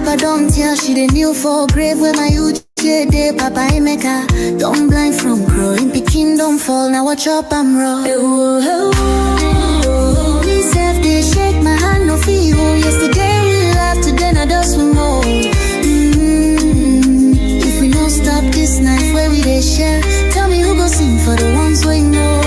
rapper don't tell she the new for grave where my youth day Papa Emeka. Don't blind from growing, Peking don't fall, now watch up I'm raw. Me self they shake my hand no feel. Yesterday we laughed, today now dust we more. If we don't stop this night where we they share, tell me who go sing for the ones we know.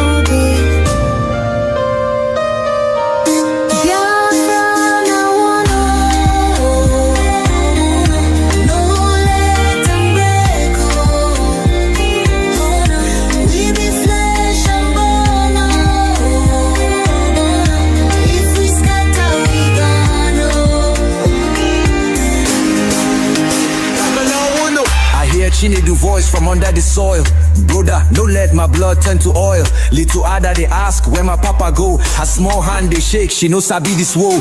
She need the voice from under the soil. Brother, don't let my blood turn to oil. Little Ada they ask where my papa go. Her small hand they shake, she knows I be this woe.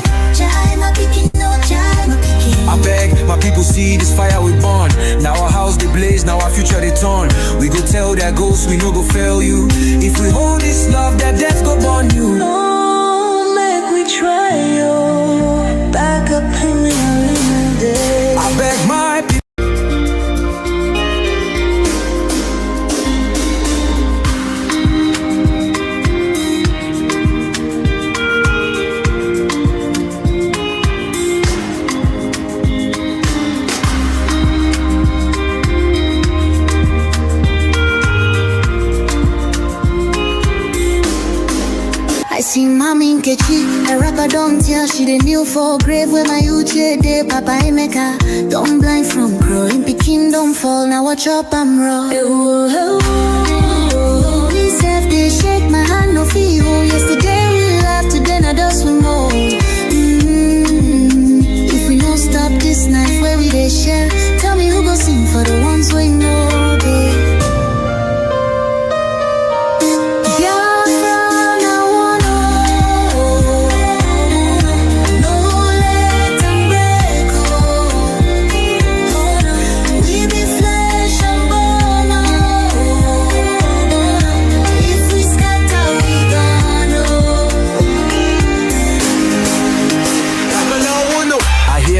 I beg, my people see this fire we burn. Now our house they blaze, now our future they turn. We go tell their ghosts we no go fail you. If we hold this love, that death go burn you. No, make we try you. Back up in the day. I beg my people. I see Mommy Nkechi, a rapper don't tell she the new for grave where my youth day Papa Emeka. Don't blind from growing, Peking don't fall, now watch up I'm raw. Me self they shake my hand no feel. Yesterday we laughed, today now dust we more. If we don't stop this night where we they share, tell me who go sing for the ones we know.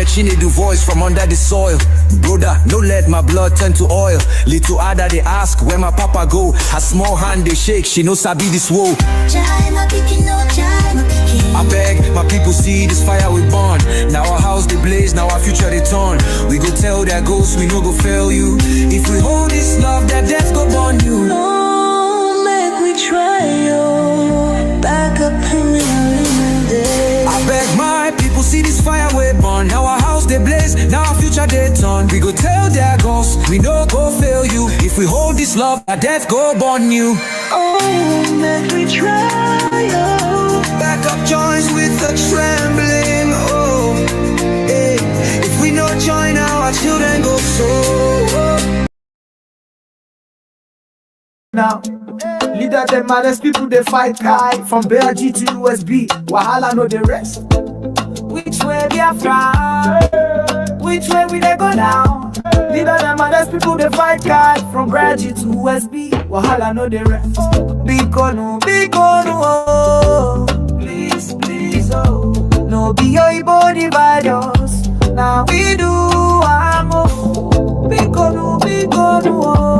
She need the voice from under the soil. Brother, don't let my blood turn to oil. Little Ada they ask where my papa go. Her small hand they shake, she knows I be this woe. I beg, my people see this fire we burn. Now our house they blaze, now our future they turn. We go tell their ghosts we no go fail you. If we hold this love, that death go burn you. No, make we try you. Back up in the day. I beg my people see this fire we burn. Now our house they blaze, now our future they turn. We go tell their ghosts we no go fail you. If we hold this love, that death go burn you. Oh, make we try you. Back up joins with a trembling. Oh, hey. If we no join now, our children go so. Now, leader them maddest people they fight guy. From BRG to USB, Wahala know the rest. Which way Biafran? Which way we they go now? Leader them maddest people they fight guy. From BRG to USB, Wahala know the rest. Big Kanu, oh. Please, please, oh. No be your body divide us. Now we do amo. Big Kanu, oh.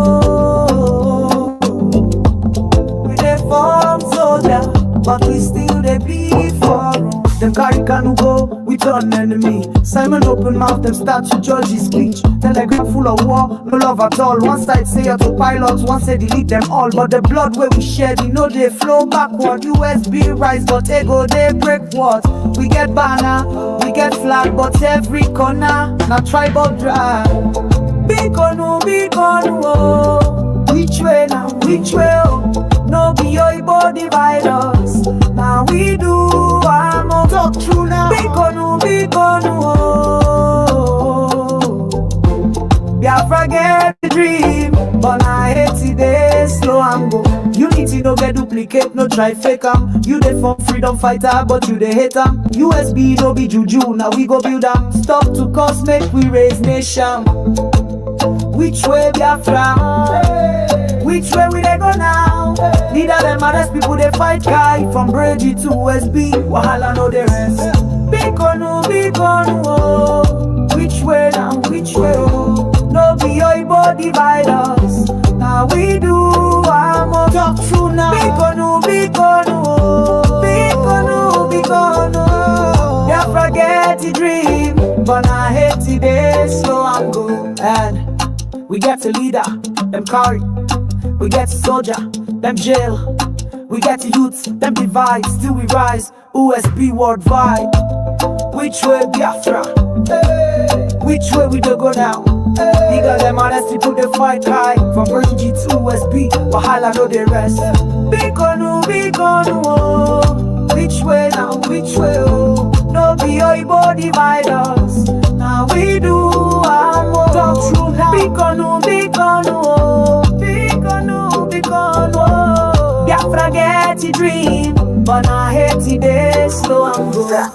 Form soldier, but we still they bleed for room. Them carry Kanu go, we turn enemy. Simon open mouth, them start to judge his speech. Telegram full of war, no love at all. One side say autopilots, one say delete them all. But the blood where we shed, you know they flow backward. USB rise, but ego they break what? We get banner, we get flag, but every corner, now tribal drive. Big Kanu, oh. Which way now, which way, oh. No be your body divide us. Now we do amo. Talk true now. Big Kanu, oh. Biafra get the dream, but I hate it, they slow and go. Unity no get duplicate, no try fake 'em. You dey for freedom fighter, but you dey hate 'em. USB no be juju, now we go build 'em. Stop to cause, make we raise nation. Which way Biafra? Which way we they go now? Leader them maddest people they fight guy. From Brady to USB, Wahala know the rest. Big Kanu, oh. Which way now, which way, oh? No be your body divide us. Now we do, I'm on talk true now. Kanu, Kanu, Kanu. Biafra get the dream, but I hate today, so I'm go. And we get a leader, them carry. We get a soldier, them jail. We get the youth, them divide. Still we rise, USB worldwide. Which way Biafra? Hey. Which way we do go now? Hey. Nigga, them honestly put the fight high. From Virgin G to USB, Wahala know the rest. Kanu, oh. Which way now, which way, oh? No be your body divide us. Now we do, I'm on talk true now. Kanu, oh. Kanu, oh. Biafra get the dream, but I hate today, so I'm good.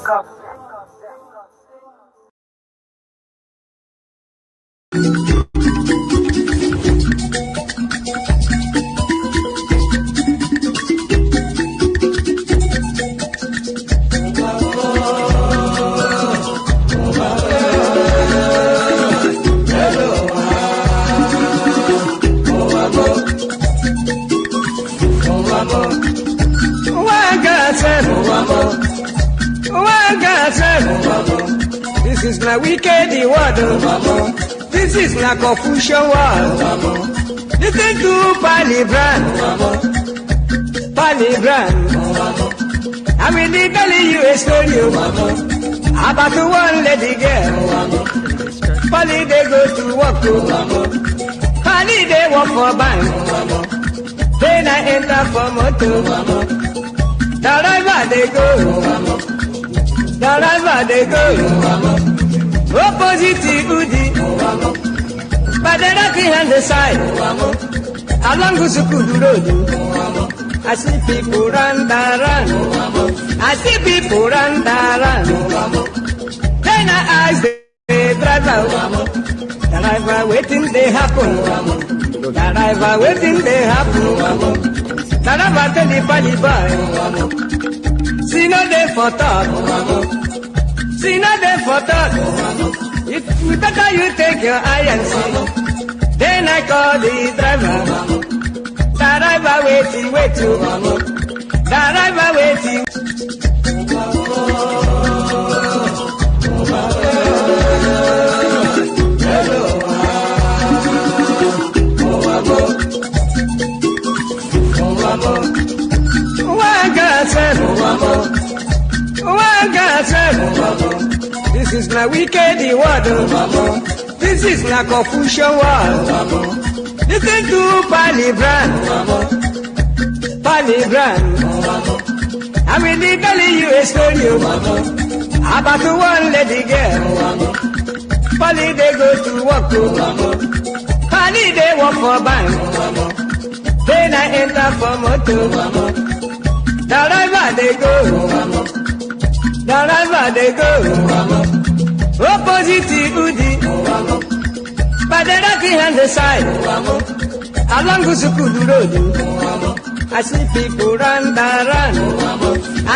This is my wicked word. This is my confusion word. Listen to Biafran. I will tell you a story about one lady girl. Polly they go to work. Polly they work for bank. Then I enter for motor. Driver they go. Opposite Udi, but the right hand the side, along Gusukudu Road. I see people run. I see people run. Then I ask the driver waiting they happen. Driver waiting they happen. Driver tell the funny boy, see no day for talk. See nothing for talk. It better you take your eye and see. Then I call the driver. Driver waiting. Driver waiting. This is my wicked word. This is my confusion word. Listen to Biafran. I will tell you a story about one lady girl. Polly they go to work. Polly they work for bank. Then I enter for motor. Driver they go. Opposite Udi, but the right hand the side, along Gusukudu Road. I see people run. I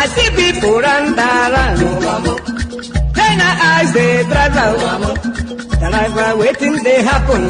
see people run. Then I ask the driver waiting they happen.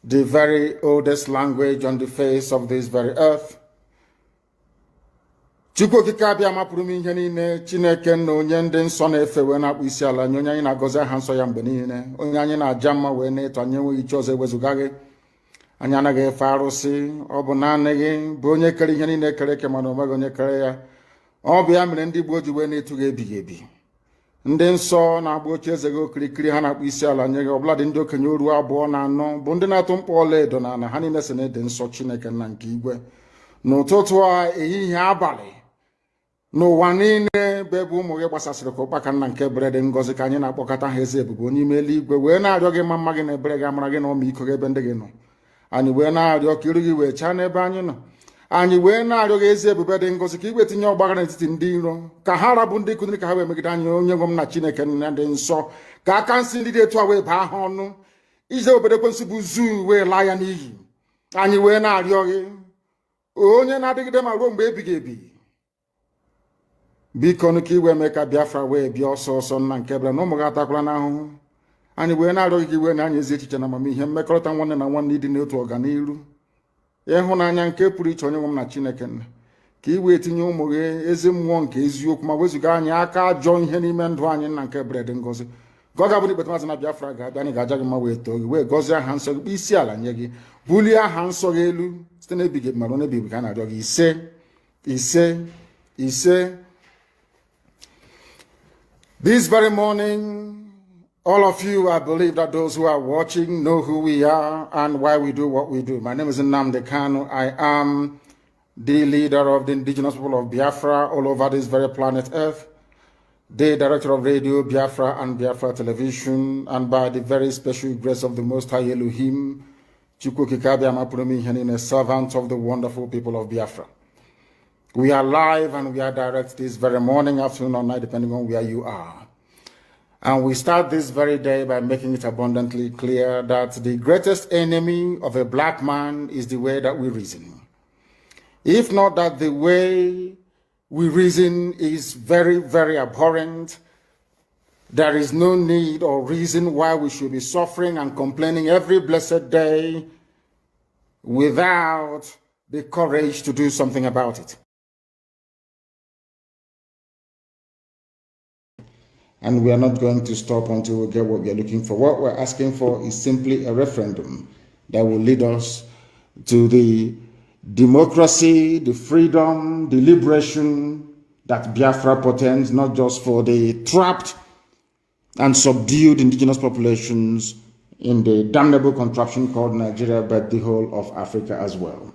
the very oldest language on the face of this very earth. Chukwu okike abịa mapụrụ m ihe niile, Chineke na onye ndị nsọ na-efe wee na-akpụ isi ala nye onye anyị na-agọzi aha nsọ ya mgbe niile, onye anyị na-aja mma wee na-eto anyị enweghị iche ọzọ ewezuga gị. Anyị anaghị efe arụsị, ọ bụ naanị gị bụ onye kere ihe niile kere eke mana onweghị onye kere ya. Ọ bụ ya mere ndị Igbo ji wee na-etu gị ebighị ebi. Ndị nsọ na-agba oche eze gị okirikiri ha na-akpụ isi ala nye gị, ọbụladị ndị okenye oru 2 na 4 bụ ndị na-atụ mkpọ ọla edo na ala ha niile si na-ede nsọ Chineke nna nke igwe. N'ụtụtụ a, ehihie, abalị, n'ụwa niile bụ ebe ụmụ gị gbasasịrị ka ụkpaka nna nke ebere dị ngọzi ka anyị na-akpọkọta ha eze ebube onye ime eluigwe wee na-arịọ gị ma mma gị na ebere gị amara gị na ọmịiko gị ebe ndị gị nọ. Anyị wee na-arịọ ka iru gị wee chaa n'ebe anyị nọ. Anyị wee na-arịọ gị ezi ebube dị ngọzi ka igwe tinye ọgbaghara n'etiti ndị iro, ka ha rabụ ndị kụziri ka ha wee megide anyị onye nwe m na Chineke nna dị nsọ, ka aka nsị ndị dị etu a wee baa ha ọnụ, ije obodo ekwensu bụ zuu wee laa ya n'iyi. Anyị wee na-arịọ gị onye na-adịgide ma ruo mgbe ebighị ebi, biko nụ ka iwe mee ka Biafra wee bịa ọsọ ọsọ nna nke ebere na ụmụ gị atakwala n'ahụhụ. Anyị wee na-arịọ gị ka iwe na anyị ezi echiche na amamihe, mmekọrịta nwanne na nwanne ịdị n'otu ọganiru, ịhụnanya nke pụrụ iche onye nwe m na Chineke nna, ka i wee tinye ụmụ gị ezi mmụọ nke eziokwu ma wezuga anyị aka ajọ ihe n'ime ndụ anyị nna nke ebere dị ngọzi. Ka ọ ga-abụ ikpeta maazị na Biafra ga-abịa, anyị ga-aja gị mma wee too gị wee gọzie aha nsọ gị, kpee isi ala nye gị, bulie aha nsọ gị elu site n'ebighị ebi mara n'ebighị ebi ka a na-arịọ gị. Ise ise ise. This very morning, all of you, I believe that those who are watching know who we are and why we do what we do. My name is Nnamdi Kanu. I am the leader of the indigenous people of Biafra all over this very planet Earth, the director of Radio Biafra and Biafra Television, and by the very special grace of the Most High Elohim, Chukwu Kikabia Mapurumi Henine, servant of the wonderful people of Biafra. We are live and we are direct this very morning, afternoon, or night, depending on where you are. And we start this very day by making it abundantly clear that the greatest enemy of a black man is the way that we reason. If not that the way we reason is very, very abhorrent, there is no need or reason why we should be suffering and complaining every blessed day without the courage to do something about it. And we are not going to stop until we get what we are looking for. What we're asking for is simply a referendum that will lead us to the democracy, the freedom, the liberation that Biafra portends, not just for the trapped and subdued indigenous populations in the damnable contraption called Nigeria, but the whole of Africa as well.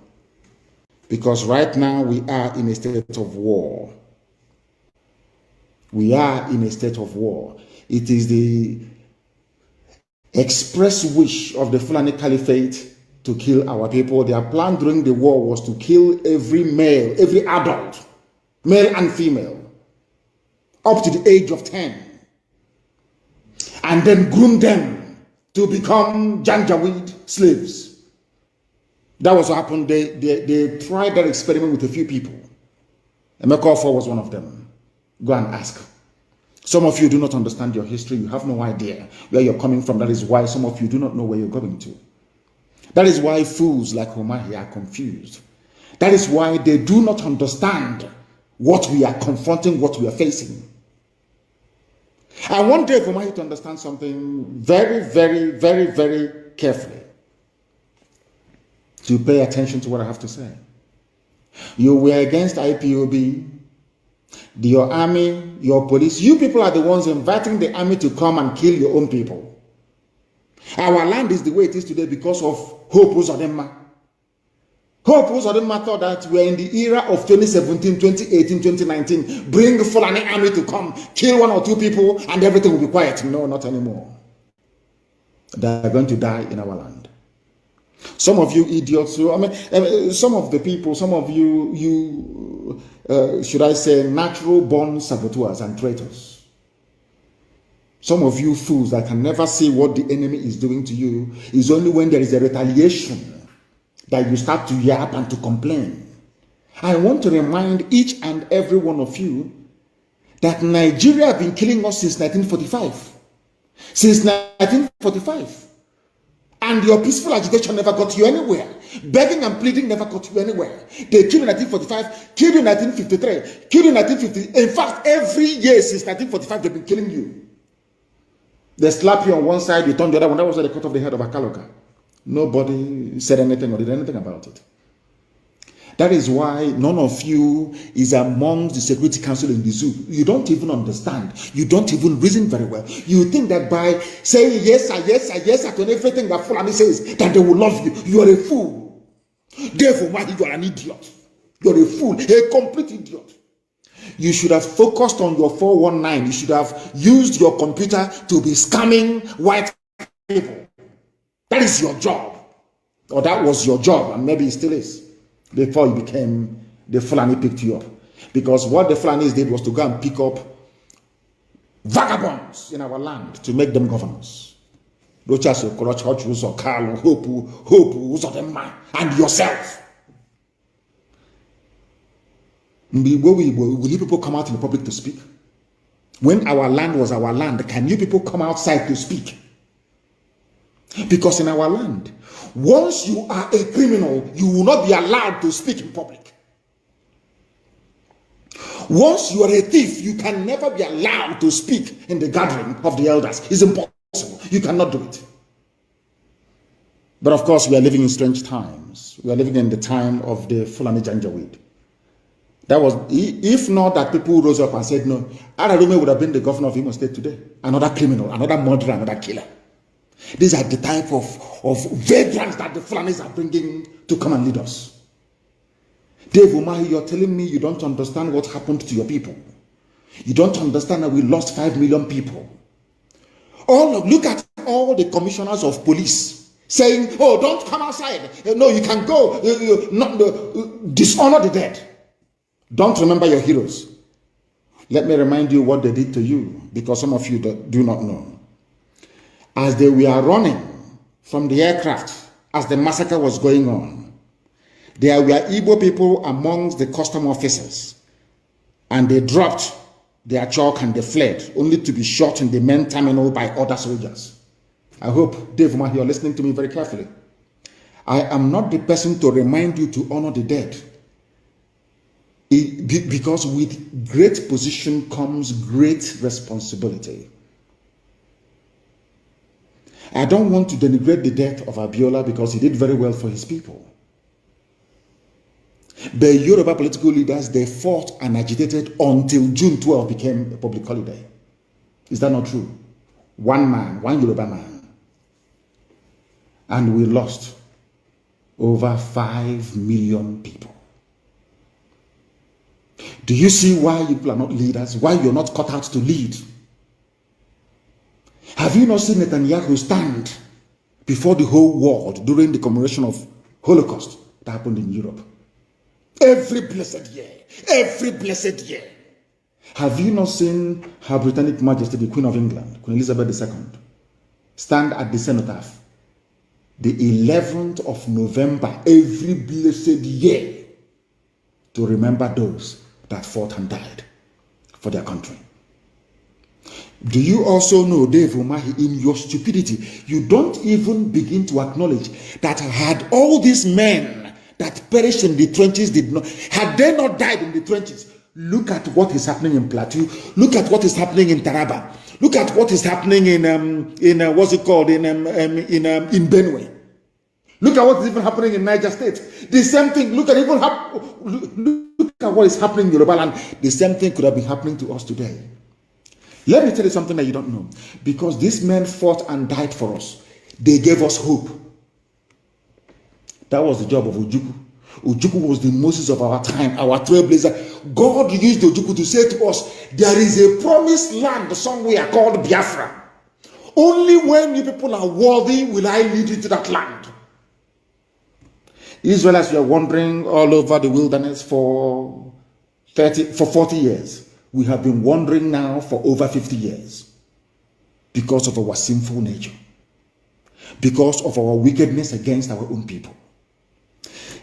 Because right now we are in a state of war. We are in a state of war. It is the express wish of the Fulani Caliphate to kill our people. Their plan during the war was to kill every male, every adult, male and female, up to the age of 10, and then groom them to become Janjaweed slaves. That was what happened. They tried that experiment with a few people. Emeka was one of them. Go and ask. Some of you do not understand your history. You have no idea where you're coming from. That is why some of you do not know where you're going to. That is why fools like Omahi are confused. That is why they do not understand what we are confronting, what we are facing. I want Dave Omahi to understand something very, very, very, very carefully. To pay attention to what I have to say. You were against IPOB. Your army, your police, you people are the ones inviting the army to come and kill your own people. Our land is the way it is today because of Hope Uzodinma. Hope Uzodinma thought that we are in the era of 2017, 2018, 2019. Bring the Fulani army to come, kill 1 or 2 people, and everything will be quiet. No, not anymore. They are going to die in our land. Some of you idiots, some of the people, some of you, should I say, natural born saboteurs and traitors. Some of you fools that can never see what the enemy is doing to you is only when there is a retaliation that you start to yap and to complain. I want to remind each and every one of you that Nigeria have been killing us since 1945. Since 1945. And your peaceful agitation never got you anywhere. Begging and pleading never got you anywhere. They killed in 1945, killed in 1953, killed in 1950. In fact, every year since 1945, they've been killing you. They slap you on one side, you turn the other one. That was the cut off the head of Akaloka. Nobody said anything or did anything about it. That is why none of you is among the Security Council in the zoo. You don't even understand. You don't even reason very well. You think that by saying yes, sir, yes, sir, yes, sir, to everything that Fulani says, that they will love you. You are a fool. Therefore, why you are an idiot? You are a fool, a complete idiot. You should have focused on your 419. You should have used your computer to be scamming white people. That is your job. Or that was your job, and maybe it still is. Before you became, the Fulani picked you up. Because what the Fulanis did was to go and pick up vagabonds in our land to make them governors. And yourself. Will you people come out in the public to speak? When our land was our land, can you people come outside to speak? Because in our land, once you are a criminal, you will not be allowed to speak in public. Once you are a thief, you can never be allowed to speak in the gathering of the elders. It's impossible. You cannot do it. But of course, we are living in strange times. We are living in the time of the Fulani Janjaweed. That was, if not that people rose up and said, no, Ararume would have been the governor of Imo State today. Another criminal, another murderer, another killer. These are the type of vagrants that the Fulanis are bringing to come and lead us. Dave Umahi, you're telling me you don't understand what happened to your people. You don't understand that we lost 5 million people. Look at all the commissioners of police saying, oh, don't come outside. No, you can go. Dishonor the dead. Don't remember your heroes. Let me remind you what they did to you, because some of you do not know. As they were running from the aircraft, as the massacre was going on, there were Igbo people amongst the custom officers, and they dropped their chalk and they fled, only to be shot in the main terminal by other soldiers. I hope, Dave Ma, you're listening to me very carefully. I am not the person to remind you to honor the dead. Because with great position comes great responsibility. I don't want to denigrate the death of Abiola because he did very well for his people. The Yoruba political leaders, they fought and agitated until June 12 became a public holiday. Is that not true? One man, one Yoruba man. And we lost over 5 million people. Do you see why you people are not leaders? Why you're not cut out to lead? Have you not seen Netanyahu stand before the whole world during the commemoration of Holocaust that happened in Europe? Every blessed year. Every blessed year. Have you not seen Her Britannic Majesty, the Queen of England, Queen Elizabeth II, stand at the cenotaph the 11th of November every blessed year to remember those that fought and died for their country? Do you also know, Dave Umahi, in your stupidity, you don't even begin to acknowledge that had all these men that perished in the trenches had they not died in the trenches, look at what is happening in Plateau, look at what is happening in Taraba, look at what is happening in Benue. Look at what is even happening in Niger State. The same thing, look at what is happening in Yoruba land. The same thing could have been happening to us today. Let me tell you something that you don't know. Because these men fought and died for us. They gave us hope. That was the job of Ojukwu. Ojukwu was the Moses of our time, our trailblazer. God used Ojukwu to say to us, there is a promised land somewhere called Biafra. Only when you people are worthy will I lead you to that land. Israelites were wandering all over the wilderness for 40 years. We have been wandering now for over 50 years because of our sinful nature, because of our wickedness against our own people.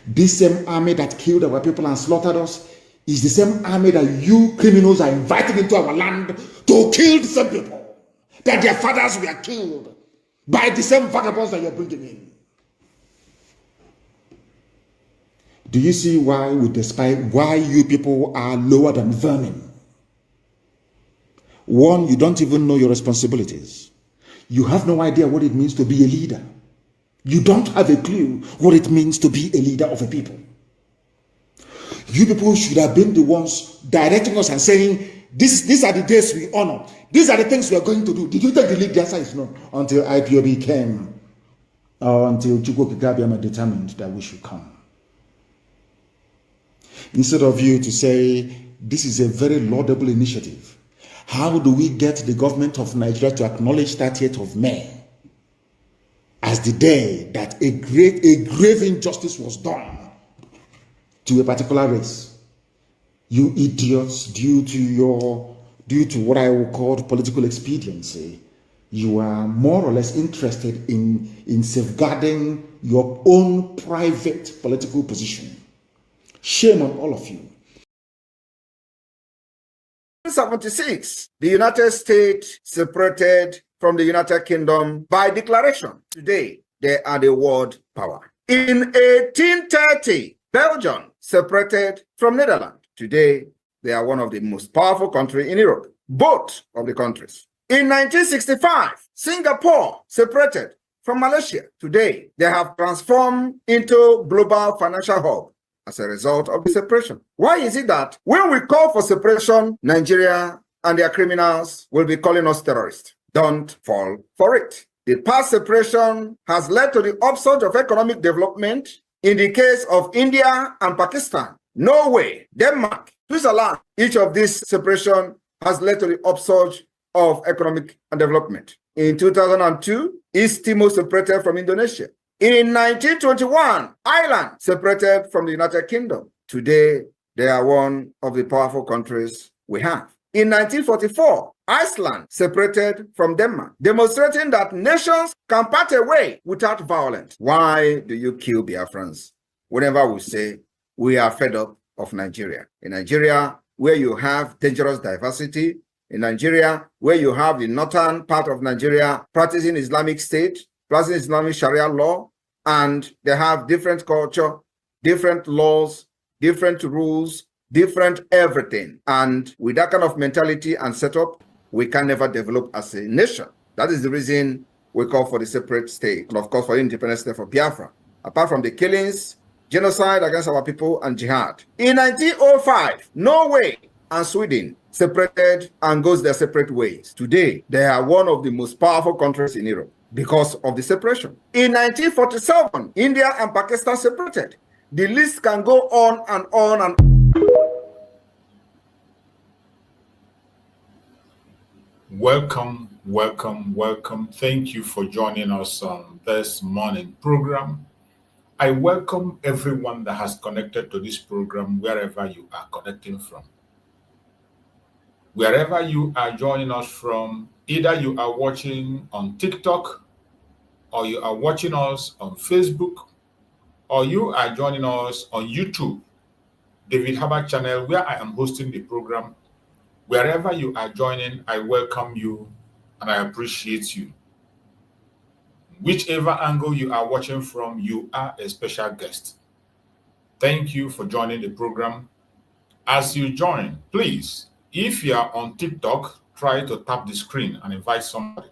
This same army that killed our people and slaughtered us is the same army that you criminals are inviting into our land to kill the same people, that their fathers were killed by the same vagabonds that you're bringing in. Do you see why we despise, why you people are lower than vermin? One, you don't even know your responsibilities. You have no idea what it means to be a leader. You don't have a clue what it means to be a leader of a people. You people should have been the ones directing us and saying, these are the days we honor. These are the things we are going to do. Did you take the lead? The answer is no. Until IPOB came, or until Chukwu Kikabiyama determined that we should come. Instead of you to say, this is a very laudable initiative. How do we get the government of Nigeria to acknowledge 30th of May as the day that a grave injustice was done to a particular race? You idiots, due to what I will call political expediency, you are more or less interested in safeguarding your own private political position. Shame on all of you. 1976, the United States separated from the United Kingdom by declaration. Today, they are the world power. In 1830, Belgium separated from Netherlands. Today, they are one of the most powerful countries in Europe, both of the countries. In 1965, Singapore separated from Malaysia. Today, they have transformed into global financial hub as a result of the separation. Why is it that when we call for separation, Nigeria and their criminals will be calling us terrorists? Don't fall for it. The past separation has led to the upsurge of economic development in the case of India and Pakistan, Norway, Denmark, Switzerland. Each of these separation has led to the upsurge of economic development. In 2002, East Timor separated from Indonesia. In 1921, Ireland separated from the United Kingdom. Today, they are one of the powerful countries we have. In 1944, Iceland separated from Denmark, demonstrating that nations can part away without violence. Why do you kill Biafrans? Whenever we say we are fed up of Nigeria. In Nigeria, where you have dangerous diversity, in Nigeria, where you have the northern part of Nigeria practicing Islamic State, practicing Islamic Sharia law, and they have different culture, different laws, different rules, different everything. And with that kind of mentality and setup, we can never develop as a nation. That is the reason we call for the separate state, and of course for the independent state for Biafra. Apart from the killings, genocide against our people, and jihad. In 1905, Norway and Sweden separated and goes their separate ways. Today, they are one of the most powerful countries in Europe because of the separation. In 1947, India and Pakistan separated. The list can go on and on and on. Welcome, welcome, welcome. Thank you for joining us on this morning program. I welcome everyone that has connected to this program wherever you are connecting from. Wherever you are joining us from, either you are watching on TikTok, or you are watching us on Facebook, or you are joining us on YouTube, David Herbert channel, where I am hosting the program. Wherever you are joining, I welcome you and I appreciate you. Whichever angle you are watching from, you are a special guest. Thank you for joining the program. As you join, please, if you are on TikTok, try to tap the screen and invite somebody.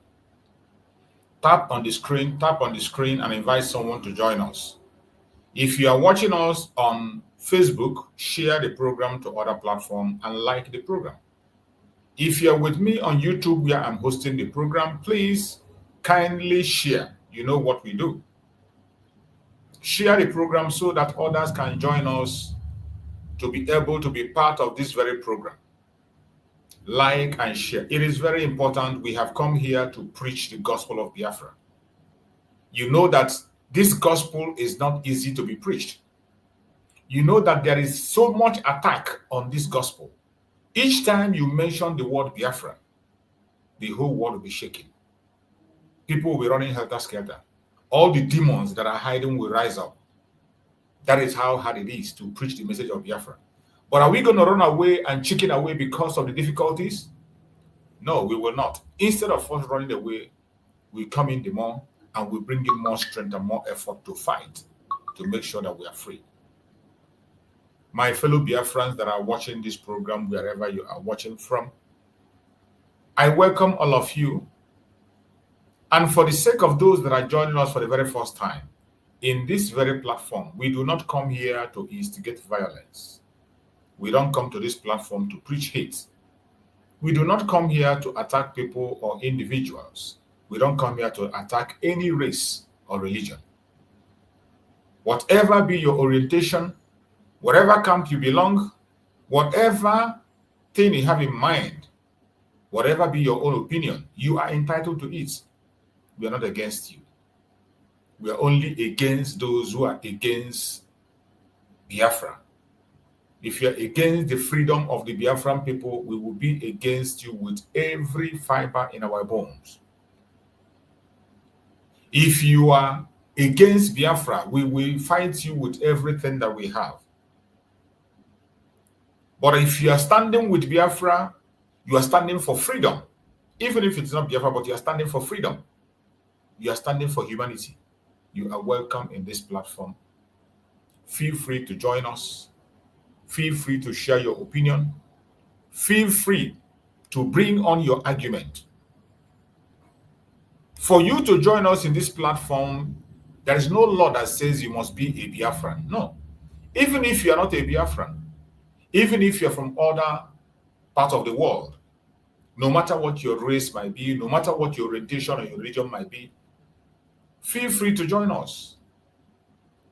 Tap on the screen and invite someone to join us. If you are watching us on Facebook, share the program to other platforms and like the program. If you're with me on YouTube where I'm hosting the program, please kindly share. You know what we do. Share the program so that others can join us to be able to be part of this very program. Like and share. It is very important. We have come here to preach the gospel of Biafra. You know that this gospel is not easy to be preached. You know that there is so much attack on this gospel. Each time you mention the word Biafra, the whole world will be shaking. People will be running helter-skelter. All the demons that are hiding will rise up. That is how hard it is to preach the message of Biafra. But are we going to run away and chicken away because of the difficulties? No, we will not. Instead of us running away, we come in the more, and we bring in more strength and more effort to fight to make sure that we are free. My fellow Biafrans that are watching this program, wherever you are watching from, I welcome all of you. And for the sake of those that are joining us for the very first time, in this very platform, we do not come here to instigate violence. We don't come to this platform to preach hate. We do not come here to attack people or individuals. We don't come here to attack any race or religion. Whatever be your orientation, whatever camp you belong, whatever thing you have in mind, whatever be your own opinion, you are entitled to it. We are not against you. We are only against those who are against Biafra. If you are against the freedom of the Biafran people, we will be against you with every fiber in our bones. If you are against Biafra, we will fight you with everything that we have. But if you are standing with Biafra, you are standing for freedom. Even if it's not Biafra, but you are standing for freedom. You are standing for humanity. You are welcome in this platform. Feel free to join us. Feel free to share your opinion. Feel free to bring on your argument. For you to join us in this platform, there is no law that says you must be a Biafran. No. Even if you are not a Biafran, even if you're from other parts of the world, no matter what your race might be, no matter what your orientation or your religion might be, feel free to join us.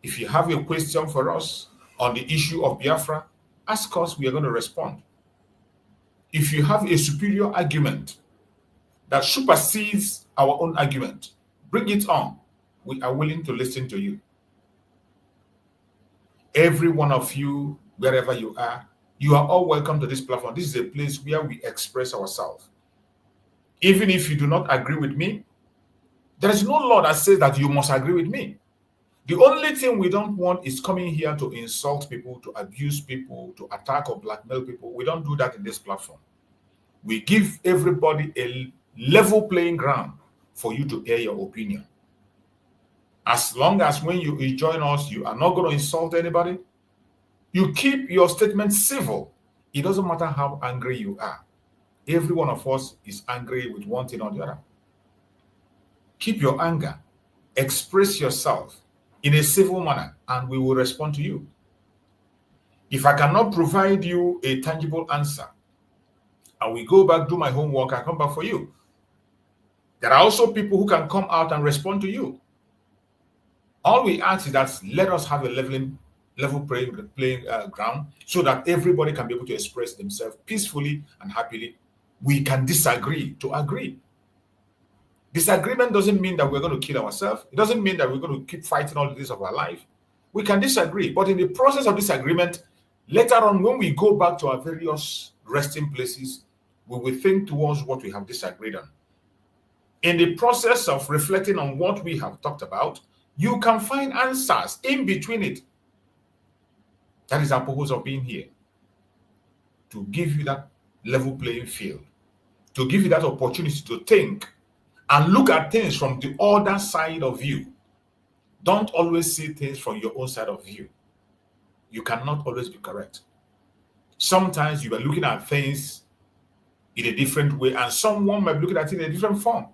If you have a question for us on the issue of Biafra, ask us, we are going to respond. If you have a superior argument that supersedes our own argument, bring it on. We are willing to listen to you. Every one of you, wherever you are all welcome to this platform. This is a place where we express ourselves. Even if you do not agree with me, there is no law that says that you must agree with me. The only thing we don't want is coming here to insult people, to abuse people, to attack or blackmail people. We don't do that in this platform. We give everybody a level playing ground for you to air your opinion. As long as when you join us, you are not going to insult anybody. You keep your statement civil. It doesn't matter how angry you are. Every one of us is angry with one thing or the other. Keep your anger. Express yourself in a civil manner, and we will respond to you. If I cannot provide you a tangible answer, I will go back, do my homework, I come back for you. There are also people who can come out and respond to you. All we ask is that let us have a level playing ground so that everybody can be able to express themselves peacefully and happily. We can disagree to agree. Disagreement doesn't mean that we're going to kill ourselves. It doesn't mean that we're going to keep fighting all the days of our life. We can disagree, but in the process of disagreement, later on when we go back to our various resting places, we will think towards what we have disagreed on. In the process of reflecting on what we have talked about, you can find answers in between it. That is our purpose of being here. To give you that level playing field. To give you that opportunity to think and look at things from the other side of you. Don't always see things from your own side of view. You cannot always be correct. Sometimes you are looking at things in a different way, and someone might be looking at it in a different form.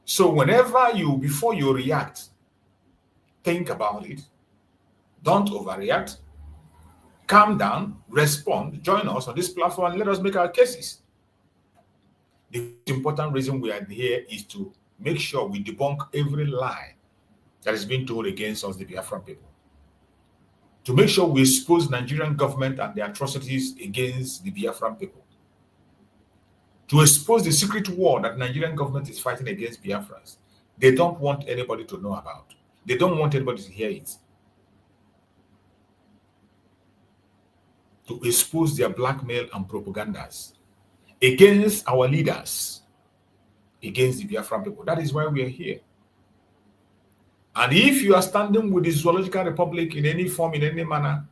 So before you react, think about it. Don't overreact. Calm down, respond, join us on this platform, and let us make our cases. The important reason we are here is to make sure we debunk every lie that is being told against us, the Biafran people. To make sure we expose Nigerian government and the atrocities against the Biafran people. To expose the secret war that Nigerian government is fighting against Biafrans. They don't want anybody to know about. They don't want anybody to hear it. To expose their blackmail and propagandas against our leaders, against the Biafran people. That is why we are here. And if you are standing with the Zoological Republic in any form, in any manner,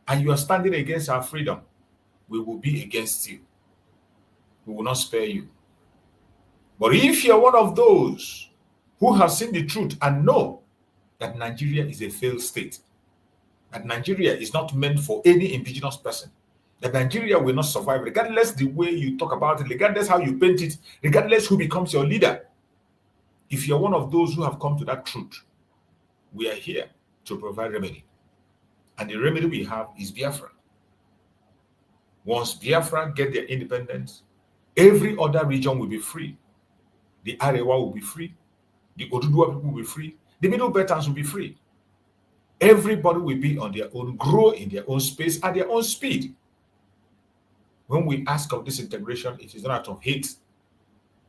and you are standing against our freedom, we will be against you. We will not spare you. But if you're one of those who have seen the truth and know that Nigeria is a failed state, that Nigeria is not meant for any indigenous person, that Nigeria will not survive, regardless the way you talk about it, regardless how you paint it, regardless who becomes your leader. If you're one of those who have come to that truth, we are here to provide remedy. And the remedy we have is Biafra. Once Biafra get their independence, every other region will be free. The Arewa will be free. The Oduduwa people will be free. The Middle Beltans will be free. Everybody will be on their own, grow in their own space at their own speed. When we ask of this integration, it is not out of hate.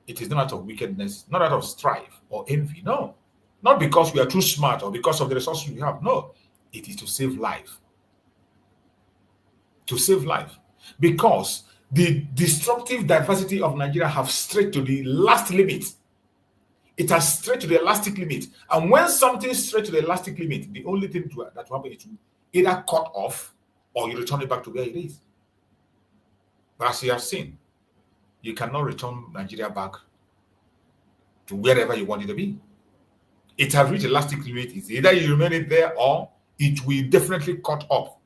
It is not out of wickedness, not out of strife or envy. No. Not because we are too smart or because of the resources we have. No. It is to save life. To save life. Because the destructive diversity of Nigeria have strayed to the last limit. It has strayed to the elastic limit. And when something strayed to the elastic limit, the only thing that will happen is to either cut off or you return it back to where it is. But as you have seen, you cannot return Nigeria back to wherever you want it to be. It has reached elastic limit. It's either you remain it there or it will definitely cut up.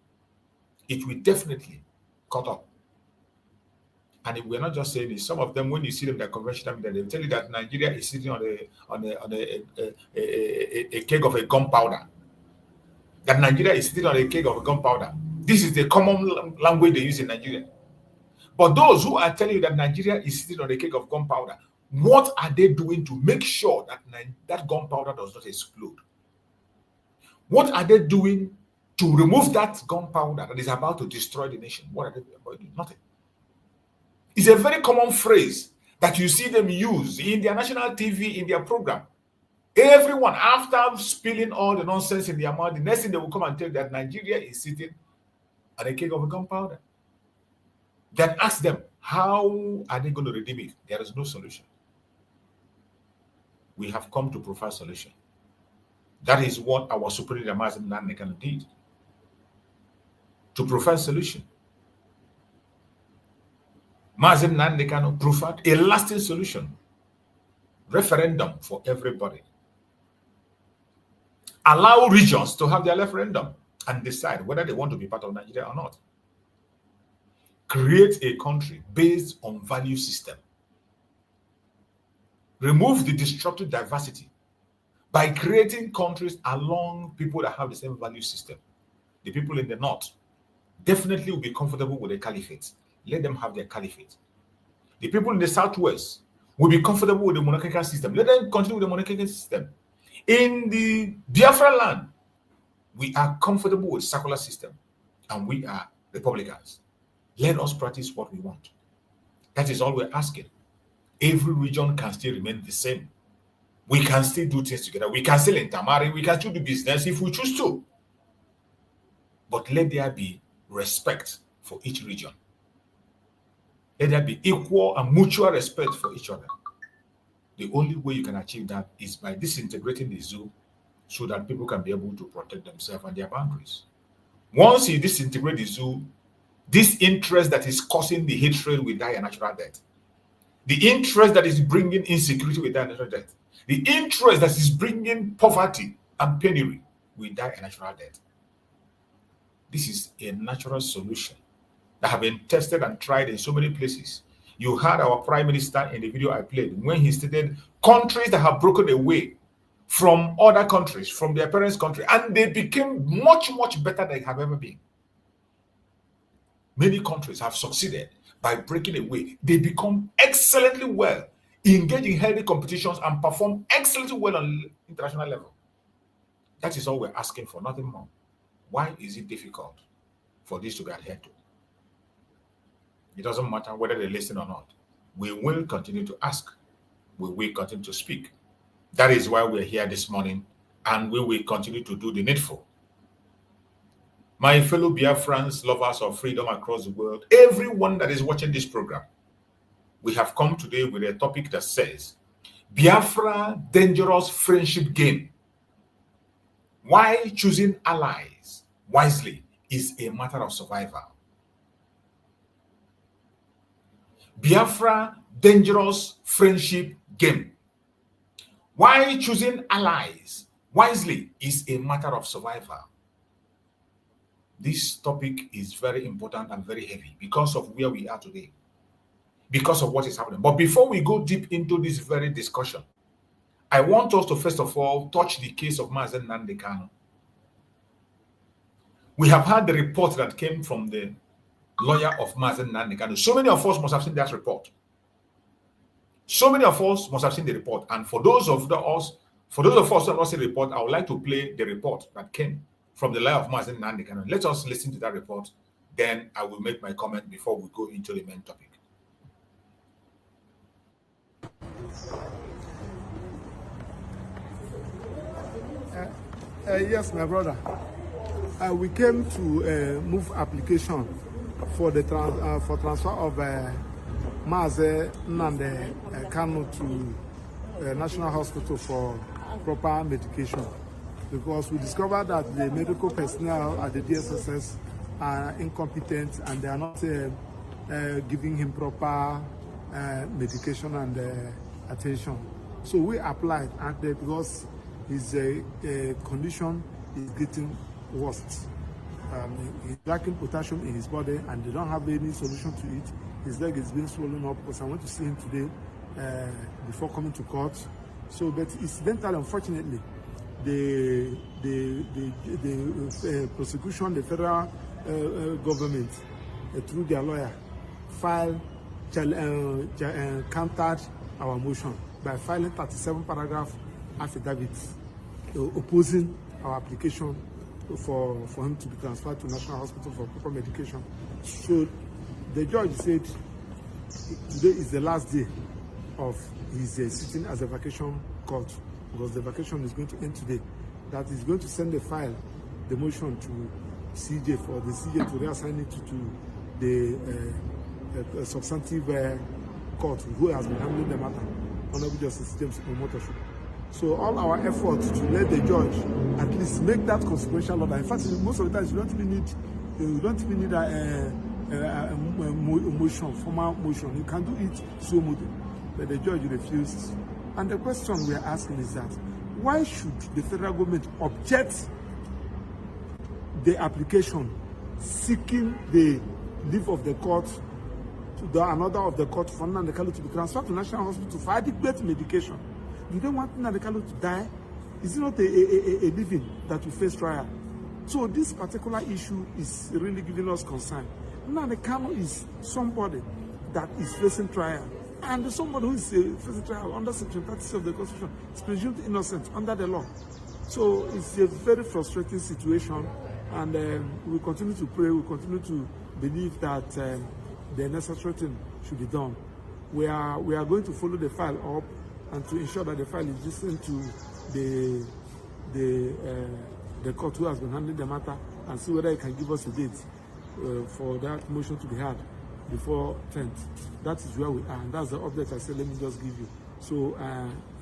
It will definitely cut up. And we're not just saying this. Some of them, when you see them in the conventional media, they'll tell you that Nigeria is sitting on a keg of a gunpowder. That Nigeria is sitting on a keg of gunpowder. This is the common language they use in Nigeria. But those who are telling you that Nigeria is sitting on a keg of gunpowder, what are they doing to make sure that that gunpowder does not explode? What are they doing to remove that gunpowder that is about to destroy the nation? What are they doing? Nothing. It's a very common phrase that you see them use in their national TV, in their program. Everyone, after spilling all the nonsense in their mouth, the next thing they will come and tell you that Nigeria is sitting on a keg of gunpowder. Then ask them, how are they going to redeem it? There is no solution. We have come to provide solution. That is what our Supreme Leader Nnamdi did. To provide solution. Nnamdi provide a lasting solution. Referendum for everybody. Allow regions to have their referendum and decide whether they want to be part of Nigeria or not. Create a country based on value system. Remove the destructive diversity by creating countries along people that have the same value system. The people in the north definitely will be comfortable with the caliphate. Let them have their caliphate. The people in the southwest will be comfortable with the monarchical system. Let them continue with the monarchical system. In the Biafran land, we are comfortable with the secular system and we are Republicans. Let us practice what we want. That is all we're asking. Every region can still remain the same. We can still do things together. We can still intermarry. We can still do business if we choose to. But let there be respect for each region. Let there be equal and mutual respect for each other. The only way you can achieve that is by disintegrating the zoo so that people can be able to protect themselves and their boundaries. Once you disintegrate the zoo, this interest that is causing the hatred will die a natural death. The interest that is bringing insecurity will die a natural death. The interest that is bringing poverty and penury will die a natural death. This is a natural solution that have been tested and tried in so many places. You heard our Prime Minister in the video I played when he stated countries that have broken away from other countries, from their parents' country, and they became much, much better than they have ever been. Many countries have succeeded by breaking away. They become excellently well, engage in healthy competitions, and perform excellently well on international level. That is all we're asking for, nothing more. Why is it difficult for this to be adhered to? It doesn't matter whether they listen or not. We will continue to ask. We will continue to speak. That is why we're here this morning, and we will continue to do the needful. My fellow Biafrans, lovers of freedom across the world, everyone that is watching this program, we have come today with a topic that says, Biafra dangerous friendship game. Why choosing allies wisely is a matter of survival. Biafra dangerous friendship game. Why choosing allies wisely is a matter of survival. This topic is very important and very heavy because of where we are today, because of what is happening. But before we go deep into this very discussion, I want us to first of all touch the case of Nnamdi Kanu. We have had the report that came from the lawyer of Nnamdi Kanu. So many of us must have seen that report. So many of us must have seen the report. And for those of us who have not seen the report, I would like to play the report that came from the lawyer of Nnamdi Kanu. Let us listen to that report. Then I will make my comment before we go into the main topic. Yes, my brother. We came to move application for the transfer of Nnamdi Kanu to National Hospital for proper medication, because we discovered that the medical personnel at the DSSS are incompetent and they are not giving him proper medication and attention. So we applied, and because his condition is getting worse. He's lacking potassium in his body and they don't have any solution to it. His leg is being swollen up, because I went to see him today before coming to court. So, but incidentally, unfortunately, the prosecution, the federal government, through their lawyer, countered our motion by filing 37 paragraph affidavits opposing our application for him to be transferred to National Hospital for proper medication. So the judge said today is the last day of his sitting as a vacation court, because the vacation is going to end today. That is going to send the file, the motion to CJ for the CJ to reassign it to the substantive court who has been handling the matter, Honorable Justice James Omotosu. So all our efforts to let the judge at least make that consequential order. In fact, most of the times you don't even need a motion, formal motion. You can do it so much, but the judge refused. And the question we are asking is that why should the federal government object the application seeking the leave of the court to an order of the court for Nnamdi Kanu to be transferred to National Hospital for adequate medication? You don't want Nnamdi Kanu to die. Is it not a living that will face trial? So this particular issue is really giving us concern. Nnamdi Kanu is somebody that is facing trial, and somebody who is facing trial under Section 30 of the Constitution is presumed innocent under the law. So it's a very frustrating situation, and we continue to pray, we continue to believe that the necessary thing should be done. We are going to follow the file up and to ensure that the file is listened to the court who has been handling the matter, and see whether it can give us a date for that motion to be had before 10th. That is where we are, and that's the update I said let me just give you. So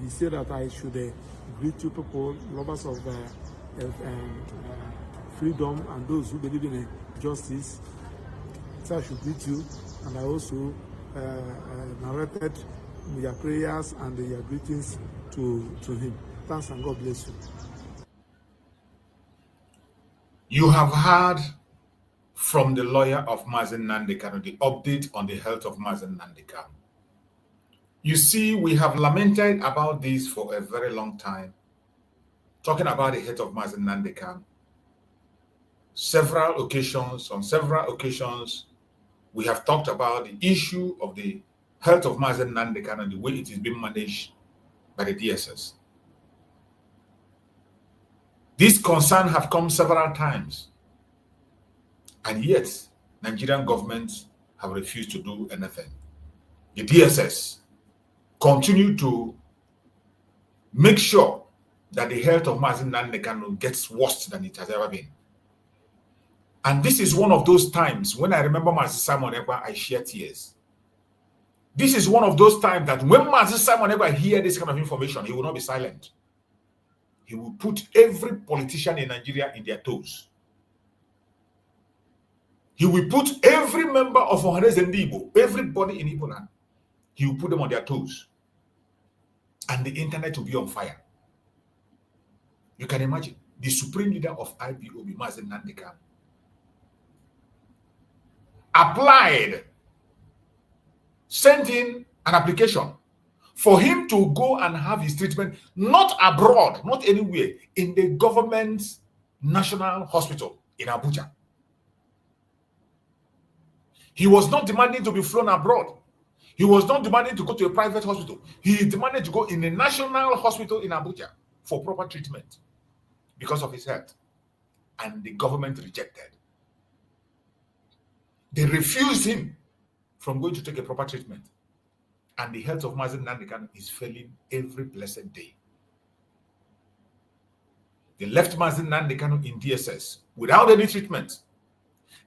he said that I should greet you people, lovers of freedom and those who believe in justice. So I should greet you, and I also narrated your prayers and your greetings to him. Thanks, and God bless you. You have heard from the lawyer of Nnamdi Kanu the update on the health of Nnamdi Kanu. You see, we have lamented about this for a very long time, talking about the health of Nnamdi Kanu. On several occasions, we have talked about the issue of the health of Nnamdi Kanu and the way it is being managed by the DSS. This concern have come several times, and yet Nigerian governments have refused to do anything. The DSS continue to make sure that the health of Nnamdi Kanu gets worse than it has ever been. And this is one of those times when I remember Mazi Simon Ekpa, I shed tears. This is one of those times that when Mazi Simon Ekpa hear this kind of information, he will not be silent. He will put every politician in Nigeria in their toes. He will put every member of Ohanes and Igbo, everybody in Igbo land, he will put them on their toes. and the internet will be on fire. You can imagine the supreme leader of IPOB, Nnamdi Kanu, applied, sent in an application for him to go and have his treatment, not abroad, not anywhere, in the government's national hospital in Abuja. He was not demanding to be flown abroad. He was not demanding to go to a private hospital. He demanded to go in a national hospital in Abuja for proper treatment because of his health. And the government rejected. They refused him from going to take a proper treatment. And the health of Nnamdi Kanu is failing every blessed day. They left Nnamdi Kanu in DSS without any treatment.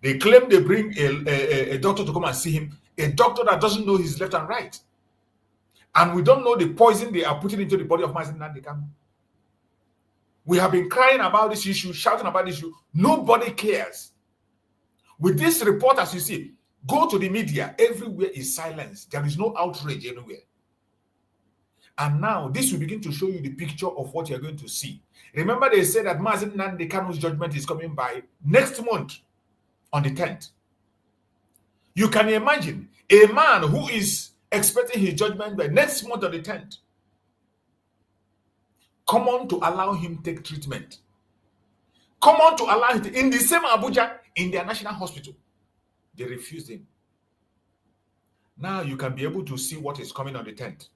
They claim they bring a doctor to come and see him, a doctor that doesn't know his left and right. And we don't know the poison they are putting into the body of Nnamdi Kanu. We have been crying about this issue, shouting about this issue. Nobody cares. With this report, as you see, go to the media, everywhere is silence. There is no outrage anywhere. And now this will begin to show you the picture of what you're going to see. Remember, they said that Nnamdi Kanu's judgment is coming by next month on the 10th. You can imagine a man who is expecting his judgment by next month on the 10th. Come on to allow him take treatment. Come on to allow him in the same Abuja, in their national hospital. They refused him. Now you can be able to see what is coming on the 10th.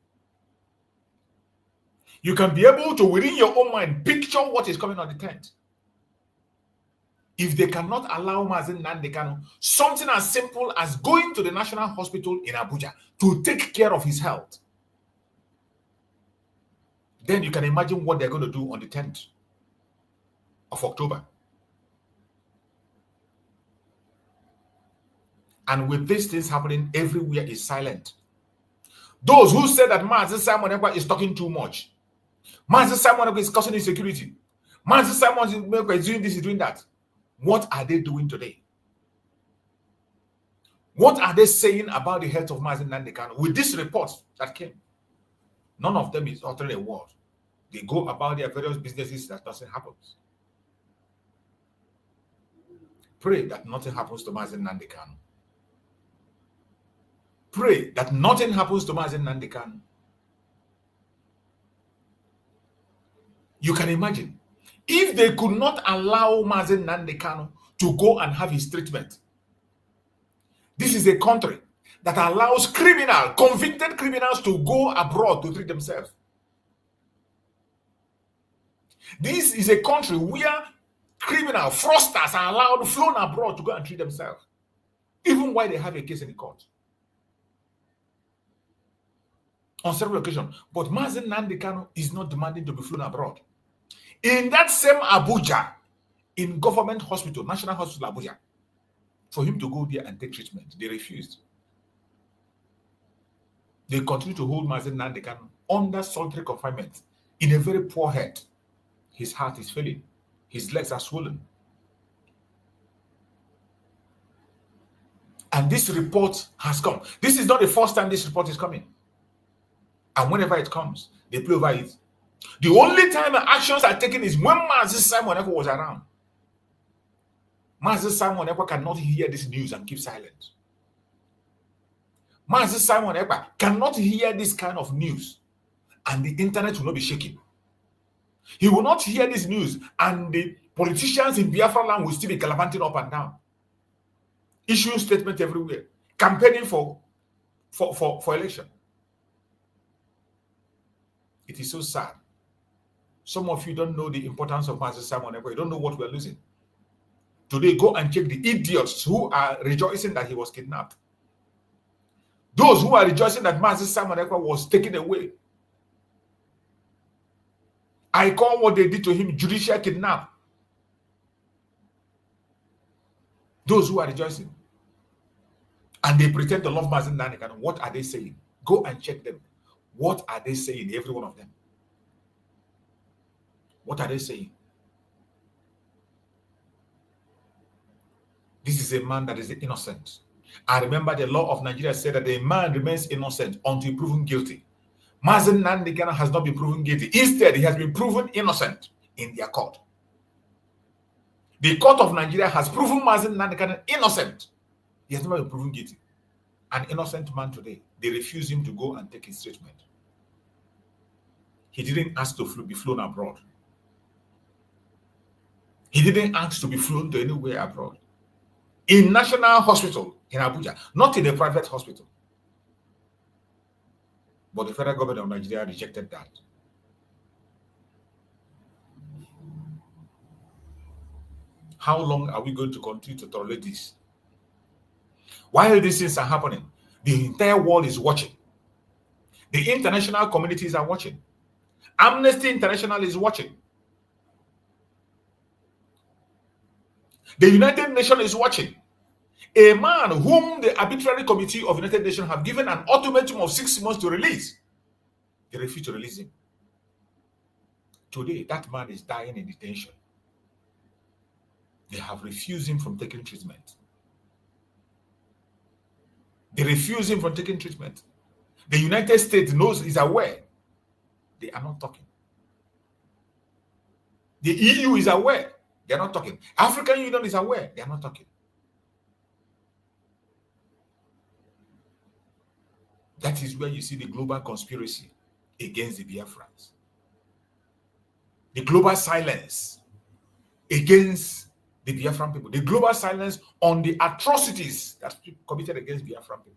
You can be able to, within your own mind, picture what is coming on the 10th. If they cannot allow Nnamdi Kanu something as simple as going to the national hospital in Abuja to take care of his health, then you can imagine what they're going to do on the 10th of October. And with these things happening, everywhere is silent. Those who say that Mazi Simon Ekpa is talking too much, Mazi Simon Ekpa is causing insecurity, Mazi Simon Ekpa is doing this, is doing that. What are they doing today? What are they saying about the health of Nnamdi Kanu with this report that came? None of them is uttering a word. They go about their various businesses that nothing happens. Pray that nothing happens to Nnamdi Kanu. Pray that nothing happens to Nnamdi Kanu. You can imagine, if they could not allow Nnamdi Kanu to go and have his treatment. This is a country that allows convicted criminals to go abroad to treat themselves. This is a country where criminal fraudsters are allowed, flown abroad to go and treat themselves, even while they have a case in the court. On several occasions. But Nnamdi Kanu is not demanding to be flown abroad. In that same Abuja, in government hospital, National Hospital Abuja, for him to go there and take treatment, they refused. They continue to hold Nnamdi Kanu under solitary confinement in a very poor health. His heart is failing. His legs are swollen. And this report has come. This is not the first time this report is coming. And whenever it comes, they play over it. The only time actions are taken is when Mazi Simon Ekpa was around. Mazi Simon Ekpa cannot hear this news and keep silent. Mazi Simon Ekpa cannot hear this kind of news and the internet will not be shaking. He will not hear this news and the politicians in Biafran land will still be gallivanting up and down, issuing statements everywhere, campaigning for election. It is so sad. Some of you don't know the importance of Mazi Simon Ekpa. You don't know what we're losing. Today, go and check the idiots who are rejoicing that he was kidnapped. Those who are rejoicing that Mazi Simon Ekpa was taken away. I call what they did to him judicial kidnap. Those who are rejoicing. And they pretend to love Mazi Nnamdi. What are they saying? Go and check them. What are they saying, every one of them? What are they saying? This is a man that is innocent. I remember the law of Nigeria said that a man remains innocent until proven guilty. Mazen Nnamdi Kanu has not been proven guilty. Instead, he has been proven innocent in their court. The court of Nigeria has proven Mazen Nnamdi Kanu innocent. He has never been proven guilty. An innocent man today, they refuse him to go and take his treatment. He didn't ask to be flown abroad. He didn't ask to be flown to anywhere abroad. In National Hospital in Abuja, not in a private hospital. But the federal government of Nigeria rejected that. How long are we going to continue to tolerate this? While these things are happening, the entire world is watching. The international communities are watching. Amnesty International is watching. The United Nations is watching. A man whom the arbitrary committee of United Nations have given an ultimatum of 6 months to release, they refuse to release him. Today, that man is dying in detention. They have refused him from taking treatment. They refuse him from taking treatment. The United States knows, is aware. They are not talking. The EU is aware. They are not talking. African Union is aware. They are not talking. That is where you see the global conspiracy against the Biafrans. The global silence against the Biafran people. The global silence on the atrocities that committed against Biafran people.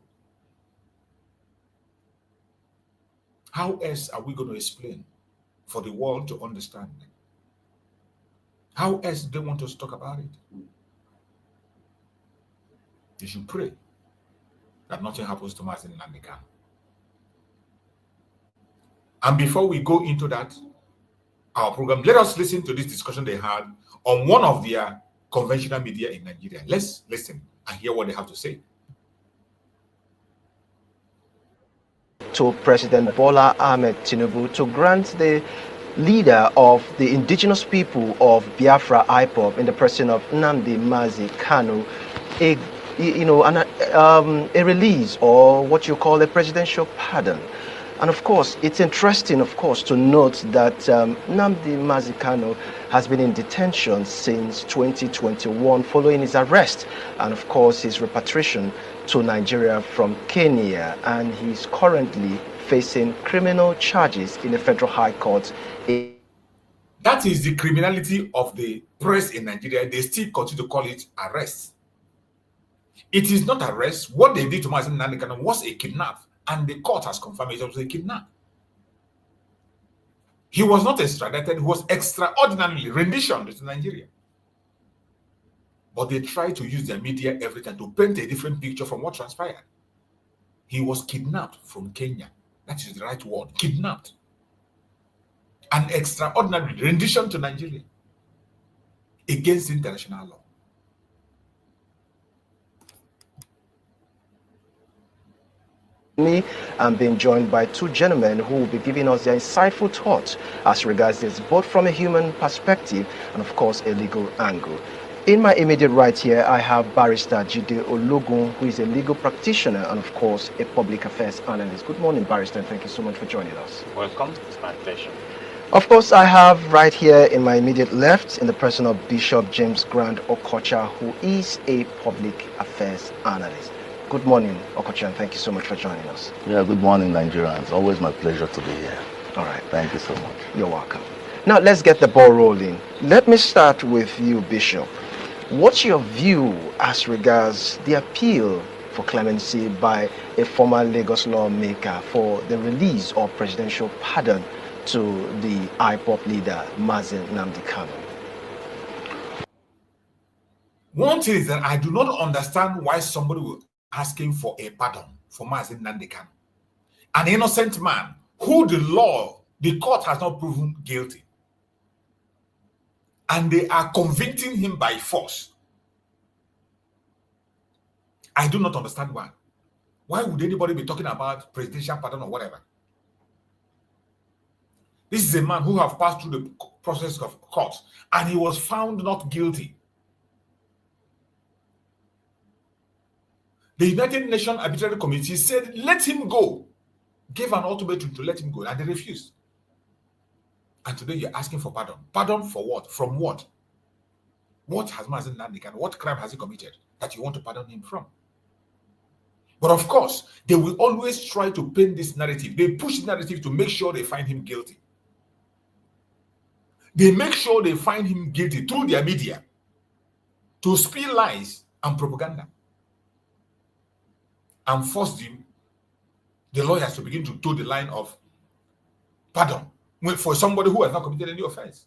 How else are we going to explain for the world to understand? How else do they want us to talk about it? They should pray that nothing happens to Mazen Nnamdi Kanu. And before we go into that, our program, let us listen to this discussion they had on one of their conventional media in Nigeria. Let's listen and hear what they have to say. To President Bola Ahmed Tinubu to grant the leader of the indigenous people of Biafra IPOB in the person of Nnamdi Mazi Kanu a release, or what you call a presidential pardon. And of course, it's interesting, of course, to note that Nnamdi Mazi Kanu has been in detention since 2021 following his arrest and, of course, his repatriation to Nigeria from Kenya. And he's currently facing criminal charges in the Federal High Court. That is the criminality of the press in Nigeria. They still continue to call it arrest. It is not arrest. What they did to Mazi Nnamdi Kanu was a kidnap. And the court has confirmed it was a kidnap. He was not extradited, he was extraordinarily renditioned to Nigeria. But they try to use their media every time to paint a different picture from what transpired. He was kidnapped from Kenya. That is the right word, kidnapped. An extraordinary rendition to Nigeria against international law. I'm being joined by two gentlemen who will be giving us their insightful thoughts as regards this, both from a human perspective and of course a legal angle. In my immediate right here, I have Barrister Jide Ologun, who is a legal practitioner and of course a public affairs analyst. Good morning, Barrister, and thank you so much for joining us. Welcome, it's my pleasure. Of course, I have right here in my immediate left, in the person of Bishop James Grant Okocha, who is a public affairs analyst. Good morning, Okocha, and thank you so much for joining us. Yeah, good morning, Nigerians. Always my pleasure to be here. All right. Thank you so much. You're welcome. Now, let's get the ball rolling. Let me start with you, Bishop. What's your view as regards the appeal for clemency by a former Lagos lawmaker for the release of presidential pardon to the IPOB leader, Mazi Nnamdi Kanu? One thing is that I do not understand why somebody will asking for a pardon for Mazi Nnamdi Kanu, an innocent man who the court has not proven guilty, and they are convicting him by force. I do not understand why. Why would anybody be talking about presidential pardon or whatever? This is a man who have passed through the process of court, and he was found not guilty. The United Nations Arbitrary Committee said, let him go. gave an ultimatum to let him go, and they refused. And today you're asking for pardon. Pardon for what? From what? What has Mazen Nnamdi Kanu, what crime has he committed that you want to pardon him from? But of course, they will always try to paint this narrative. They push the narrative to make sure they find him guilty. They make sure they find him guilty through their media to spill lies and propaganda and force the lawyers to begin to toe the line of pardon for somebody who has not committed any offense.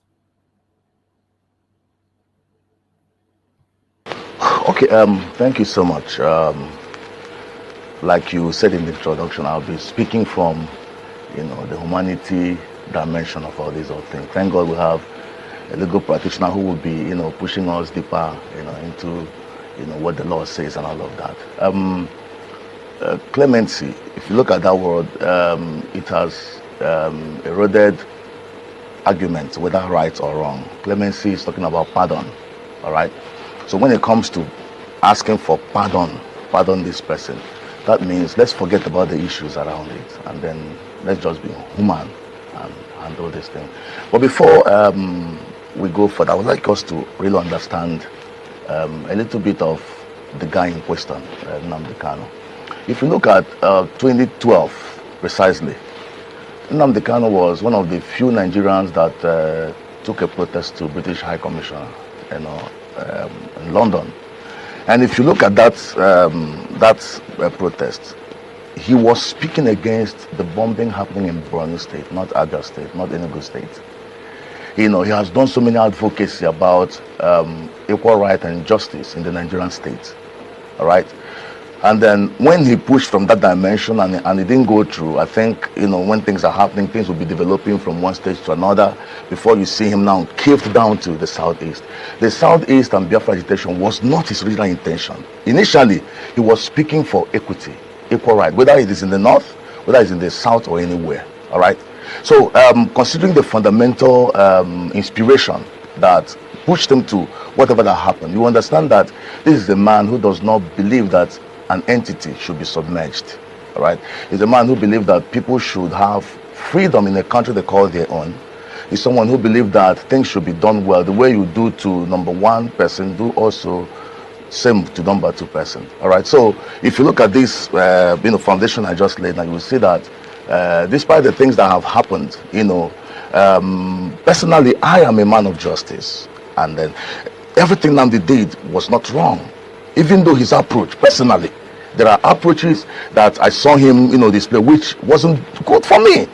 Okay, thank you so much. Like you said in the introduction, I'll be speaking from, the humanity dimension of all these things. Thank God we have a legal practitioner who will be, pushing us deeper, into, what the law says and all of that. Clemency, if you look at that word, it has eroded arguments, whether right or wrong. Clemency is talking about pardon, all right? So when it comes to asking for pardon this person, that means let's forget about the issues around it, and then let's just be human and handle this thing. But before we go further, I would like us to really understand a little bit of the guy in question, Nnamdi Kanu. If you look at 2012 precisely, Nnamdi Kanu was one of the few Nigerians that took a protest to British High Commissioner, in London. And if you look at that protest, he was speaking against the bombing happening in Borno State, not Abia State, not Enugu State. He has done so many advocacy about equal right and justice in the Nigerian state. All right. And then when he pushed from that dimension and it didn't go through, I think, when things are happening, things will be developing from one stage to another before you see him now caved down to the southeast. The southeast and Biafra agitation was not his original intention. Initially, he was speaking for equity, equal right, whether it is in the north, whether it's in the south or anywhere. All right. So considering the fundamental inspiration that pushed him to whatever that happened, you understand that this is a man who does not believe that an entity should be submerged. All right. He's a man who believes that people should have freedom in a country they call their own. He's someone who believes that things should be done well. The way you do to number one person, do also same to number two person. All right. So if you look at this, foundation I just laid, now you will see that despite the things that have happened, personally, I am a man of justice, and then everything Nnamdi did was not wrong. Even though his approach, personally, there are approaches that I saw him, display, which wasn't good for me.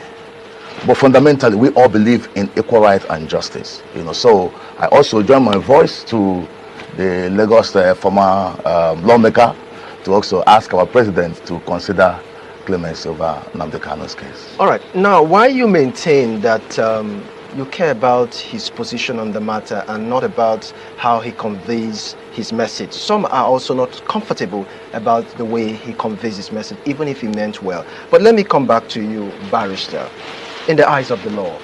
But fundamentally, we all believe in equal right and justice. So I also join my voice to the Lagos former lawmaker to also ask our president to consider clemency over Nnamdi Kanu's case. All right. Now, why you maintain that you care about his position on the matter and not about how he conveys his message? Some are also not comfortable about the way he conveys his message, even if he meant well. But let me come back to you, barrister. In the eyes of the law,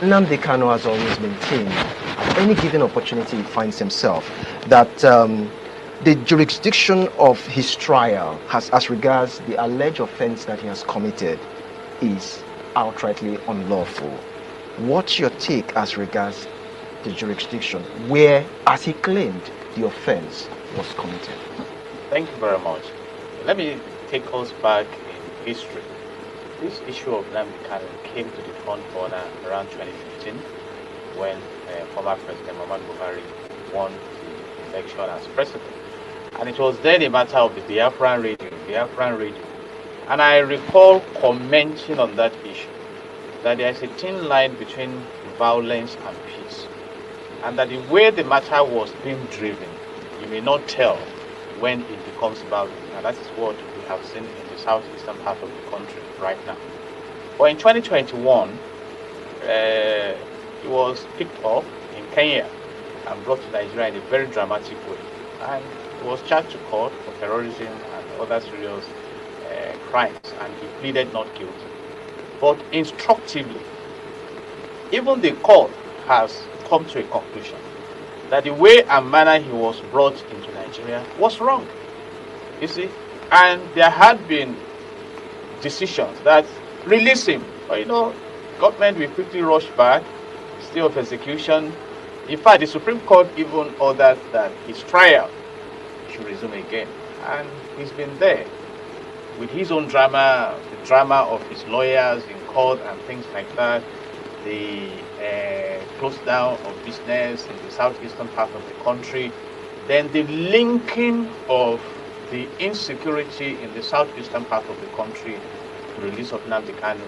Nnamdi Kanu has always maintained, at any given opportunity he finds himself, that the jurisdiction of his trial, as regards the alleged offense that he has committed, is outrightly unlawful. What's your take as regards the jurisdiction where, as he claimed, the offense was committed? Thank you very much. Let me take us back in history. This issue of Nnamdi Kanu came to the front burner around 2015 when former President Muhammadu Buhari won the election as president. And it was then a matter of the Biafran radio. And I recall commenting on that issue, that there is a thin line between violence and peace, and that the way the matter was being driven, you may not tell when it becomes violent, and that is what we have seen in the southeastern part of the country right now. But in 2021, it was picked up in Kenya and brought to Nigeria in a very dramatic way, and he was charged to court for terrorism and other serious crimes, and he pleaded not guilty. But instructively, even the court has come to a conclusion that the way and manner he was brought into Nigeria was wrong. You see, and there had been decisions that release him. But government will quickly rush back, stay of execution. In fact, the Supreme Court even ordered that his trial should resume again. And he's been there with his own drama, the drama of his lawyers in court and things like that, the close down of business in the southeastern part of the country, then the linking of the insecurity in the southeastern part of the country to the release of Nnamdi Kanu.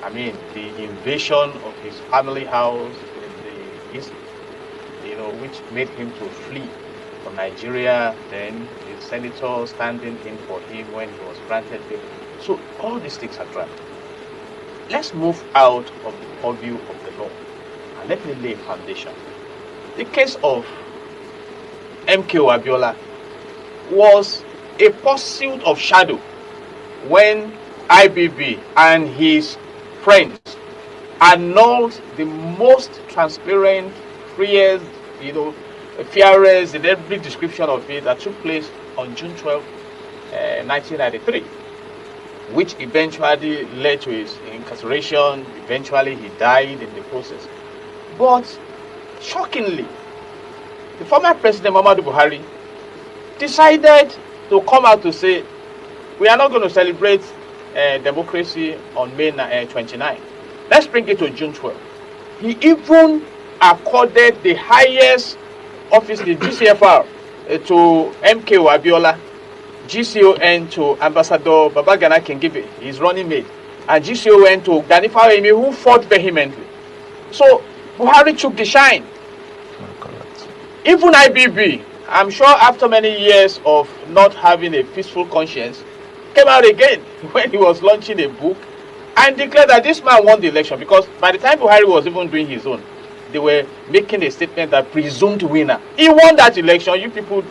I mean, the invasion of his family house in the east, which made him to flee from Nigeria, then the senator standing in for him when he was granted bail. So all these things are drama. Let's move out of the purview of the law and let me lay a foundation. The case of MKO Abiola was a pursuit of shadow when IBB and his friends annulled the most transparent, freest, fairest in every description of it that took place on June 12, 1993, which eventually led to his incarceration. Eventually, he died in the process. But shockingly, the former President Muhammadu Buhari decided to come out to say, we are not going to celebrate democracy on May 29. Let's bring it to June 12. He even accorded the highest office, the GCFR, to MKO Abiola, GCON to Ambassador Babagana Kingibe, his running mate, and GCON to Gani Fawemi, who fought vehemently. So Buhari took the shine. Even IBB, I'm sure after many years of not having a peaceful conscience, came out again when he was launching a book and declared that this man won the election, because by the time Buhari was even doing his own, they were making a statement that presumed winner. He won that election. You people,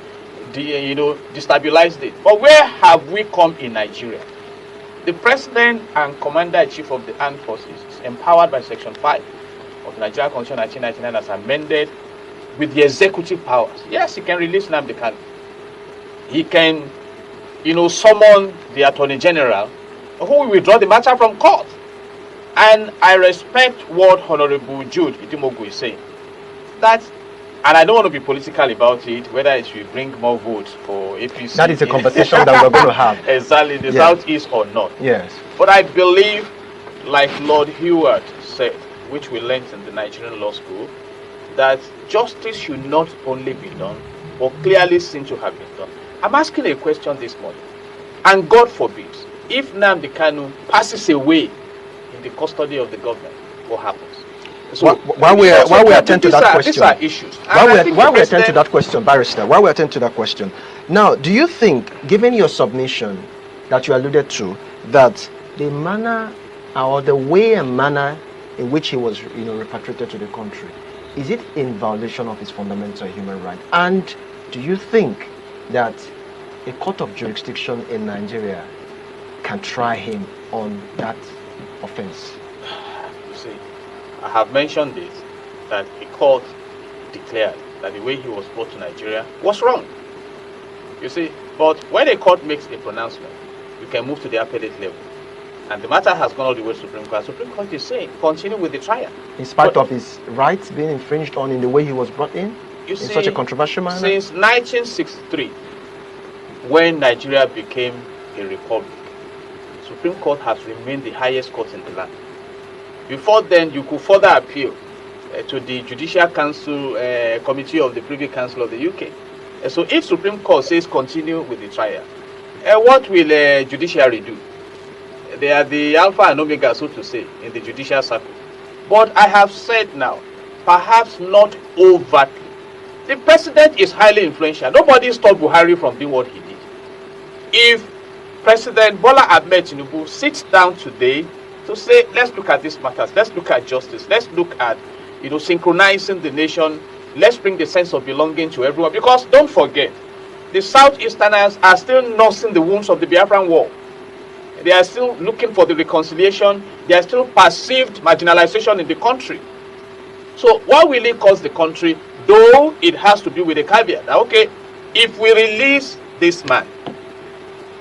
destabilized it. But where have we come in Nigeria? The president and commander-in-chief of the armed forces is empowered by Section 5 of Nigeria Constitution 1999 as amended with the executive powers. Yes, he can release Nnamdi Kanu. He can, summon the Attorney General who will withdraw the matter from court. And I respect what Honorable Jude Itimogu is saying. That, and I don't want to be political about it, whether it should bring more votes for APC. That is a conversation that we're going to have. Exactly, the Southeast or not. Yes. But I believe, like Lord Heward said, which we learned in the Nigerian law school, that justice should not only be done, but clearly seem to have been done. I'm asking a question this morning, and God forbid, if Nnamdi Kanu passes away in the custody of the government, what happens? So while we attend to that question, these are issues. While we attend to that question, Barrister, while we attend to that question, now, do you think, given your submission that you alluded to, that the manner or the way and manner in which he was, repatriated to the country, is it in violation of his fundamental human right? And do you think that a court of jurisdiction in Nigeria can try him on that offense? You see, I have mentioned this, that a court declared that the way he was brought to Nigeria was wrong. You see, but when a court makes a pronouncement, you can move to the appellate level. And the matter has gone all the way to Supreme Court. Supreme Court is saying, continue with the trial. In spite of his rights being infringed on in the way he was brought in such a controversial manner? Since 1963, when Nigeria became a republic, Supreme Court has remained the highest court in the land. Before then, you could further appeal to the Judicial Council Committee of the Privy Council of the UK. So if Supreme Court says continue with the trial, what will judiciary do? They are the alpha and omega, so to say, in the judicial circle. But I have said now, perhaps not overtly. The president is highly influential. Nobody stopped Buhari from doing what he did. If President Bola Ahmed Tinubu sits down today to say, let's look at these matters, let's look at justice, let's look at, synchronizing the nation, let's bring the sense of belonging to everyone. Because don't forget, the Southeasterners are still nursing the wounds of the Biafran war. They are still looking for the reconciliation. They are still perceived marginalization in the country. So what will it cost the country? Though it has to do with a caveat. Okay, if we release this man,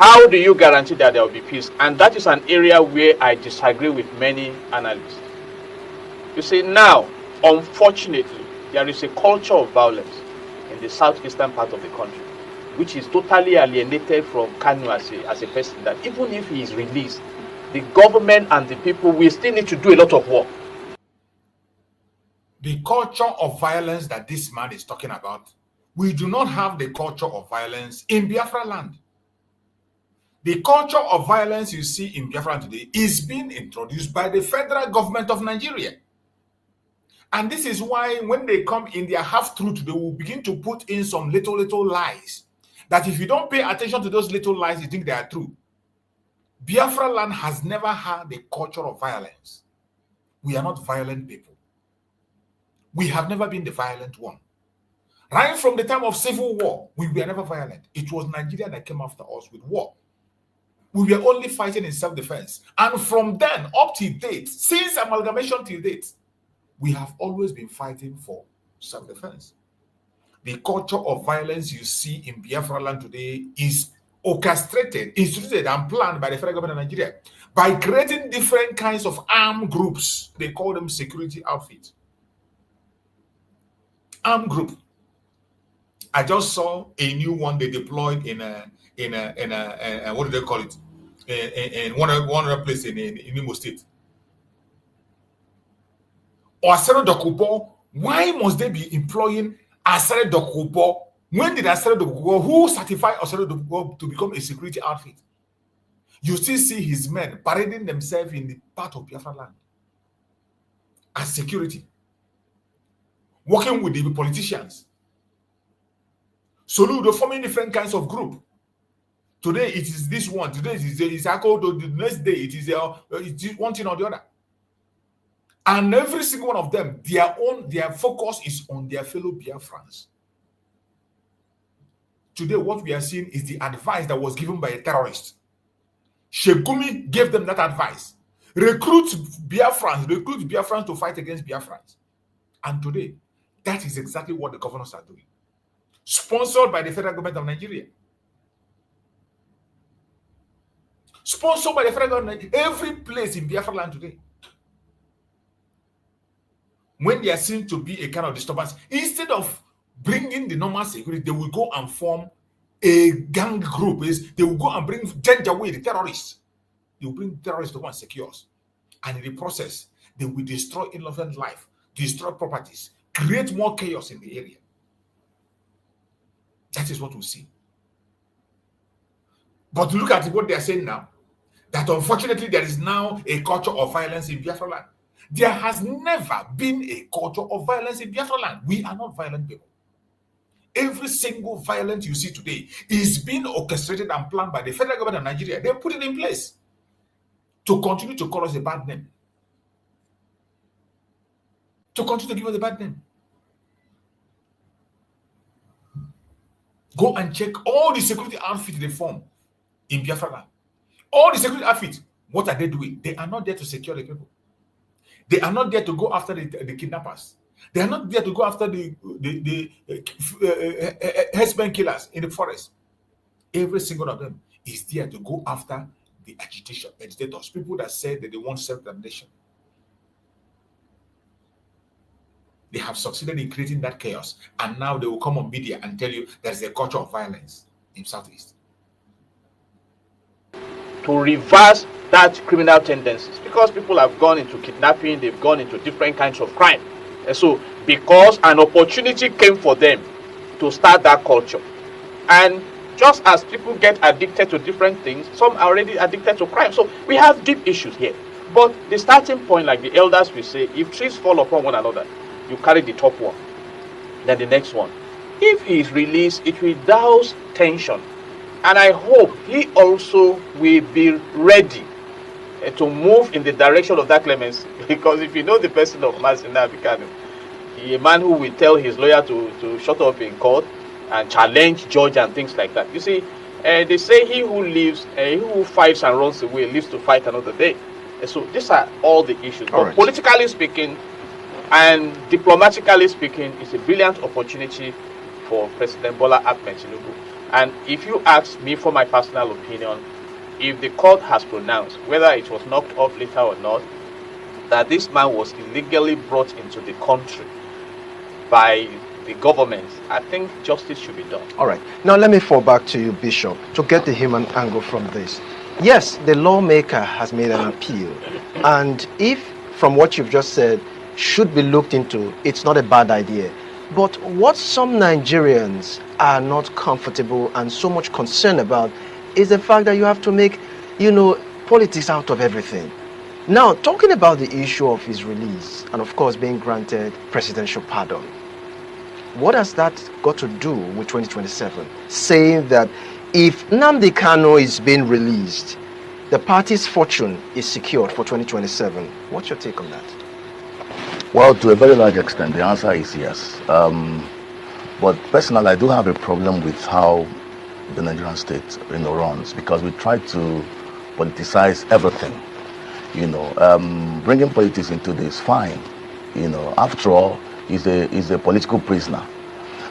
how do you guarantee that there will be peace? And that is an area where I disagree with many analysts. You see, now, unfortunately, there is a culture of violence in the southeastern part of the country, which is totally alienated from Kanu as a person, that even if he is released, the government and the people will still need to do a lot of work. The culture of violence that this man is talking about, we do not have the culture of violence in Biafra land. The culture of violence you see in Biafra today is being introduced by the federal government of Nigeria. And this is why when they come in their half-truth, they will begin to put in some little lies. That if you don't pay attention to those little lies, you think they are true. Biafra land has never had the culture of violence. We are not violent people. We have never been the violent one. Right from the time of civil war, we were never violent. It was Nigeria that came after us with war. We were only fighting in self-defense. And from then up to date, since amalgamation till date, we have always been fighting for self-defense. The culture of violence you see in Biafra land today is orchestrated, instituted, and planned by the federal government of Nigeria by creating different kinds of armed groups. They call them security outfits. Armed group. I just saw a new one they deployed in what do they call it? In one other place in Imo State. Asere Dokubo, why must they be employing Asere Dokubo? When did Asere Dokubo, who certified Asere Dokubo to become a security outfit? You still see his men parading themselves in the part of Biafra land as security, working with the politicians. So they're forming different kinds of group. Today it is this one. Today it is Ako. The next day it is one thing or the other. And every single one of them, their focus is on their fellow Biafrans. Today, what we are seeing is the advice that was given by a terrorist. Shegumi gave them that advice. Recruit Biafrans to fight against Biafrans. And today, that is exactly what the governors are doing. Sponsored by the federal government of Nigeria. Sponsored by the federal government. Every place in Biafra land today. When they are seen to be a kind of disturbance, instead of bringing the normal security, they will go and form a gang group. They will go and bring away the terrorists. They will bring terrorists to go and secure us. And in the process, they will destroy innocent life, destroy properties, create more chaos in the area. That is what we see. But look at what they are saying now. That unfortunately there is now a culture of violence in Biafra land. There has never been a culture of violence in Biafra land. We are not violent people. Every single violence you see today is being orchestrated and planned by the federal government of Nigeria. They put it in place to continue to call us a bad name. To continue to give us a bad name. Go and check all the security outfits they form in Biafra land. All the security outfits, what are they doing? They are not there to secure the people. They are not there to go after the kidnappers. They are not there to go after the herdsmen killers in the forest. Every single one of them is there to go after the agitators, people that say that they want self-determination. They have succeeded in creating that chaos, and now they will come on media and tell you there's a culture of violence in Southeast. To reverse that criminal tendencies, because people have gone into kidnapping, they've gone into different kinds of crime. And so because an opportunity came for them to start that culture, and just as people get addicted to different things, some are already addicted to crime. So we have deep issues here. But the starting point, like the elders will say, if trees fall upon one another, you carry the top one, then the next one. If he is released, it will douse tension. And I hope he also will be ready to move in the direction of that clemency. Because if you know the person of Nnamdi Kanu, a man who will tell his lawyer to shut up in court and challenge judge and things like that. You see, they say he who fights and runs away lives to fight another day. And so these are all the issues. But right. Politically speaking and diplomatically speaking, it's a brilliant opportunity for President Bola Ahmed Tinubu. And if you ask me for my personal opinion, if the court has pronounced, whether it was knocked off later or not, that this man was illegally brought into the country by the government, I think justice should be done. All right. Now let me fall back to you, Bishop, to get the human angle from this. Yes, the lawmaker has made an appeal. And if, from what you've just said, should be looked into, it's not a bad idea. But what some Nigerians are not comfortable and so much concerned about is the fact that you have to make, politics out of everything. Now, talking about the issue of his release and, of course, being granted presidential pardon, what has that got to do with 2027? Saying that if Nnamdi Kanu is being released, the party's fortune is secured for 2027. What's your take on that? Well, to a very large extent, the answer is yes. But personally, I do have a problem with how the Nigerian state, runs, because we try to politicize everything. Bringing politics into this, fine. After all, he's a political prisoner.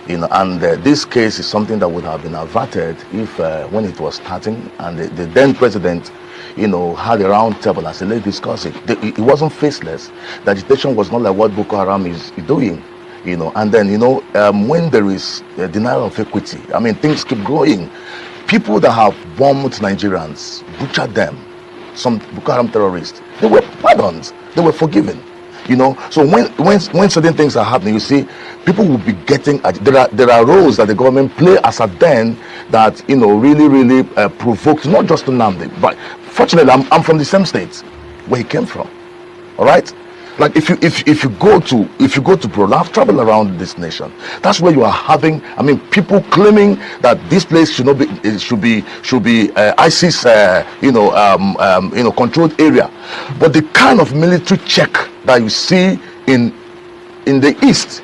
And this case is something that would have been averted if, when it was starting, and the then president, had a round table and said, let's discuss it. It wasn't faceless. The agitation was not like what Boko Haram is doing. And then, when there is a denial of equity, things keep growing. People that have bombed Nigerians, butchered them, some Boko Haram terrorists, they were pardoned, they were forgiven. So when certain things are happening, you see, people will be getting. There are roles that the government play as a then that really provoked not just Nnamdi, but fortunately, I'm from the same state where he came from. All right, like if you go to Bro, I've traveled around this nation. That's where you are having. People claiming that this place should not be. It should be ISIS, controlled area, but the kind of military check that you see in the east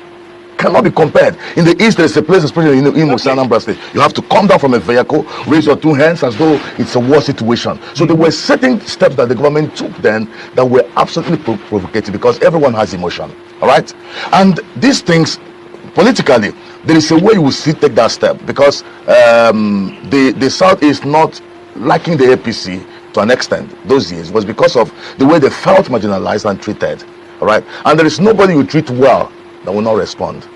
cannot be compared. In the east, there's a place, especially in Anambra State, you have to come down from a vehicle, raise your two hands as though it's a war situation. So there were certain steps that the government took then that were absolutely provocative, because everyone has emotion. All right, and these things politically, there is a way you will still take that step, because the South is not liking the APC to an extent. Those years was because of the way they felt marginalized and treated. All right, and there is nobody you treat well that will not respond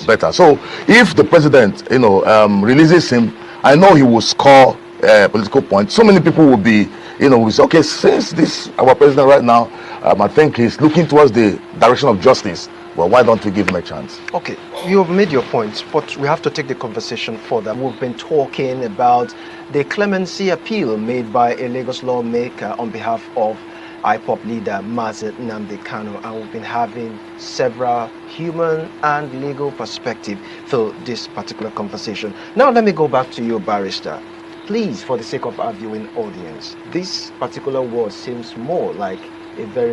better. So if the president releases him, I know he will score political points. So many people will be will say, okay, since this our president right now, I think he's looking towards the direction of justice. Well, why don't we give him a chance? Okay, you have made your points, but we have to take the conversation further. We've been talking about the clemency appeal made by a Lagos lawmaker on behalf of IPOP leader Mazi Nnamdi Kanu, and we've been having several human and legal perspectives through this particular conversation. Now let me go back to you, barrister. Please, for the sake of our viewing audience, this particular word seems more like a very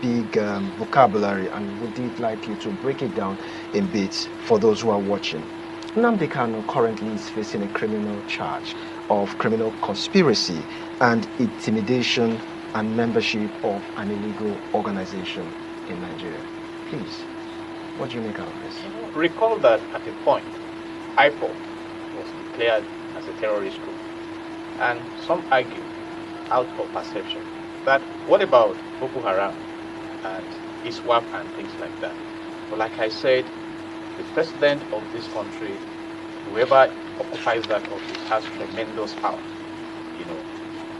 big vocabulary, and would like you to break it down in bits for those who are watching. Nnamdi Kanu currently is facing a criminal charge of criminal conspiracy and intimidation and membership of an illegal organization in Nigeria. Please, what do you make out of this? Recall that at a point, IPOP was declared as a terrorist group, and some argue, out of perception, that what about Boko Haram and ISWAP and things like that? But like I said, the president of this country, whoever occupies that office, has tremendous power,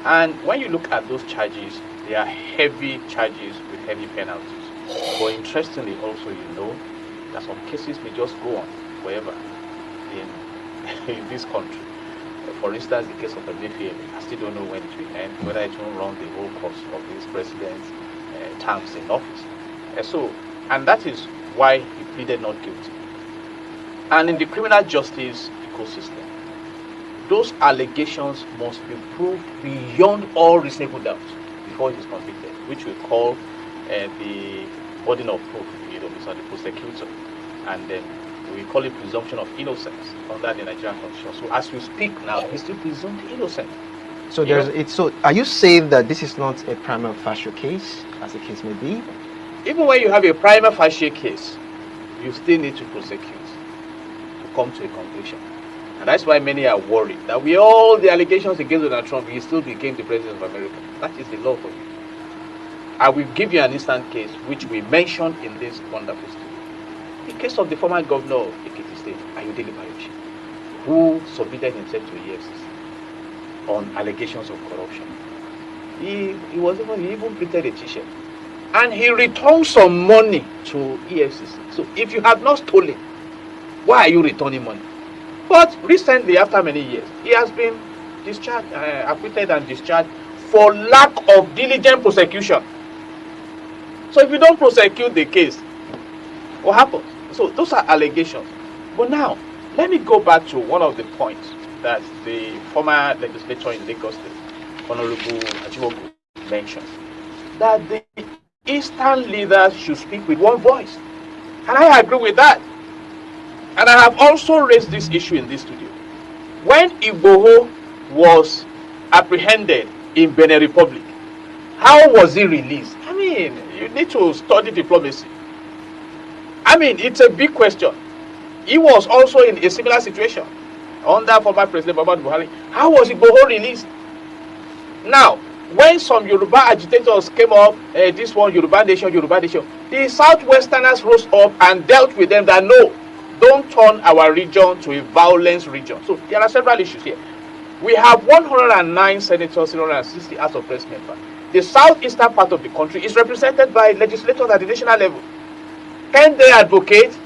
And when you look at those charges, they are heavy charges with heavy penalties. But interestingly, also, that some cases may just go on forever in this country. For instance, the case of Emefiele, I still don't know when it will end, whether it will run the whole course of this president's terms in office. And that is why he pleaded not guilty. And in the criminal justice ecosystem, those allegations must be proved beyond all reasonable doubt before he is convicted, which we call the burden of proof, it's on the prosecutor. And then we call it presumption of innocence under the Nigerian Constitution. So as we speak now, he's still presumed innocent. So So are you saying that this is not a prima facie case, as the case may be? Even when you have a prima facie case, you still need to prosecute to come to a conclusion. And that's why many are worried that with all the allegations against Donald Trump, he still became the president of America. That is the law for you. I will give you an instant case which we mentioned in this wonderful story. The case of the former governor of Ekiti State, Ayodele Bayoshi, who submitted himself to EFCC on allegations of corruption. He even printed a t-shirt. And he returned some money to EFCC. So if you have not stolen, why are you returning money? But recently, after many years, he has been discharged, acquitted and discharged for lack of diligent prosecution. So if you don't prosecute the case, what happens? So those are allegations. But now, let me go back to one of the points that the former legislator in Lagos State, Honorable Achiwogu, mentioned, that the Eastern leaders should speak with one voice. And I agree with that. And I have also raised this issue in this studio. When Igboho was apprehended in Benin Republic, how was he released? I mean, you need to study diplomacy. I mean, it's a big question. He was also in a similar situation under former President Muhammadu Buhari. How was Igboho released? Now, when some Yoruba agitators came up, this one, Yoruba nation, the Southwesterners rose up and dealt with them that no, don't turn our region to a violence region. So there are several issues here. We have 109 senators, 160 House of Press members. The southeastern part of the country is represented by legislators at the national level. Can they advocate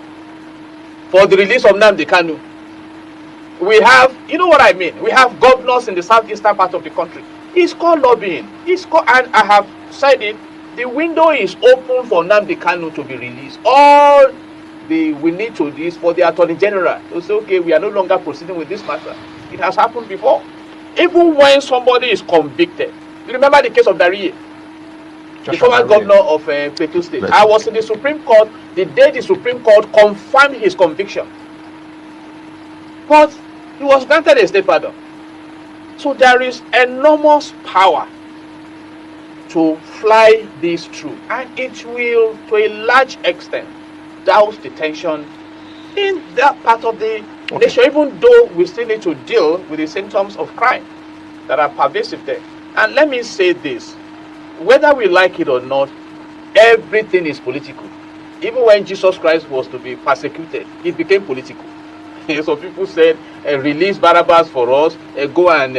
for the release of Nnamdi Kanu? We have, you know what I mean? We have governors in the southeastern part of the country. It's called lobbying. And I have said it, the window is open for Nnamdi Kanu to be released. All we need to do is for the Attorney General to say, okay, we are no longer proceeding with this matter. It has happened before. Even when somebody is convicted. You remember the case of Dariye, the former governor of Plateau State. I was in the Supreme Court the day the Supreme Court confirmed his conviction. But he was granted a state pardon. So there is enormous power to fly this through. And it will, to a large extent, douse the tension in that part of the nation, even though we still need to deal with the symptoms of crime that are pervasive there. And let me say this, whether we like it or not, everything is political. Even when Jesus Christ was to be persecuted, it became political. So people said, release Barabbas for us, go and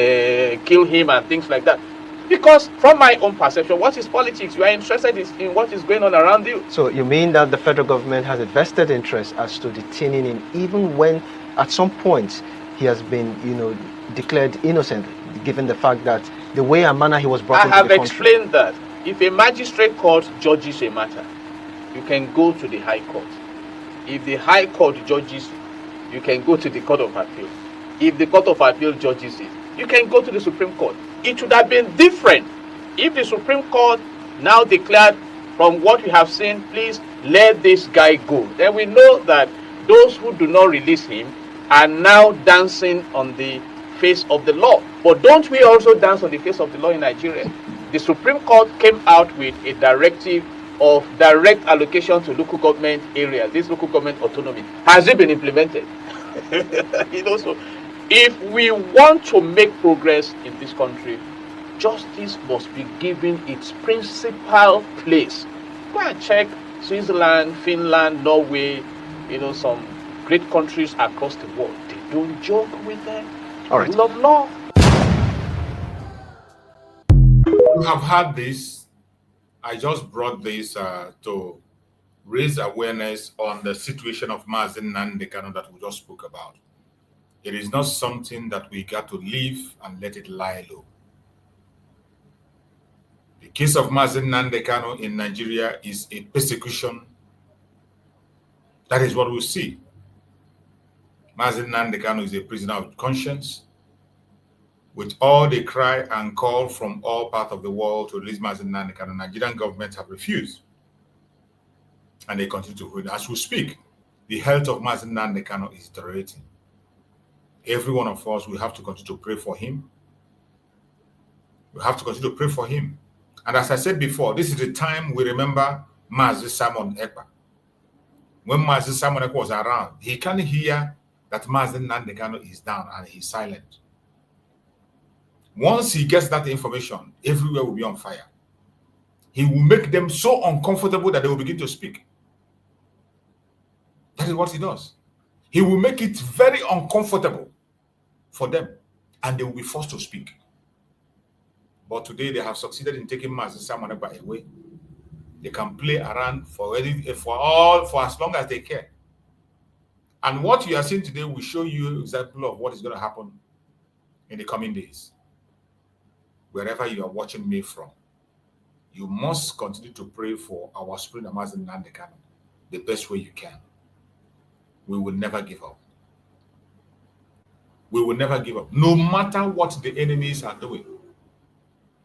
kill him and things like that. Because from my own perception, what is politics? You are interested in what is going on around you. So you mean that the federal government has a vested interest as to detaining him, even when at some point he has been, declared innocent, given the fact that the way and manner he was brought into the country? I have explained that. If a magistrate court judges a matter, you can go to the High Court. If the High Court judges it, you can go to the Court of Appeal. If the Court of Appeal judges it, you can go to the Supreme Court. It would have been different if the Supreme Court now declared, from what we have seen, please let this guy go. Then we know that those who do not release him are now dancing on the face of the law. But don't we also dance on the face of the law in Nigeria? The Supreme Court came out with a directive of direct allocation to local government areas, this local government autonomy. Has it been implemented? So if we want to make progress in this country, justice must be given its principal place. Go and check Switzerland, Finland, Norway, some great countries across the world. They don't joke with them. All right. Rule of law. You have had this. I just brought this to raise awareness on the situation of Mazi Nnamdi Kanu that we just spoke about. It is not something that we got to leave and let it lie low. The case of Mazi Nnamdi Kanu in Nigeria is a persecution. That is what we see. Mazi Nnamdi Kanu is a prisoner of conscience. With all the cry and call from all parts of the world to release Mazi Nnamdi Kanu, Nigerian government have refused. And they continue to hold. As we speak, the health of Mazi Nnamdi Kanu is deteriorating. Every one of us, we have to continue to pray for him. We have to continue to pray for him. And as I said before, this is the time we remember Mazi Simon Ekpa. When Mazi Simon Ekpa was around, he can hear that Nnamdi Kanu is down and he's silent. Once he gets that information, everywhere will be on fire. He will make them so uncomfortable that they will begin to speak. That is what he does. He will make it very uncomfortable for them, and they will be forced to speak. But today they have succeeded in taking Mazi Samanaba away. They can play around for as long as they care. And what you are seeing today will show you an example of what is going to happen in the coming days. Wherever you are watching me from, you must continue to pray for our Supreme Mazi Nnamdi Kanu the best way you can. We will never give up. We will never give up. No matter what the enemies are doing,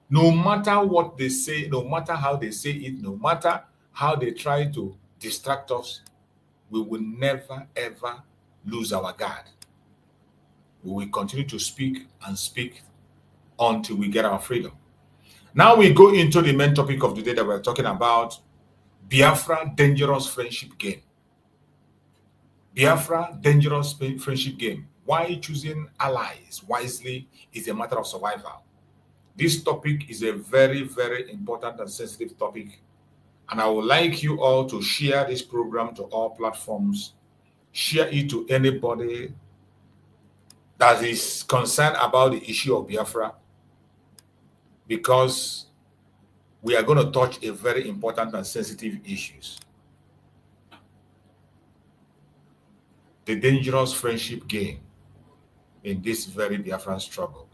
no matter what they say, no matter how they say it, no matter how they try to distract us, we will never, ever lose our guard. We will continue to speak and speak until we get our freedom. Now we go into the main topic of the day that we're talking about, Biafra dangerous friendship game. Biafra dangerous friendship game. Why choosing allies wisely is a matter of survival. This topic is a very, very important and sensitive topic. And I would like you all to share this program to all platforms. Share it to anybody that is concerned about the issue of Biafra, because we are going to touch a very important and sensitive issues. The dangerous friendship game in this very Biafran struggle.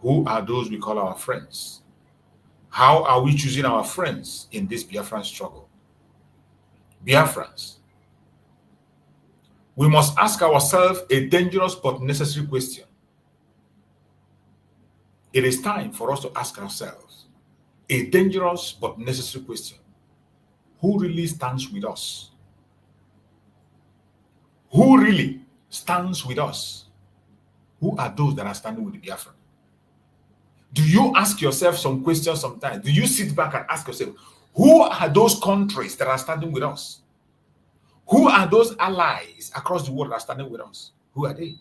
Who are those we call our friends? How are we choosing our friends in this Biafran struggle? Biafrans, we must ask ourselves a dangerous but necessary question. It is time for us to ask ourselves a dangerous but necessary question. Who really stands with us? Who really stands with us? Who are those that are standing with the Biafran? Do you ask yourself some questions sometimes? Do you sit back and ask yourself, who are those countries that are standing with us? Who are those allies across the world that are standing with us? Who are they?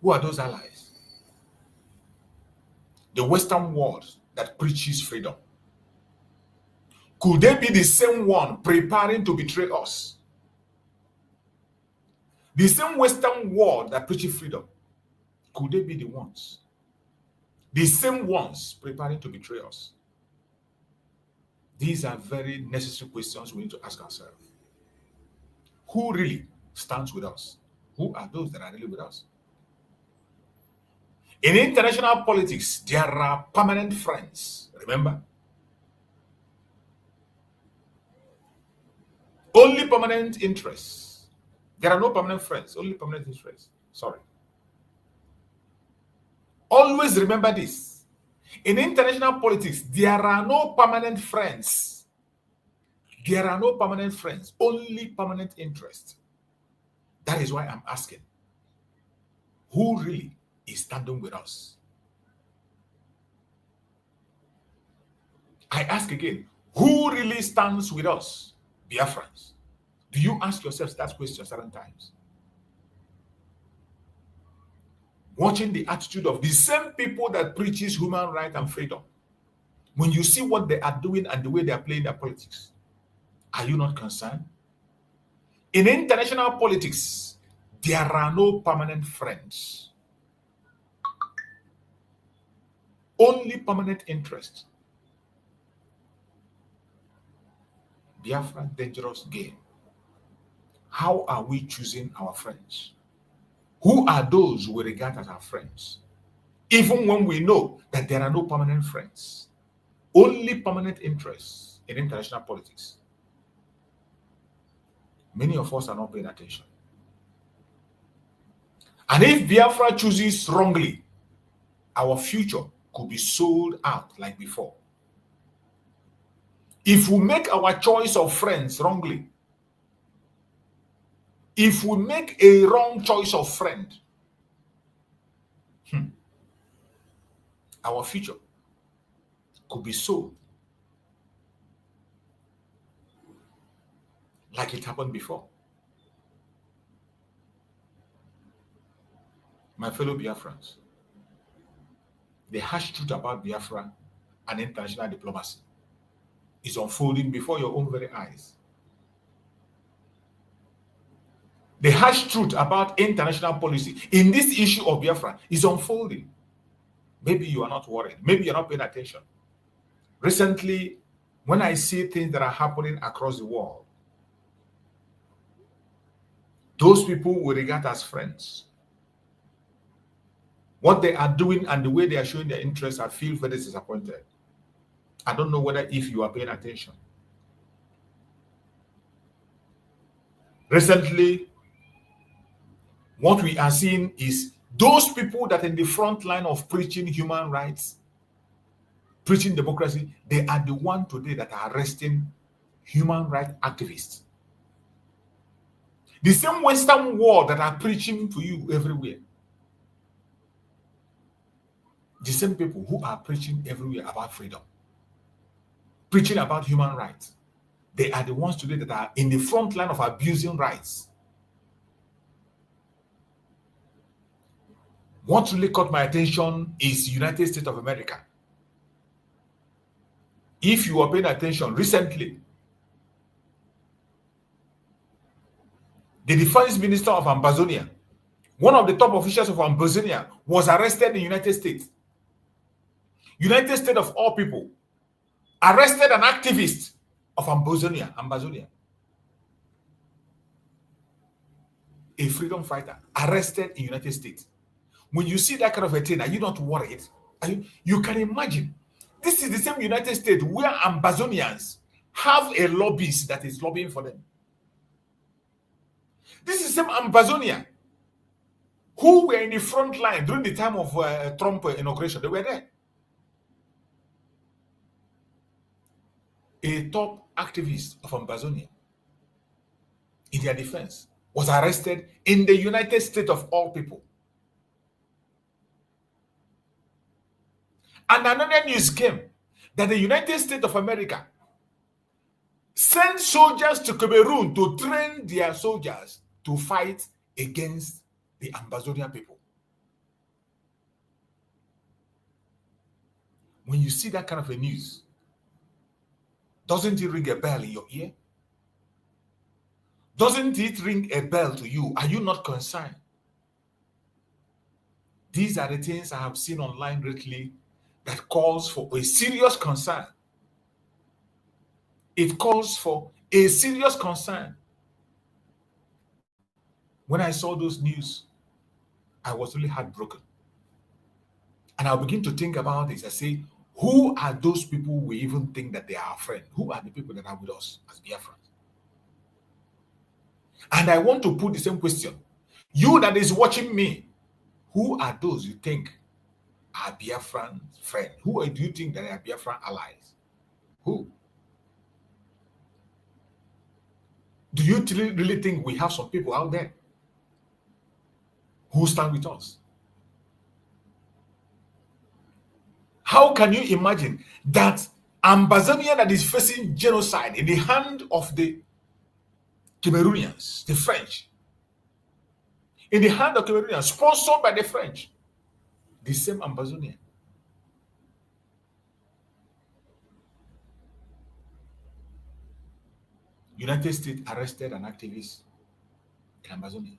Who are those allies? The Western world that preaches freedom. Could they be the same one preparing to betray us? The same Western world that preaches freedom. Could they be the ones? The same ones preparing to betray us? These are very necessary questions we need to ask ourselves. Who really stands with us? Who are those that are really with us? In international politics, there are permanent friends. Remember? Only permanent interests. There are no permanent friends, only permanent interests. Sorry. Always remember this. In international politics, there are no permanent friends. There are no permanent friends, only permanent interests. That is why I'm asking, who really is standing with us? I ask again, who really stands with us? Biafrans. Do you ask yourself that question certain times? Watching the attitude of the same people that preaches human rights and freedom. When you see what they are doing and the way they are playing their politics, are you not concerned? In international politics, there are no permanent friends. Only permanent interests. Biafra dangerous game. How are we choosing our friends? Who are those we regard as our friends? Even when we know that there are no permanent friends, only permanent interests in international politics. Many of us are not paying attention. And if Biafra chooses wrongly, our future could be sold out like before. If we make our choice of friends wrongly, if we make a wrong choice of friend, our future could be sold like it happened before. My fellow Biafrans, the harsh truth about Biafra and international diplomacy is unfolding before your own very eyes. The harsh truth about international policy in this issue of Biafra is unfolding. Maybe you are not worried. Maybe you're not paying attention. Recently, when I see things that are happening across the world, those people we regard as friends, what they are doing and the way they are showing their interest, I feel very disappointed. I don't know whether if you are paying attention. Recently, what we are seeing is those people that are in the front line of preaching human rights, preaching democracy, they are the one today that are arresting human rights activists. The same Western world that are preaching to you everywhere. The same people who are preaching everywhere about freedom, preaching about human rights. They are the ones today that are in the front line of abusing rights. What really caught my attention is United States of America. If you are paying attention, recently, the defense minister of Amazonia, one of the top officials of Amazonia, was arrested in the United States. United States of all people arrested an activist of Amazonia, a freedom fighter, arrested in the United States. When you see that kind of a thing, are you not worried? You can imagine. This is the same United States where Amazonians have a lobbyist that is lobbying for them. This is the same Amazonia who were in the front line during the time of Trump inauguration. They were there. A top activist of Amazonia, in their defense, was arrested in the United States of all people. And another news came that the United States of America sent soldiers to Cameroon to train their soldiers to fight against the Amazonian people. When you see that kind of a news, doesn't it ring a bell in your ear? Doesn't it ring a bell to you? Are you not concerned? These are the things I have seen online lately that calls for a serious concern. It calls for a serious concern. When I saw those news, I was really heartbroken. And I'll begin to think about this. I say, who are those people we even think that they are our friend? Who are the people that are with us as Biafran? And I want to put the same question. You that is watching me, who are those you think are Biafran friends? Who do you think that are Biafran allies? Who? Do you really think we have some people out there who stand with us? How can you imagine that Amazonia that is facing genocide in the hand of the Cameroonians, the French, in the hand of Cameroonians, sponsored by the French, the same Amazonia, United States arrested an activist in Amazonia.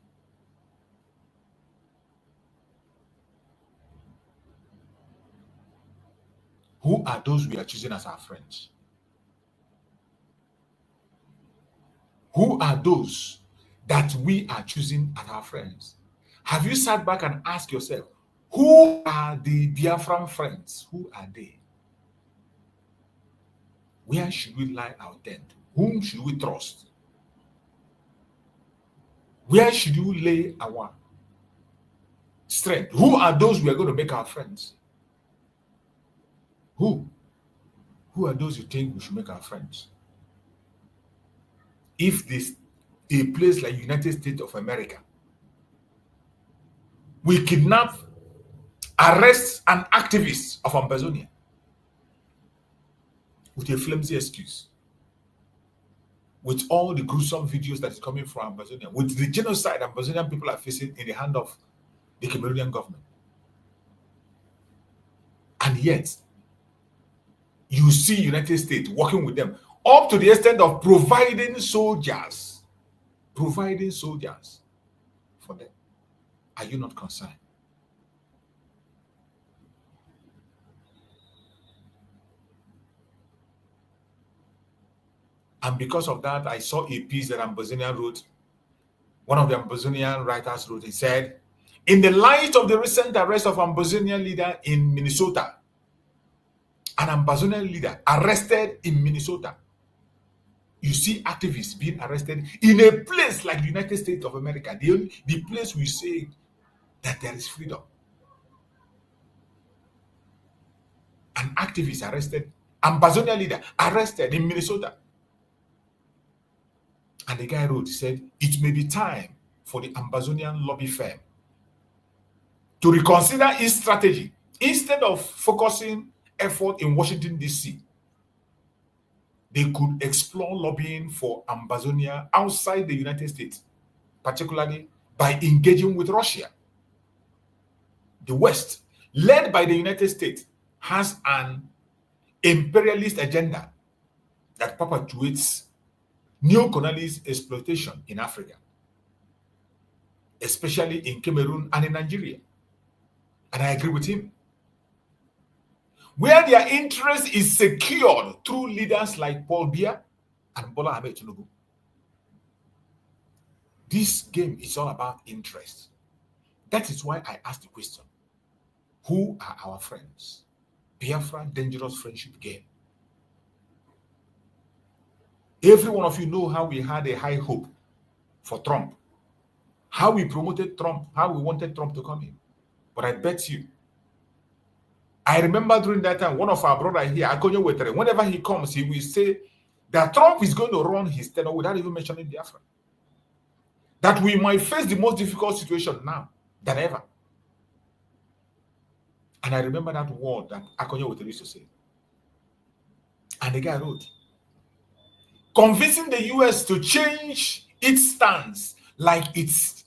Who are those we are choosing as our friends? Who are those that we are choosing as our friends? Have you sat back and asked yourself, who are the Biafran friends? Who are they? Where should we lie our tent? Whom should we trust? Where should you lay our strength? Who are those we are going to make our friends? Who? Who are those you think we should make our friends? If this a place like United States of America, we kidnap, arrest an activist of Amazonia with a flimsy excuse, with all the gruesome videos that is coming from Amazonia, with the genocide Amazonian people are facing in the hand of the Cameroonian government. And yet, you see United States working with them up to the extent of providing soldiers for them. Are you not concerned? And because of that, I saw a piece that Ambazonian wrote. One of the Ambazonian writers wrote, he said, in the light of the recent arrest of Ambazonian leader in Minnesota, an Ambazonian leader arrested in Minnesota, you see activists being arrested in a place like the United States of America, the place we say that there is freedom. An activist arrested, Ambazonian leader arrested in Minnesota. And the guy wrote, he said, it may be time for the Ambazonian lobby firm to reconsider its strategy. Instead of focusing effort in Washington, D.C., they could explore lobbying for Ambazonia outside the United States, particularly by engaging with Russia. The West, led by the United States, has an imperialist agenda that perpetuates neo-colonialist exploitation in Africa, especially in Cameroon and in Nigeria. And I agree with him. Where their interest is secured through leaders like Paul Biya and Bola Ahmed Tinubu. This game is all about interest. That is why I asked the question, who are our friends? Biafra dangerous friendship game. Every one of you know how we had a high hope for Trump, how we promoted Trump, how we wanted Trump to come in. But I bet you, I remember during that time, one of our brothers here, Akonyo Wetere, whenever he comes, he will say that Trump is going to run his tenure without even mentioning Biafra. That we might face the most difficult situation now than ever. And I remember that word that Akonyo Wetere used to say. And the guy wrote, convincing the US to change its stance like it's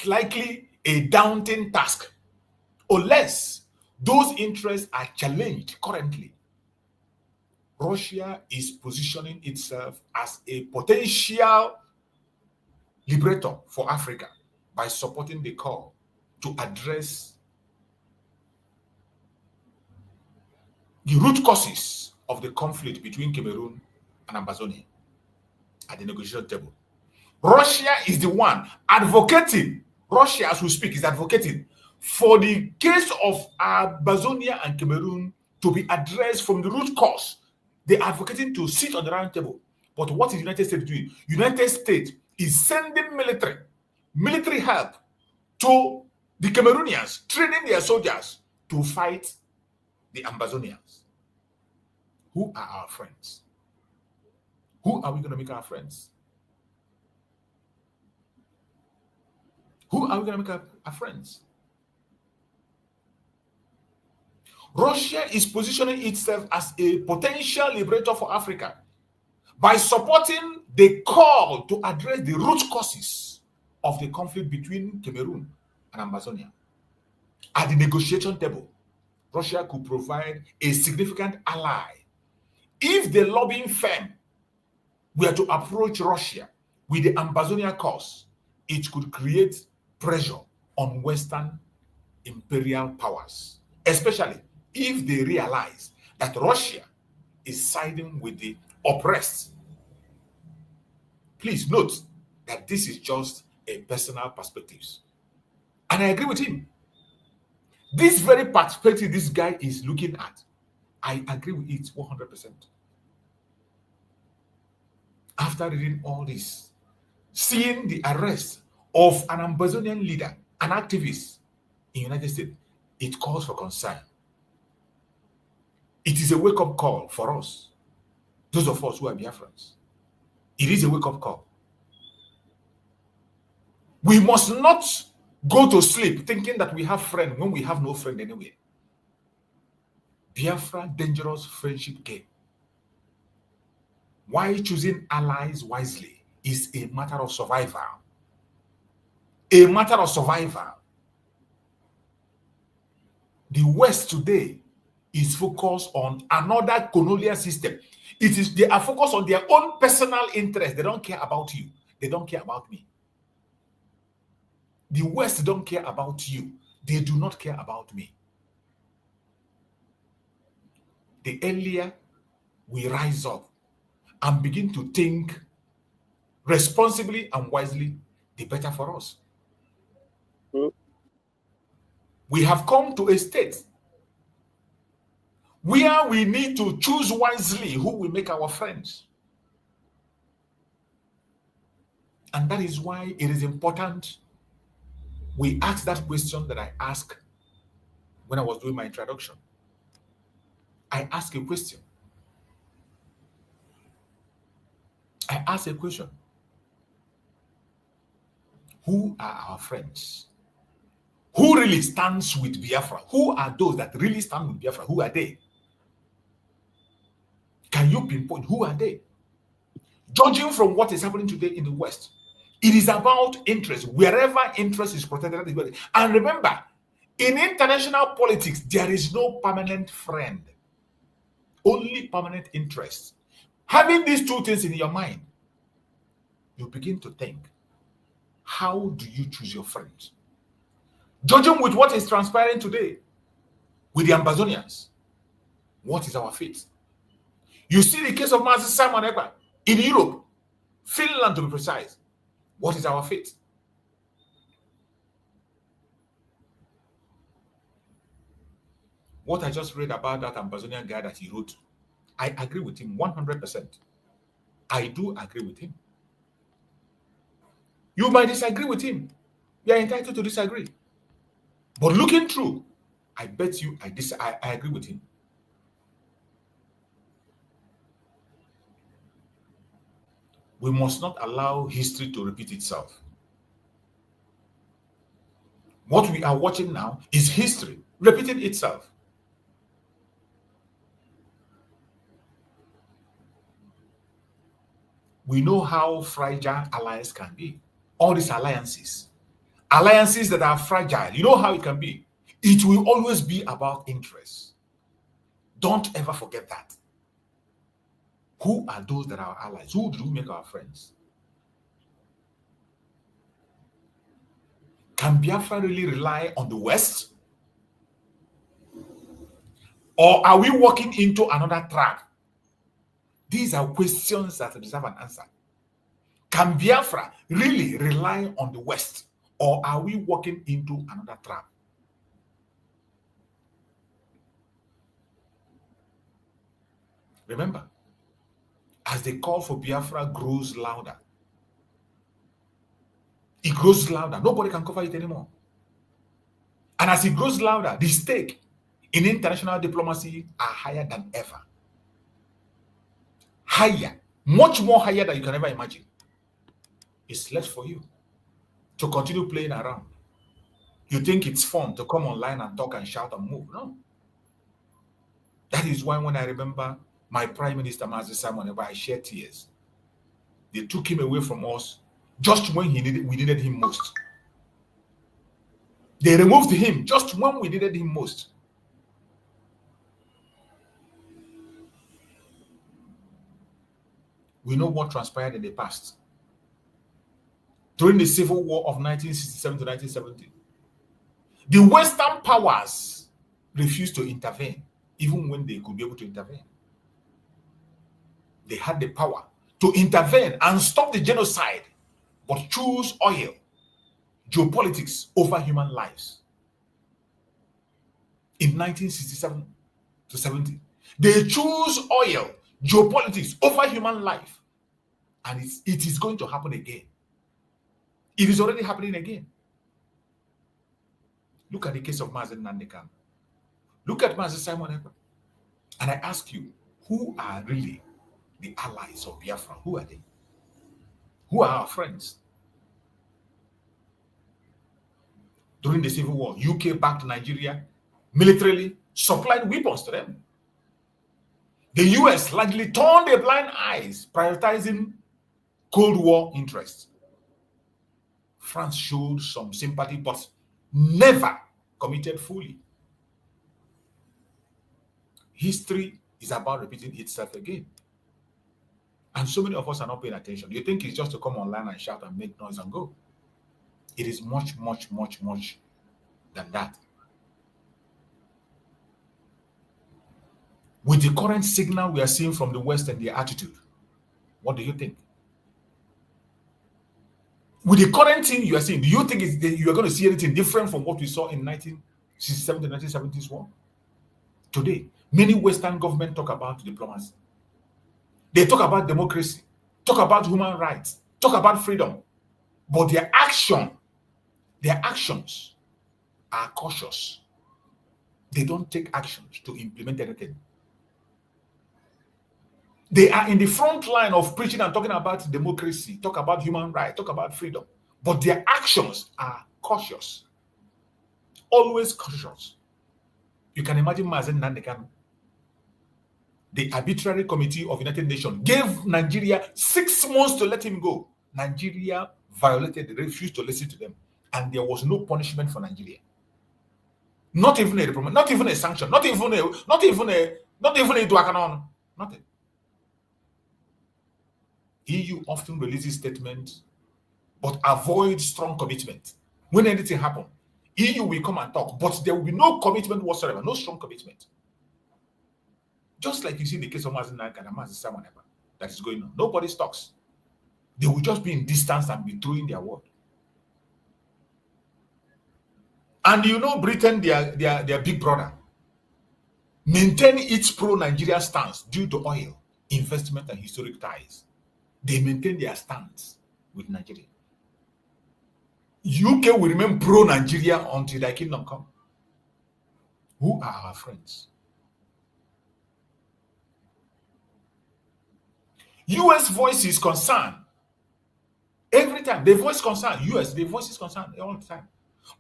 likely a daunting task, unless those interests are challenged currently. Russia is positioning itself as a potential liberator for Africa by supporting the call to address the root causes of the conflict between Cameroon and Ambazonia at the negotiation table. Russia is the one advocating, Russia as we speak is advocating for the case of Ambazonia and Cameroon to be addressed from the root cause. They're advocating to sit on the round table. But what is the United States doing? United States is sending military help to the Cameroonians, training their soldiers to fight the Ambazonians. Who are our friends? Who are we going to make our friends? Who are we going to make our friends? Russia is positioning itself as a potential liberator for Africa by supporting the call to address the root causes of the conflict between Cameroon and Ambazonia. At the negotiation table, Russia could provide a significant ally if the lobbying firm were to approach Russia with the Ambazonia cause. It could create pressure on Western imperial powers, especially if they realize that Russia is siding with the oppressed. Please note that this is just a personal perspective. And I agree with him. This very perspective this guy is looking at, I agree with it 100%. After reading all this, seeing the arrest of an Ambazonian leader, an activist in the United States, it calls for concern. It is a wake-up call for us, those of us who are Biafrans. It is a wake-up call. We must not go to sleep thinking that we have friends when we have no friend anywhere. Biafra dangerous friendship game. Why choosing allies wisely is a matter of survival. a matter of survival. The West today is focused on another colonial system. They are focused on their own personal interest. They don't care about you. They don't care about me. The West don't care about you. They do not care about me. The earlier we rise up and begin to think responsibly and wisely, the better for us. We have come to a state where we need to choose wisely who will make our friends. And that is why it is important we ask that question that I asked when I was doing my introduction. I asked a question. I asked a question. Who are our friends? Who really stands with Biafra? Who are those that really stand with Biafra? Who are they? Can you pinpoint who are they? Judging from what is happening today in the West, it is about interest. Wherever interest is protected. And remember, in international politics, there is no permanent friend. Only permanent interest. Having these two things in your mind, you begin to think, how do you choose your friends? Judging with what is transpiring today with the Amazonians, what is our fate? You see the case of Master Simon Ekpa in Europe, Finland to be precise. What is our fate? What I just read about that Amazonian guy that he wrote, I agree with him 100%. I do agree with him. You might disagree with him. You are entitled to disagree. But looking through, I bet you I agree with him. We must not allow history to repeat itself. What we are watching now is history repeating itself. We know how fragile alliance can be. All these alliances that are fragile, you know how it can be. It will always be about interest. Don't ever forget that. Who are those that are our allies? Who do we make our friends? Can Biafra really rely on the West? Or are we walking into another trap? These are questions that deserve an answer. Can Biafra really rely on the West? Or are we walking into another trap? Remember, as the call for Biafra grows louder, it grows louder. Nobody can cover it anymore. And as it grows louder, the stake in international diplomacy are higher than ever. Higher, much more higher than you can ever imagine. It's left for you to continue playing around. You think it's fun to come online and talk and shout and move. No. That is why when I remember my Prime Minister, Mazi Simon, I shed tears. They took him away from us just when we needed him most. They removed him just when we needed him most. We know what transpired in the past. During the Civil War of 1967 to 1970, the Western powers refused to intervene, even when they could be able to intervene. They had the power to intervene and stop the genocide, but choose oil, geopolitics over human lives. In 1967 to 70, they choose oil, geopolitics over human life. And it is going to happen again. It is already happening again. Look at the case of Mazi Nnamdi. Look at Mazi Simon Ekpa. And I ask you, who are really the allies of Biafra? Who are they? Who are our friends? During the Civil War, UK backed Nigeria militarily, supplied weapons to them. The US largely turned their blind eyes, prioritizing Cold War interests. France showed some sympathy, but never committed fully. History is about repeating itself again. And so many of us are not paying attention. You think it's just to come online and shout and make noise and go. It is much, much, much, much than that. With the current signal we are seeing from the West and their attitude, what do you think? With the current thing you are seeing, do you think you are going to see anything different from what we saw in 1967 to 1970s war? Today, many Western governments talk about diplomacy. They talk about democracy, talk about human rights, talk about freedom. But their actions are cautious. They don't take actions to implement anything. They are in the front line of preaching and talking about democracy, talk about human rights, talk about freedom. But their actions are cautious. Always cautious. You can imagine Mazen Nnamdi, the arbitrary committee of United Nations gave Nigeria 6 months to let him go. Nigeria violated, they refused to listen to them. And there was no punishment for Nigeria. Not even a reprimand, not even a sanction, not even a duakanon, nothing. EU often releases statements, but avoid strong commitment. When anything happens, EU will come and talk, but there will be no commitment whatsoever, no strong commitment. Just like you see in the case of Mazen Nnamdi and Mazen Simon that is going on. Nobody talks. They will just be in distance and be doing their work. And you know, Britain, their big brother, maintain its pro-Nigeria stance due to oil, investment, and historic ties. They maintain their stance with Nigeria. UK will remain pro-Nigeria until their kingdom come. Who are our friends? US voice is concerned. Every time they voice concern, US, they voice is concerned all the time.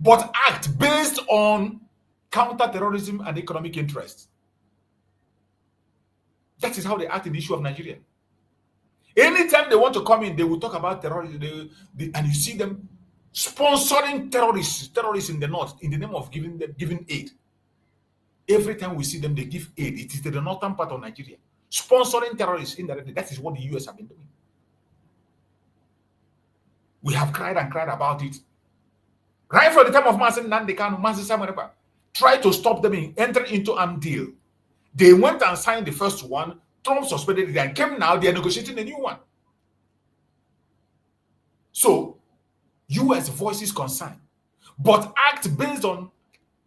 But act based on counter-terrorism and economic interests. That is how they act in the issue of Nigeria. Anytime they want to come in, they will talk about terrorism, and you see them sponsoring terrorists in the north in the name of giving aid. Every time we see them, they give aid. It is to the northern part of Nigeria. Sponsoring terrorists indirectly. That is what the US have been doing. We have cried and cried about it. Right from the time of Mazen Nnamdi Kanu, Mazen Simon tried to stop them in entering into an deal. They went and signed the first one. Trump suspended it and came now. They are negotiating a new one. So, US voice is concerned, but act based on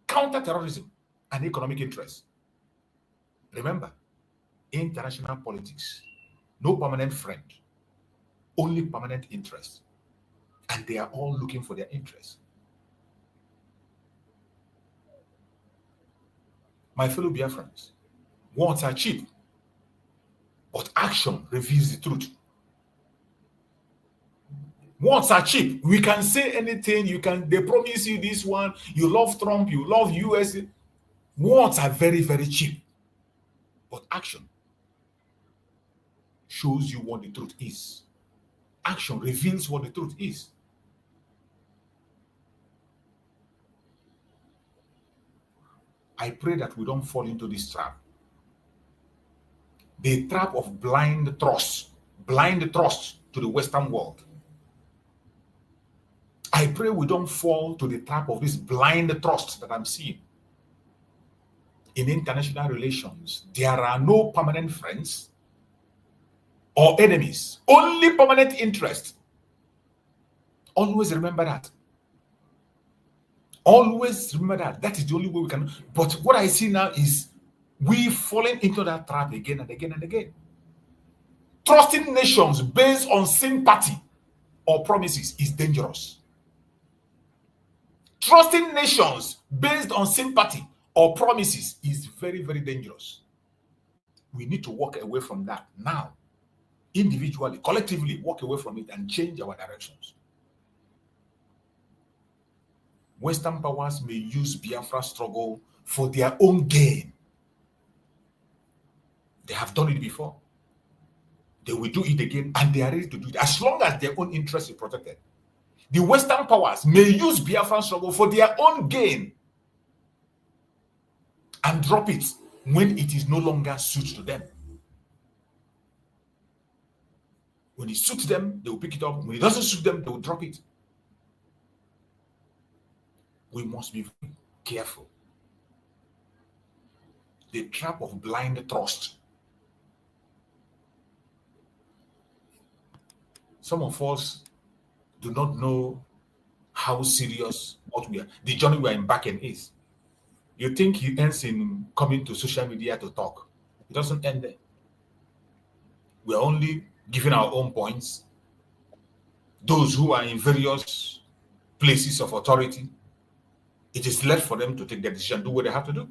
counter-terrorism and economic interests. Remember, international politics, no permanent friend, only permanent interest. And they are all looking for their interests. My fellow Biafrans, words are cheap, but action reveals the truth. Words are cheap. We can say anything. They promise you this one. You love Trump. You love US. Words are very, very cheap. But action shows you what the truth is. Action reveals what the truth is. I pray that we don't fall into this trap. The trap of blind trust to the Western world. I pray we don't fall to the trap of this blind trust that I'm seeing. In international relations, there are no permanent friends or enemies, only permanent interest. Always remember that. Always remember that. That is the only way we can. But what I see now is we falling into that trap again and again and again. Trusting nations based on sympathy or promises is dangerous. Trusting nations based on sympathy or promises is very, very dangerous. We need to walk away from that now. Individually, collectively, walk away from it and change our directions. Western powers may use Biafra struggle for their own gain. They have done it before. They will do it again, and they are ready to do it as long as their own interest is protected. The Western powers may use Biafran struggle for their own gain and drop it when it is no longer suit to them. When it suits them, they will pick it up. When it doesn't suit them, they will drop it. We must be very careful. The trap of blind trust. Some of us do not know how serious the journey we are embarking is. You think it ends in coming to social media to talk. It doesn't end there. We are only giving our own points. Those who are in various places of authority, it is left for them to take their decision, do what they have to do.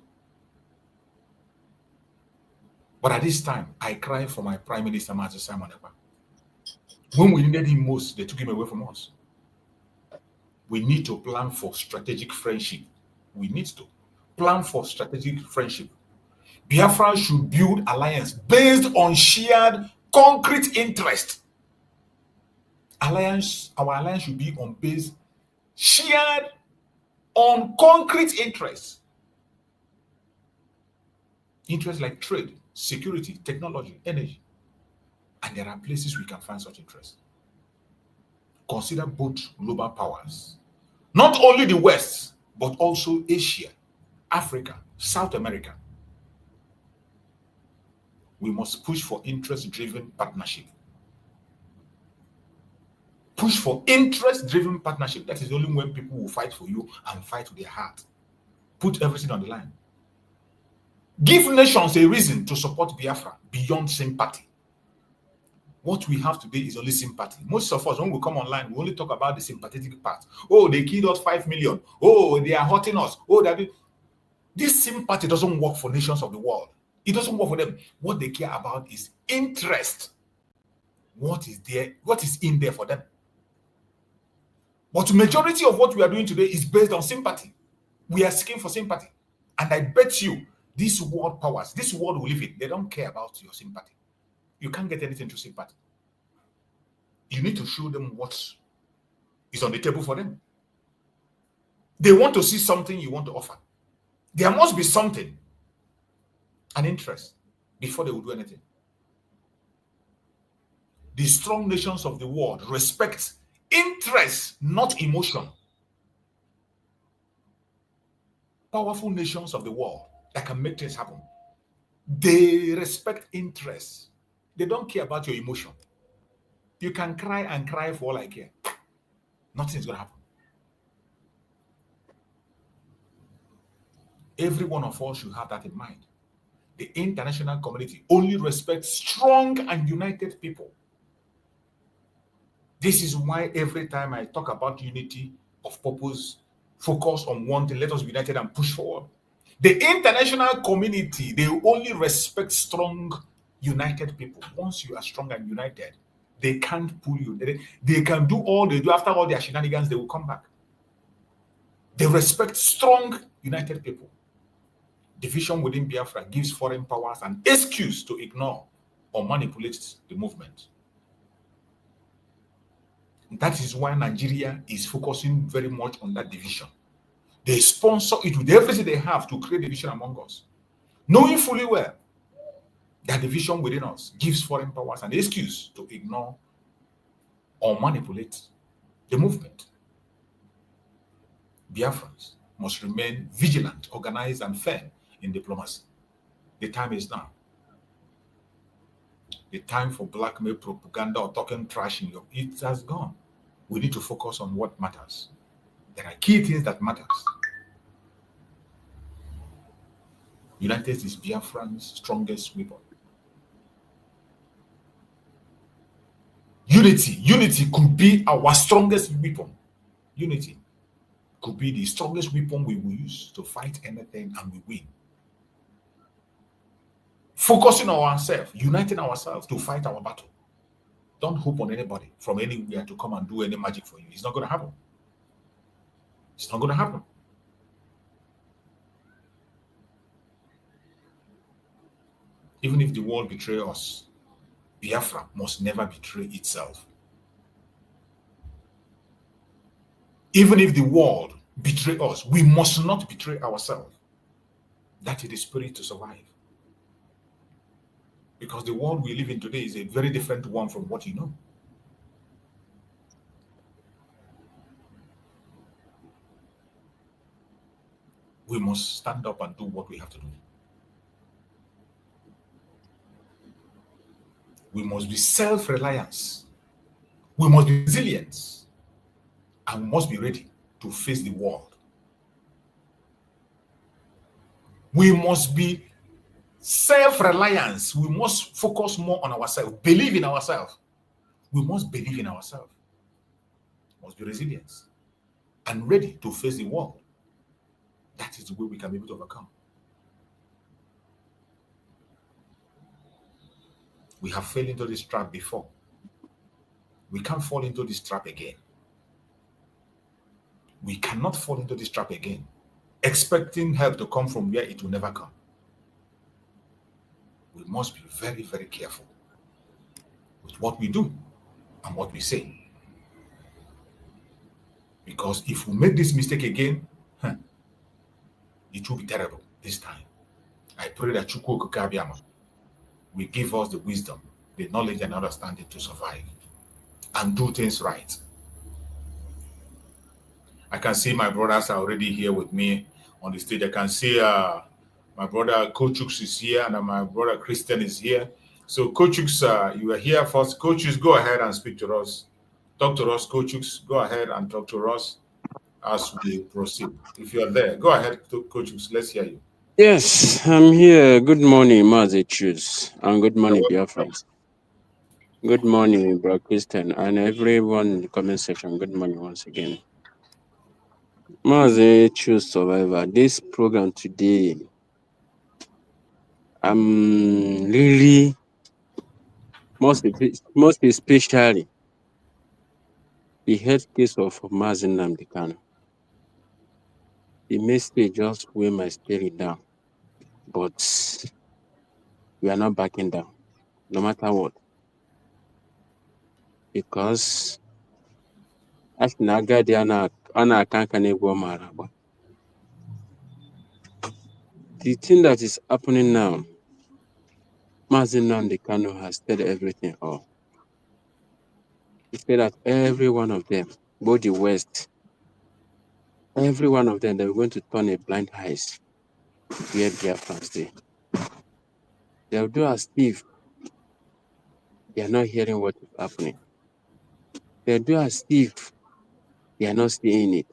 But at this time, I cry for my Prime Minister, Master Simon Ekpa. When we needed him most, they took him away from us. We need to plan for strategic friendship. We need to plan for strategic friendship. Biafra should build alliance based on shared concrete interest. Our alliance should be on base shared on concrete interests. Interests like trade, security, technology, energy. And there are places we can find such interest. Consider both global powers. Not only the West, but also Asia, Africa, South America. We must push for interest-driven partnership. Push for interest-driven partnership. That is only when people will fight for you and fight with their heart. Put everything on the line. Give nations a reason to support Biafra beyond sympathy. What we have today is only sympathy. Most of us, when we come online, we only talk about the sympathetic part. Oh, they killed us 5 million. Oh, they are hurting us. Oh, this sympathy doesn't work for nations of the world. It doesn't work for them. What they care about is interest. What is there? What is in there for them? But the majority of what we are doing today is based on sympathy. We are seeking for sympathy. And I bet you, these world powers, this world we live in, they don't care about your sympathy. You can't get anything through sympathy. You need to show them what is on the table for them. They want to see something you want to offer. There must be something, an interest, before they will do anything. The strong nations of the world respect interest, not emotion. Powerful nations of the world that can make things happen, they respect interest. They don't care about your emotion. You can cry and cry for all I care. Nothing's going to happen. Every one of us should have that in mind. The international community only respects strong and united people. This is why every time I talk about unity of purpose, focus on one thing, let us be united and push forward. The international community, they only respect strong, united people. Once you are strong and united, they can't pull you. They can do all they do. After all their shenanigans, they will come back. They respect strong, united people. Division within Biafra gives foreign powers an excuse to ignore or manipulate the movement. That is why Nigeria is focusing very much on that division. They sponsor it with everything they have to create division among us, knowing fully well that division within us gives foreign powers an excuse to ignore or manipulate the movement. Biafrans must remain vigilant, organized, and firm in diplomacy. The time is now. The time for blackmail, propaganda, or talking trash in it has gone. We need to focus on what matters. There are key things that matters. United is Biafran's strongest weapon. Unity could be our strongest weapon. Unity could be the strongest weapon we will use to fight anything, and we win. Focusing on ourselves, uniting ourselves to fight our battle. Don't hope on anybody from anywhere to come and do any magic for you. It's not going to happen. It's not going to happen. Even if the world betrays us, Biafra must never betray itself. Even if the world betray us, we must not betray ourselves. That is the spirit to survive. Because the world we live in today is a very different one from what you know. We must stand up and do what we have to do. We must be self-reliance. We must be resilient. And we must be ready to face the world. We must be self-reliance. We must focus more on ourselves. Believe in ourselves. We must believe in ourselves. We must be resilient and ready to face the world. That is the way we can be able to overcome. We have fallen into this trap before. We can't fall into this trap again. We cannot fall into this trap again, expecting help to come from where it will never come. We must be very, very careful with what we do and what we say. Because if we make this mistake again, it will be terrible this time. I pray that Chukwu Okike will give us the wisdom, the knowledge and understanding to survive and do things right. I can see my brothers are already here with me on the stage. I can see my brother Kochux is here and my brother Christian is here. So Kochux, you are here first. Kochux, go ahead and speak to us. Talk to us, Kochux. Go ahead and talk to us as we proceed. If you are there, go ahead, Kochux. Let's hear you. Yes, I'm here. Good morning, Mazechus, and good morning, BIAFRA'S. Good morning, Bro Christian, and everyone in the comment section. Good morning once again. Mazechus Survivor, this program today, I'm really, most especially, the head case of Nnamdi Kanu. The message just weigh my spirit down, but we are not backing down, no matter what, because as Nagadi Ana Kankane Guamaraba. The thing that is happening now, Nnamdi Kanu has said everything all. He said that every one of them, both the West, every one of them, they're going to turn a blind eyes where Biafran's day. They'll do as if they are not hearing what is happening. They'll do as if they are not seeing it.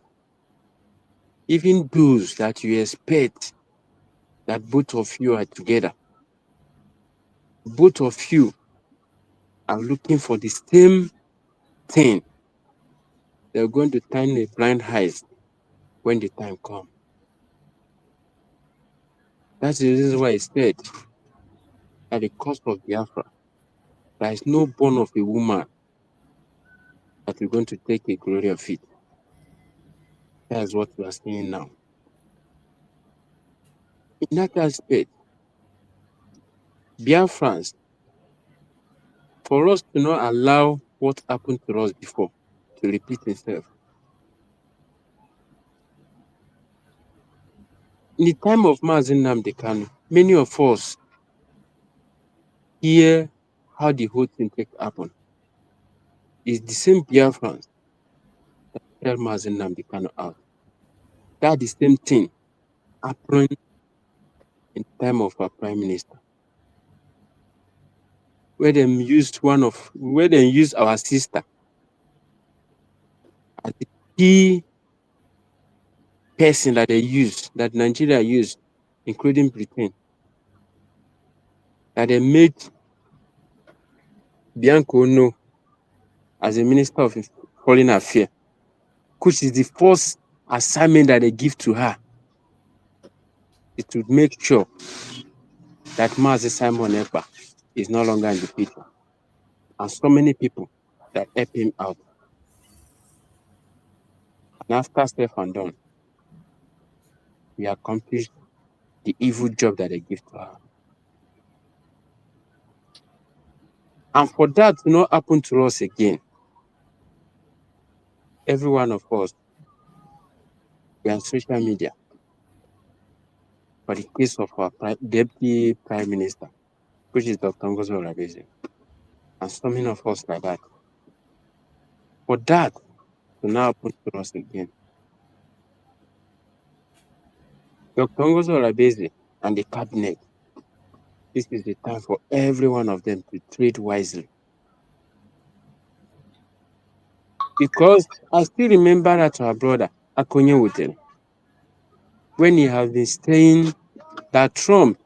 Even those that you expect that both of you are together, both of you are looking for the same thing, they're going to turn a blind eyes when the time comes. That's the reason why I said at the cost of Biafra, there is no born of a woman that is going to take a glory of it. That's what we are seeing now. In that aspect, Biafrans, for us to not allow what happened to us before to repeat itself. In the time of Nnamdi Kanu, many of us hear how the whole thing take happen. It's the same Biafrans that tell Nnamdi Kanu out. That's the same thing happening in the time of our Prime Minister. Where they used our sister as the key person that they use, that Nigeria used, including Britain, that they made Bianca Ono as a Minister of Foreign Affairs, which is the first assignment that they give to her. It would make sure that Mazi Simon Ekpa is no longer in the picture. And so many people that help him out. And after said and done, we accomplished the evil job that they give to her. And for that to not happen to us again, every one of us We are on social media. For the case of our Deputy Prime Minister, which is Dr. Ngozi Olabese, and so many of us like that. For that to now put to us again, Dr. Ngozi Olabese and the cabinet, this is the time for every one of them to tread wisely. Because I still remember that our brother, Akonye Wutel, when he has been saying that Trump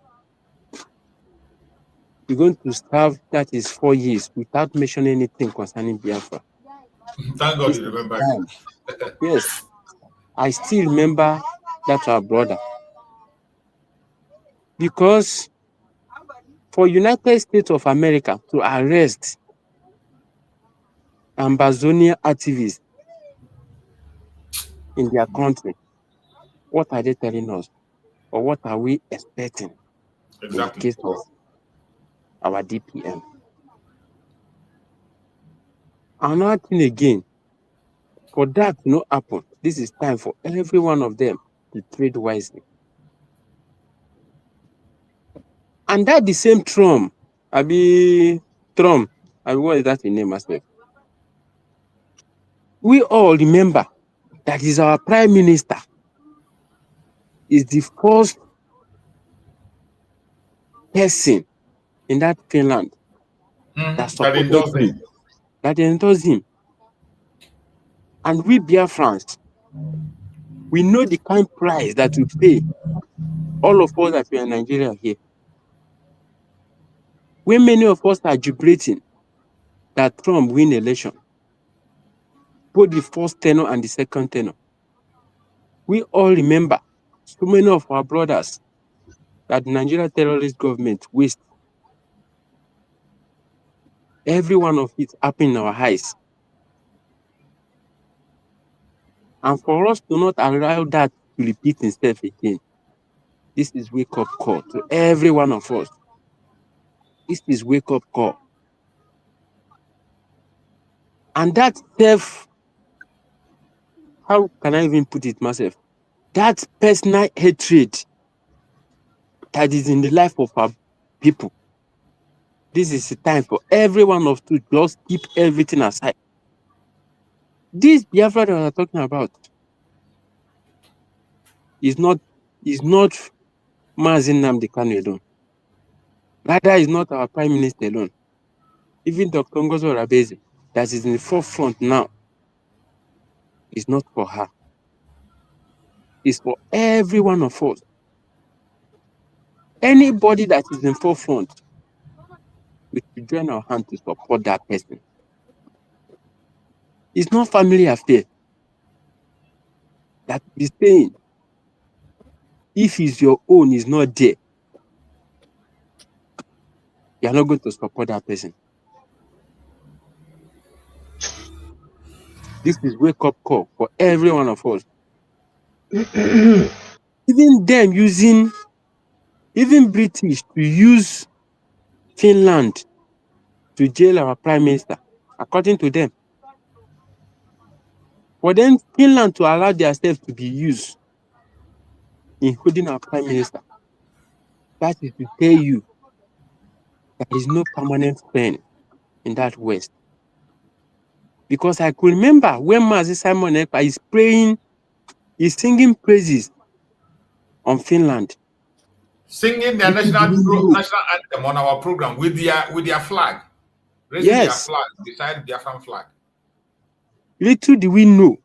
is going to serve, that is 4 years, without mentioning anything concerning Biafra. Thank God This you is remember. time. Yes, I still remember that our brother. Because for United States of America to arrest Ambazonian activists in their country, what are they telling us? Or what are we expecting in the Exactly. case of our DPM? Another thing again, for that to not happen, this is time for every one of them to trade wisely. And that the same Trump, what is that in name aspect? We all remember that is our prime minister, is the first person in that Finland that That supported endorsed him, him. that endorsed him. And we BIAFRA'S, we know the kind price that we pay, all of us that we are in Nigeria here. When many of us are jubilating that Trump win election, both the first tenor and the second tenor, we all remember so many of our brothers that the Nigeria terrorist government waste. Every one of it happened in our eyes. And for us to not allow that to repeat itself again, this is wake-up call to every one of us. This is wake-up call. And that how can I even put it myself? That personal hatred that is in the life of our people, this is the time for every one of us to just keep everything aside. This Biafra that we are talking about is not Mazi Nnamdi Kanu alone. Rather, is not our Prime Minister alone. Even Dr. Ngozi Olabese, that is in the forefront now, is not for her. It's for every one of us. Anybody that is in forefront, we should join our hand to support that person. It's not family affair. That is saying, if it's your own is not there, you are not going to support that person. This is wake-up call for every one of us. Even them using, even British to use Finland to jail our Prime Minister, according to them. For them, Finland to allow themselves to be used in holding our Prime Minister, that is to tell you there is no permanent friend in that West. Because I could remember when Mazi Simon Ekpa is praying, he's singing praises on Finland. Singing their national anthem on our program with their flag, raising their flag beside their Biafran flag. Little do we know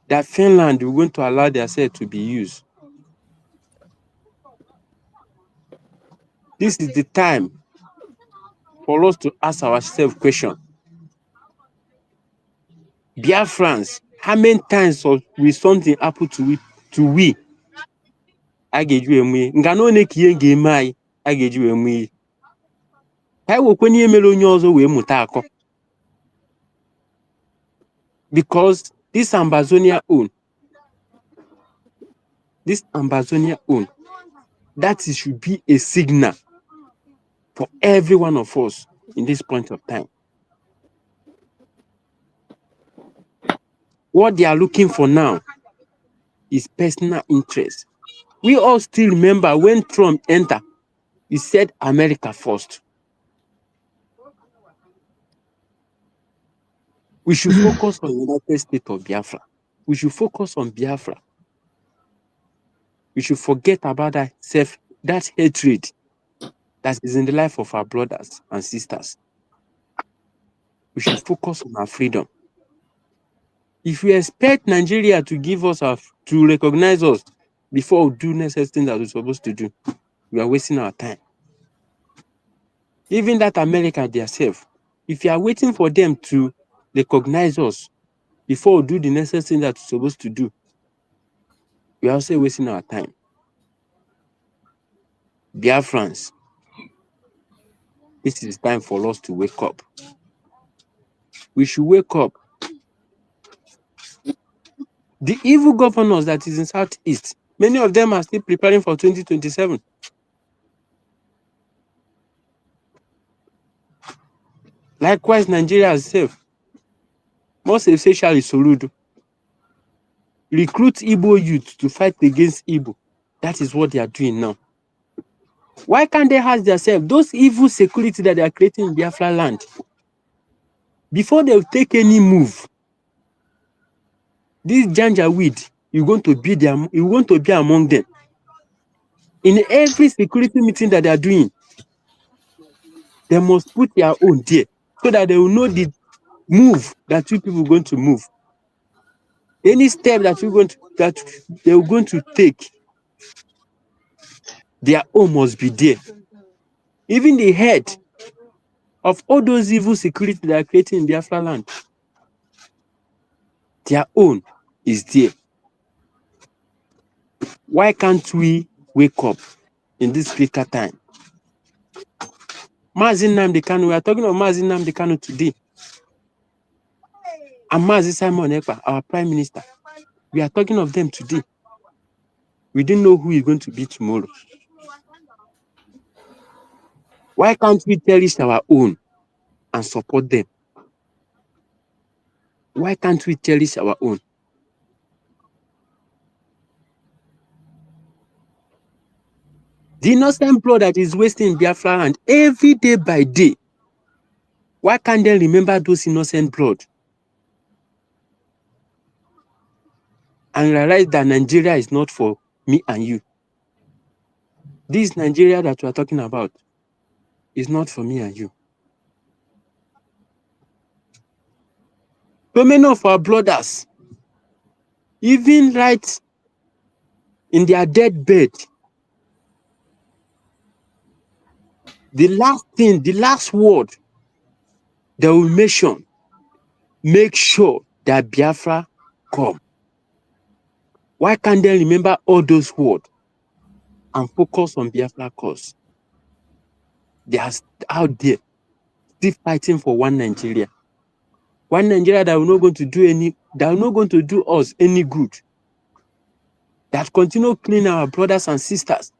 that Finland will going to allow themselves to be used. This is the time for us to ask ourselves question. Biafrans, how many times will something happen to we? I get you a Ngano ne kie game I get you a me. I will when you meloniozo we mutako. Because this Ambazonia own, that should be a signal for every one of us in this point of time. What they are looking for now his personal interest. We all still remember when Trump entered, he said America first. We should focus on the United States of Biafra. We should focus on Biafra. We should forget about that hatred that is in the life of our brothers and sisters. We should focus on our freedom. If we expect Nigeria to give us to recognize us before we do necessary things that we're supposed to do, we are wasting our time. Even that America themselves, if you are waiting for them to recognize us before we do the necessary things that we're supposed to do, we are also wasting our time. Biafrans, this is time for us to wake up. We should wake up. The evil governors that is in Southeast, many of them are still preparing for 2027. Likewise, Nigeria itself, most especially Soludo, recruit Igbo youth to fight against Igbo. That is what they are doing now. Why can't they ask themselves, those evil security that they are creating in Biafra land, before they take any move, this Janjaweed, you're going to be among them. In every security meeting that they are doing, they must put their own there so that they will know the move that you people are going to move. Any step that they are going to take, their own must be there. Even the head of all those evil security that are creating in Biafra land, their own is there. Why can't we wake up in this critical time? Nnamdi Kanu, we are talking about Nnamdi Kanu today. And Mazi Simon Ekpa, our Prime Minister, we are talking of them today. We didn't know who is going to be tomorrow. Why can't we cherish our own and support them? Why can't we cherish our own? The innocent blood that is wasting in Biafra land every day by day, why can't they remember those innocent blood and realize that Nigeria is not for me and you? This Nigeria that we are talking about is not for me and you. So many of our brothers, even right in their deathbed, the last word they will mention, make sure that Biafra come. Why can't they remember all those words and focus on Biafra cause? They are out there still fighting for one Nigeria. One Nigeria that will not going to do us any good. That continue killing our brothers and sisters.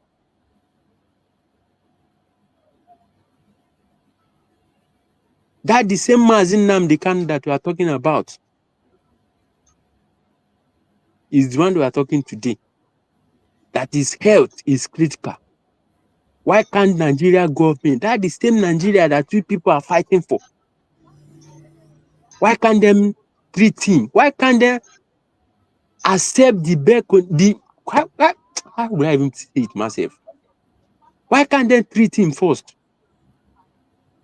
That the same Nnamdi Kanu that we are talking about is the one we are talking today. That his health is critical. Why can't Nigeria government, that the same Nigeria that we people are fighting for, why can't them treat him? Why can't they accept how would I even say it myself? Why can't they treat him first?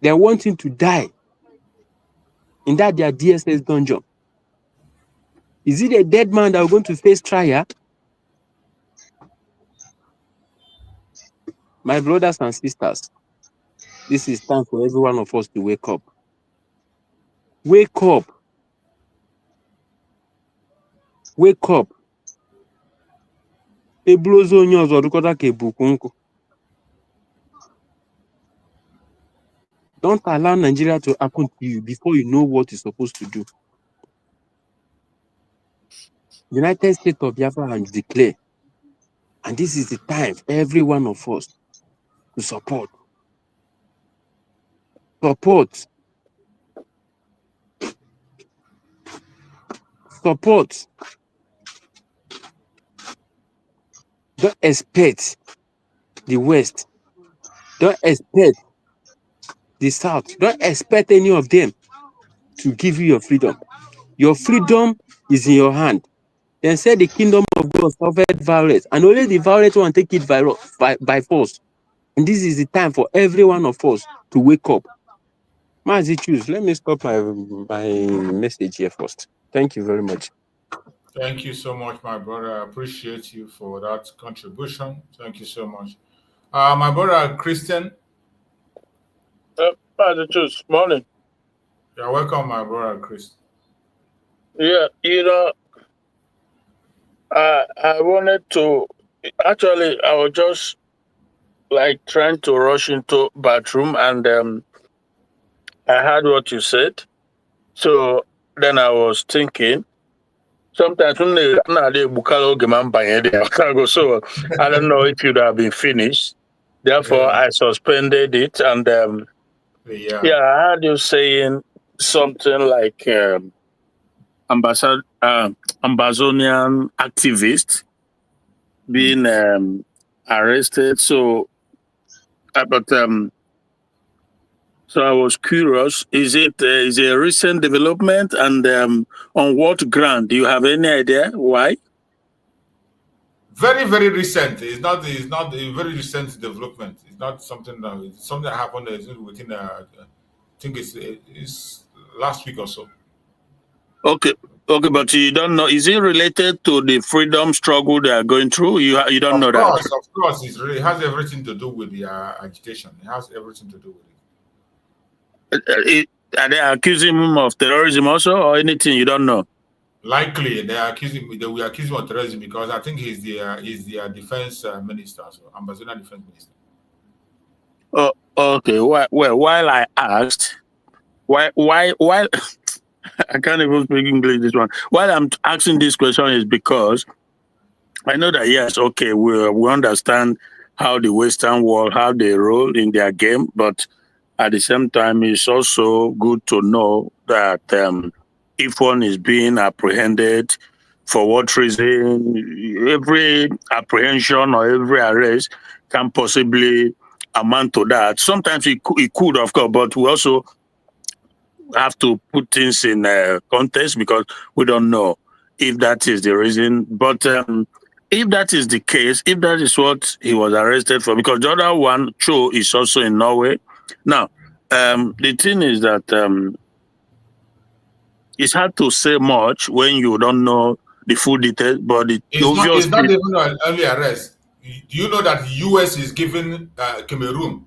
They want him to die in that their DSS dungeon. Is it a dead man that we're going to face trial? My brothers and sisters, this is time for every one of us to wake up. Wake up. Wake up. Don't allow Nigeria to happen to you before you know what you're supposed to do. United States of Biafra has declared, and this is the time for every one of us to support. Support. Support. Don't expect the West. Don't expect the South. Don't expect any of them to give you your freedom. Your freedom is in your hand. Then said the kingdom of God suffered violence, and only the violent one take it by force. And this is the time for every one of us to wake up. Mazi choose. Let me stop my message here first. Thank you very much. Thank you so much, my brother. I appreciate you for that contribution. Thank you so much. My brother Christian. Morning. You're welcome, my brother Chris. Yeah, I wanted to actually I was just like trying to rush into bathroom and I heard what you said. So then I was thinking sometimes when they so I don't know if you'd have been finished. Therefore I suspended it and Yeah. I heard you saying something like Amazonian activist being arrested. So, so I was curious. Is it a recent development, and on what ground? Do you have any idea why? Very, very recent. It's not a very recent development. It's not something that happened within. I think it's last week or so. Okay, but you don't know. Is it related to the freedom struggle they are going through? You don't know that. Of course, it has everything to do with the agitation. It has everything to do with it. Are they accusing him of terrorism also, or anything you don't know? Likely, they will accuse him of terrorism because I think he's the defense minister, so Ambassador defense minister. Oh, okay. While I asked, why I can't even speak English this one. While I'm asking this question is because I know that yes, okay, we understand how the Western world, how they roll in their game, but at the same time, it's also good to know that if one is being apprehended, for what reason, every apprehension or every arrest can possibly amount to that. Sometimes it could, of course, but we also have to put things in context because we don't know if that is the reason. But if that is the case, if that is what he was arrested for, because the other one, Cho, is also in Norway. Now, the thing is that it's hard to say much when you don't know the full details, but it's not even an early arrest. Do you know that the US is giving Cameroon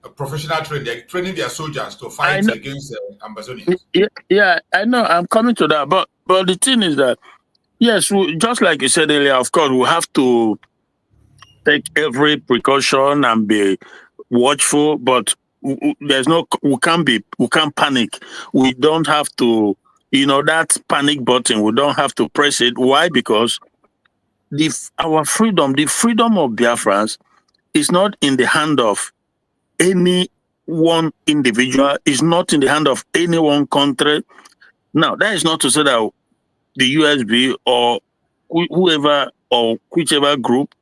a professional training? They're training their soldiers to fight against Ambazonians. Yeah, I know. I'm coming to that. But the thing is that, yes, just like you said earlier, of course, we have to take every precaution and be watchful, but we can't panic. We don't have to, that panic button, we don't have to press it. Why? Because our freedom, the freedom of Biafrans is not in the hand of any one individual, is not in the hand of any one country. Now, that is not to say that the USB or whoever or whichever group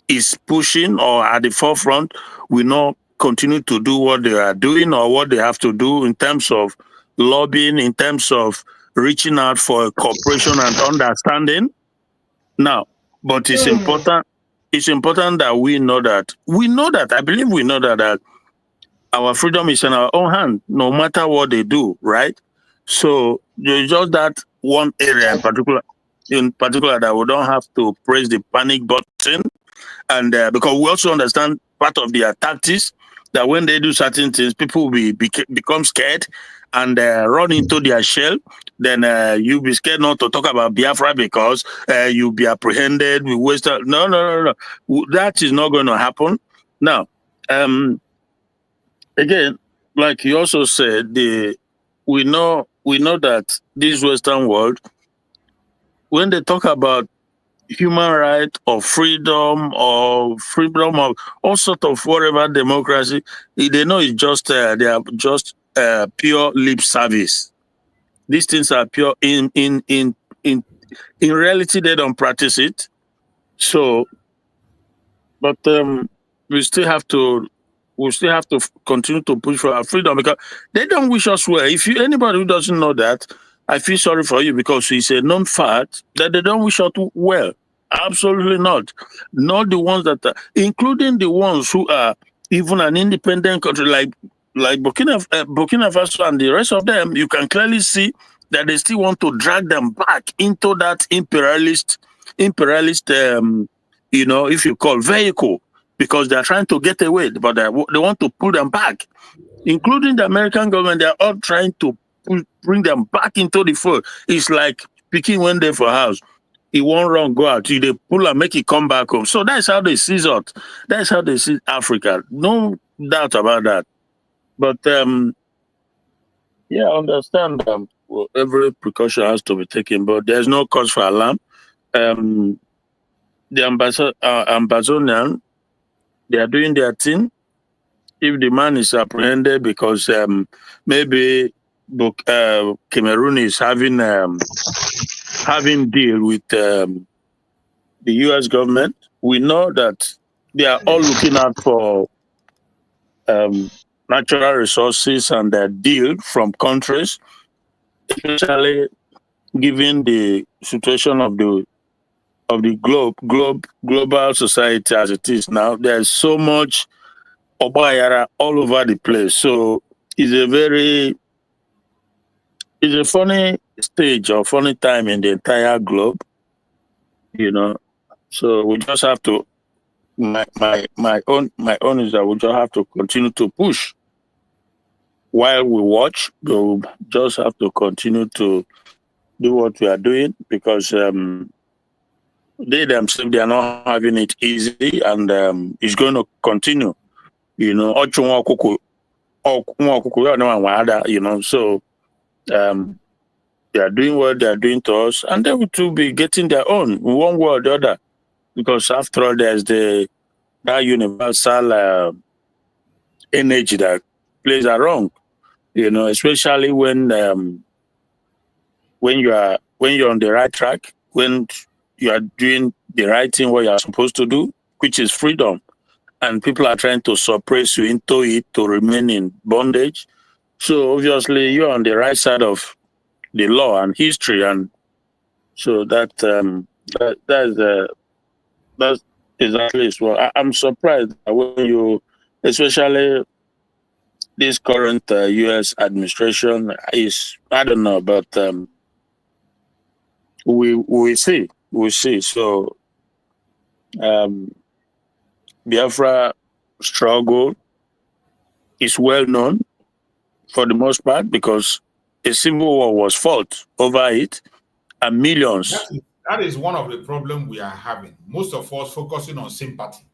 is pushing or at the forefront will not continue to do what they are doing or what they have to do in terms of lobbying, in terms of reaching out for cooperation and understanding. Now, but it's important. It's important that we know that. I believe we know that our freedom is in our own hand, no matter what they do, right? So there's just that one area in particular that we don't have to press the panic button. And because we also understand part of their tactics that when they do certain things, people will become scared and run into their shell. Then you'll be scared not to talk about Biafra because you'll be apprehended. We waste. No. That is not going to happen. Now, again, like you also said, we know that this Western world, when they talk about human right or freedom of all sort of whatever democracy, they know it's just they are just pure lip service. These things are pure in reality they don't practice it. So But we still have to continue to push for our freedom because they don't wish us well. If anybody who doesn't know that, I feel sorry for you because it's a known fact that they don't wish us well. Absolutely not. Not the ones that are, including the ones who are even an independent country like Burkina Faso and the rest of them. You can clearly see that they still want to drag them back into that imperialist, if you call vehicle, because they're trying to get away, but they want to pull them back, including the American government. They're all trying to bring them back into the fold. It's like picking one day for house. It won't run, go out. They pull and make it come back home. So that's how they see it. That's how they see Africa. No doubt about that. But yeah, I understand every precaution has to be taken, but there's no cause for alarm. The Ambazonian, they are doing their thing. If the man is apprehended because maybe Cameroon is having deal with the U.S. government, we know that they are all looking out for natural resources and their deal from countries, especially given the situation of the global society as it is now. There's so much Obayara all over the place. So it's a funny stage or funny time in the entire globe, So we just have to, my own is that we just have to continue to push. While we watch, we'll just have to continue to do what we are doing because they themselves, they are not having it easy, and it's going to continue. So they are doing what they are doing to us, and they will too be getting their own in one way or the other, because after all, there's that universal energy that plays around, especially when you're on the right track, when you are doing the right thing, what you are supposed to do, which is freedom, and people are trying to suppress you into it to remain in bondage. So obviously you're on the right side of the law and history, and so that's exactly as well. I'm surprised that when especially this current U.S. administration is, I don't know, but we see. So Biafra struggle is well known for the most part because a civil war was fought over it, and millions. That is one of the problems we are having. Most of us focusing on sympathy.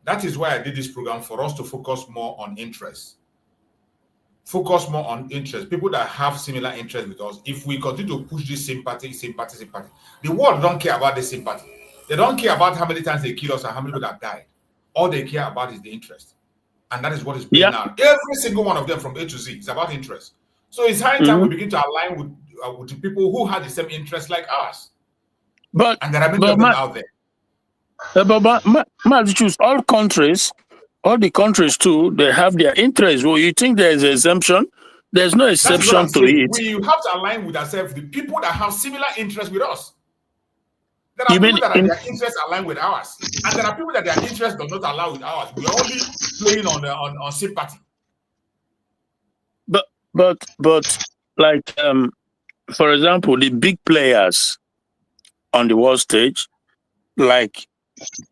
That is why I did this program, for us to focus more on interest. Focus more on interest. People that have similar interest with us. If we continue to push this sympathy, the world don't care about the sympathy. They don't care about how many times they kill us and how many people have died. All they care about is the interest. And that is what is playing out. Every single one of them from A to Z is about interest. So it's high time we begin to align with the people who have the same interest like us. And there are many of them out there. But choose all the countries too, they have their interests. Well, you think there's an exemption? There's no exception to it. We have to align with ourselves, the people that have similar interests with us. There are people that their interests align with ours, and there are people that their interests do not align with ours. We're only playing on sympathy. But like for example, the big players on the world stage, like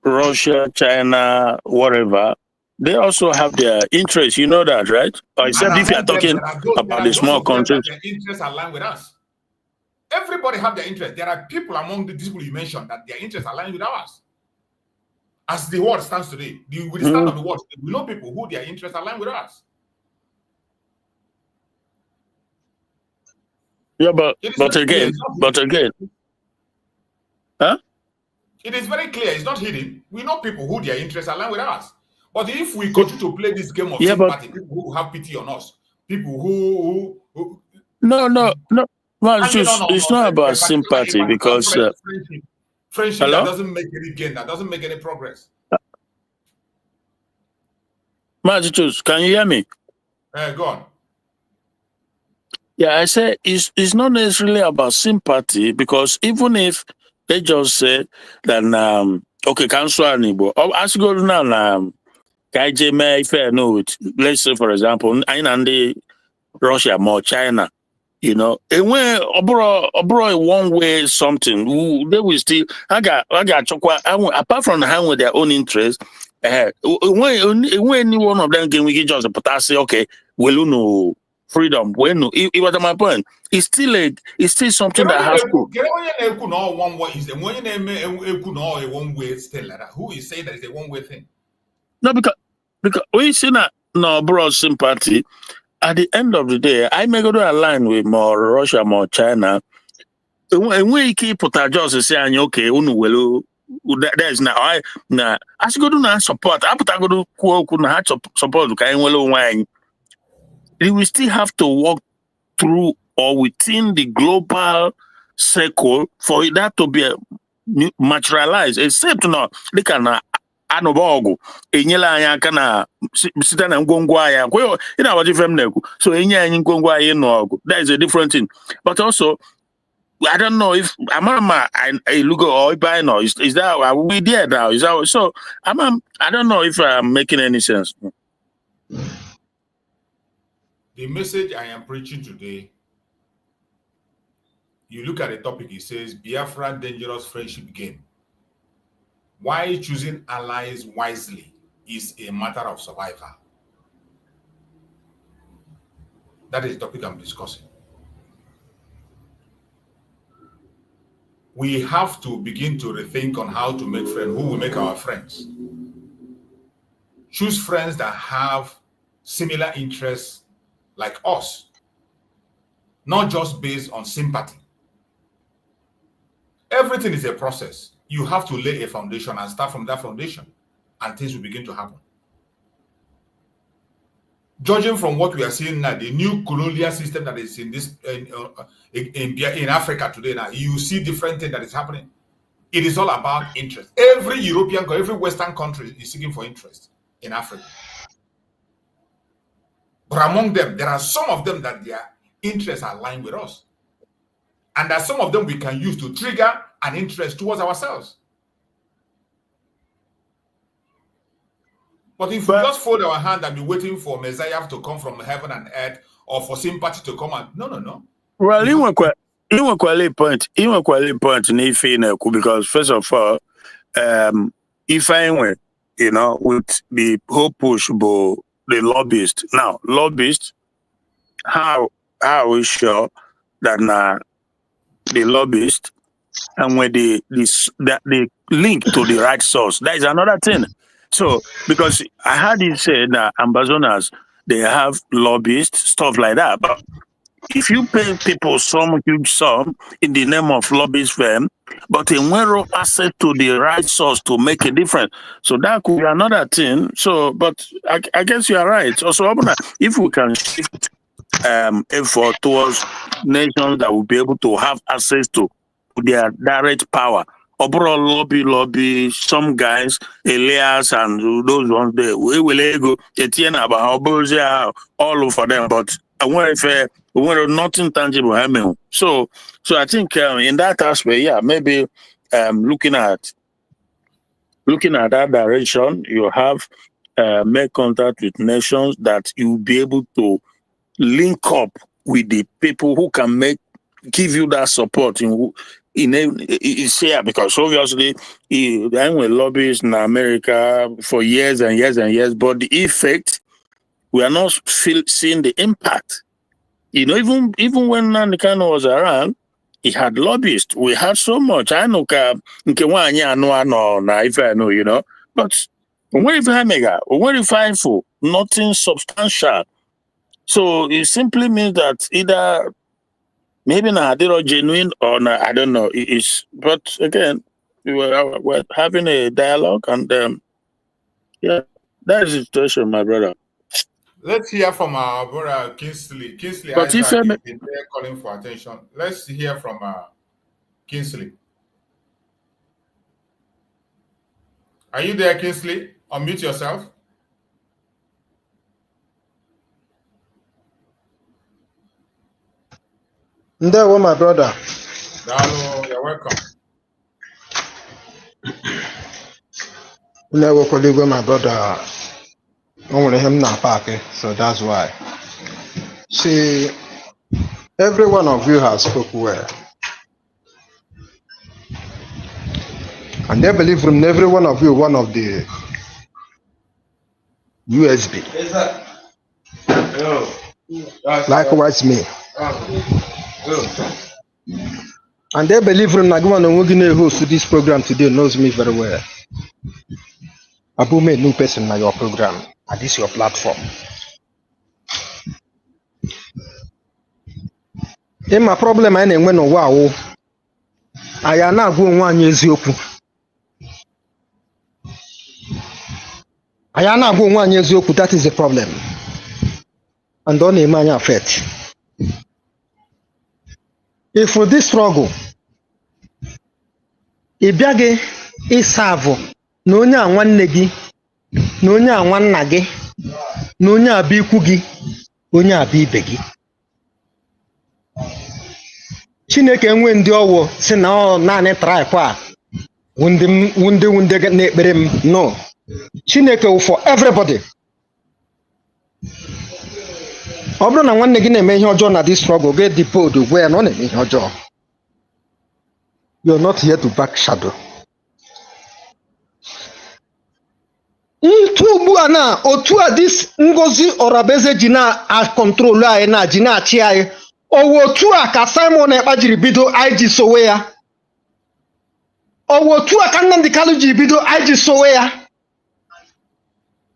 Russia, China, whatever, they also have their interests. You know that, right? Except if you're talking about the small countries. Their interests align with us. Everybody have their interest. There are people among the people you mentioned that their interests align with ours. As the world stands today, with the stand of the world, we know people who their interests align with us. Yeah, but again, huh? It is very clear. It's not hidden. We know people who their interests align with us. But if we continue to play this game of sympathy, people who have pity on us, people who no. Well, it's not about sympathy because friendship that doesn't make any gain, that doesn't make any progress. Mazichus, can you hear me? Go on. Yeah, I say it's not necessarily about sympathy, because even if they just said that okay, cancel Anibo. As you go now KJ may fair note. Let's say for example, I and Russia more China. You know, and when abroad one way something, they will still. I got chokwa. Apart from having their own interest, when any one of them can we just say okay, well, you know, freedom. When no, it was my point. It's still something that has to. One way is the one one way still like that. Who is saying that it's a one way thing? No, because we see that no broad sympathy. At the end of the day, I may go to align with more Russia, more China. And we keep put our just saying, okay, there's now I now as you go to now support, I put I go to support wine. We still have to walk through or within the global circle for that to be materialized, except now they can anobogu enyela anya aka na site na ngwongwo anya kwe ị na-awaji fem na-ekwu so enye anyị ngwongwo anyị ịnụ ọgụ, that is a different thing. But also I don't know if I look or buy now is that are we there now, is that so I don't know if I'm making any sense. The message I am preaching today, you look at the topic, it says Biafran dangerous friendship game. Why choosing allies wisely is a matter of survival. That is the topic I'm discussing. We have to begin to rethink on how to make friends, who will make our friends. Choose friends that have similar interests like us, not just based on sympathy. Everything is a process. You have to lay a foundation and start from that foundation, and things will begin to happen. Judging from what we are seeing now, the new colonial system that is in this in Africa today, now you see different things that is happening. It is all about interest. Every European, every Western country is seeking for interest in Africa. But among them, there are some of them that their interests are aligned with us. And there are some of them we can use to trigger an interest towards ourselves. But if we just fold our hand and be waiting for Messiah to come from heaven and earth, or for sympathy to come out, no. Well, you want point because first of all, if I went, with the whole push about the lobbyists. Now, lobbyists, how are we sure that the lobbyists and when they link to the right source? That is another thing. So, because I heard you say that ambassadors, they have lobbyists, stuff like that. But if you pay people some huge sum in the name of lobbyist firm, but they won't access to the right source to make a difference. So that could be another thing. So, but I guess you are right. So, if we can shift effort towards nations that will be able to have access to their direct power. Overall lobby, some guys, Elias and those ones there, we will go Etienne about all over them, but I want if nothing tangible happening. So I think in that aspect, yeah, maybe looking at that direction, you have make contact with nations that you'll be able to link up with the people who can give you that support in share, because obviously I'm with lobbyists in America for years and years and years, but the effect we are not seeing the impact. Even when Nnamdi Kanu was around, he had lobbyists. We had so much. I know but when you find for nothing substantial. So it simply means that either maybe they're genuine or not, I don't know. But again, we're having a dialogue, and yeah, that is the situation, my brother. Let's hear from our brother Kingsley. Kingsley, but Isaac has been there calling for attention. Let's hear from Kingsley. Are you there, Kingsley? Unmute yourself. Ndewo, my brother. Dalo, you're welcome. Ndewo, colleague, my brother. Only him na park, so that's why. See, every one of you has spoken well. And they believe from every one of you, one of the USB. Likewise me. And they believe from Nagwan and Wogine host to this program today knows me very well. Abu made new person on your program, and this your platform. In my problem, I ain't no wow. I am not going 1 year oku. I am not going 1 year oku. That is the problem. And don't name my faith. If for this struggle, if you is serve, no one negi, no one nage, no be kugi, no be begi. Chineke nwe ndị ọwụ si na ọ naanị try kwa wunde na-ekpere m. No, Chineke wụ for everybody. Ọ bụrụ na nwanne gị na-eme ihe ọjọọ na this struggle, get the pod where na ọ na-eme ihe ọjọọ. You're not here to back shadow. Itu ugbu a na otu a this Ngozi Orabeze ji na control anyị na ji na achị anyị. Owotu a ka Simon Ekpa jiri bido IG sowe ya. Owotu a ka Nnamdi Kanu jiri bido IG sowe ya.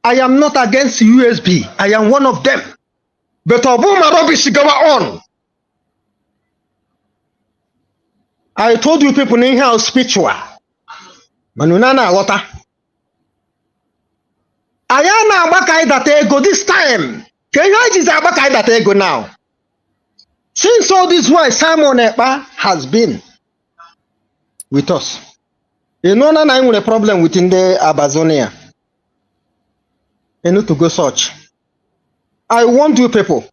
I am not against USB. I am one of them. But Obuma rubbish go on. I told you people in here spiritual. Manunana water. Ayana abakai that ego this time. Can you just abakai that ego now? Since all this while Simon Ekpa has been with us. You know now I'm with a problem within the Amazonia. You need to go search. I want you people.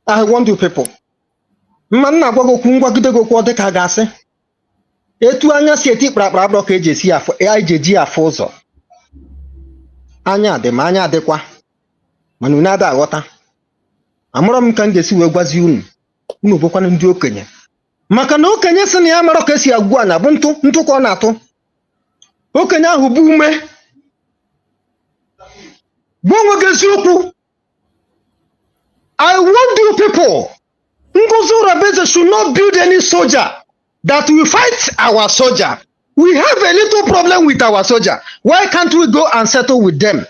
I want you people. Man na gwago kungwa gide go kwa deka gase. Etu anya sieti prapra ka eji si afo ejeji afo ụzọ. Anya adekwa. Manu na ada aghọta. Amụrụ m ka m ga-esi wee gwazi unu. Unu bụkwanụ ndị okenye. Maka na okenye sị na ya mara ka esi agwụ ana bụ ntụ ka ọ na-atụ. Okenye ahụ bụ ume. Bụ onwe gị eziokwu. I want you people. Ngozi Orabeze should not build any soldier that will fight our soldier. We have a little problem with our soldier. Why can't we go and settle with them?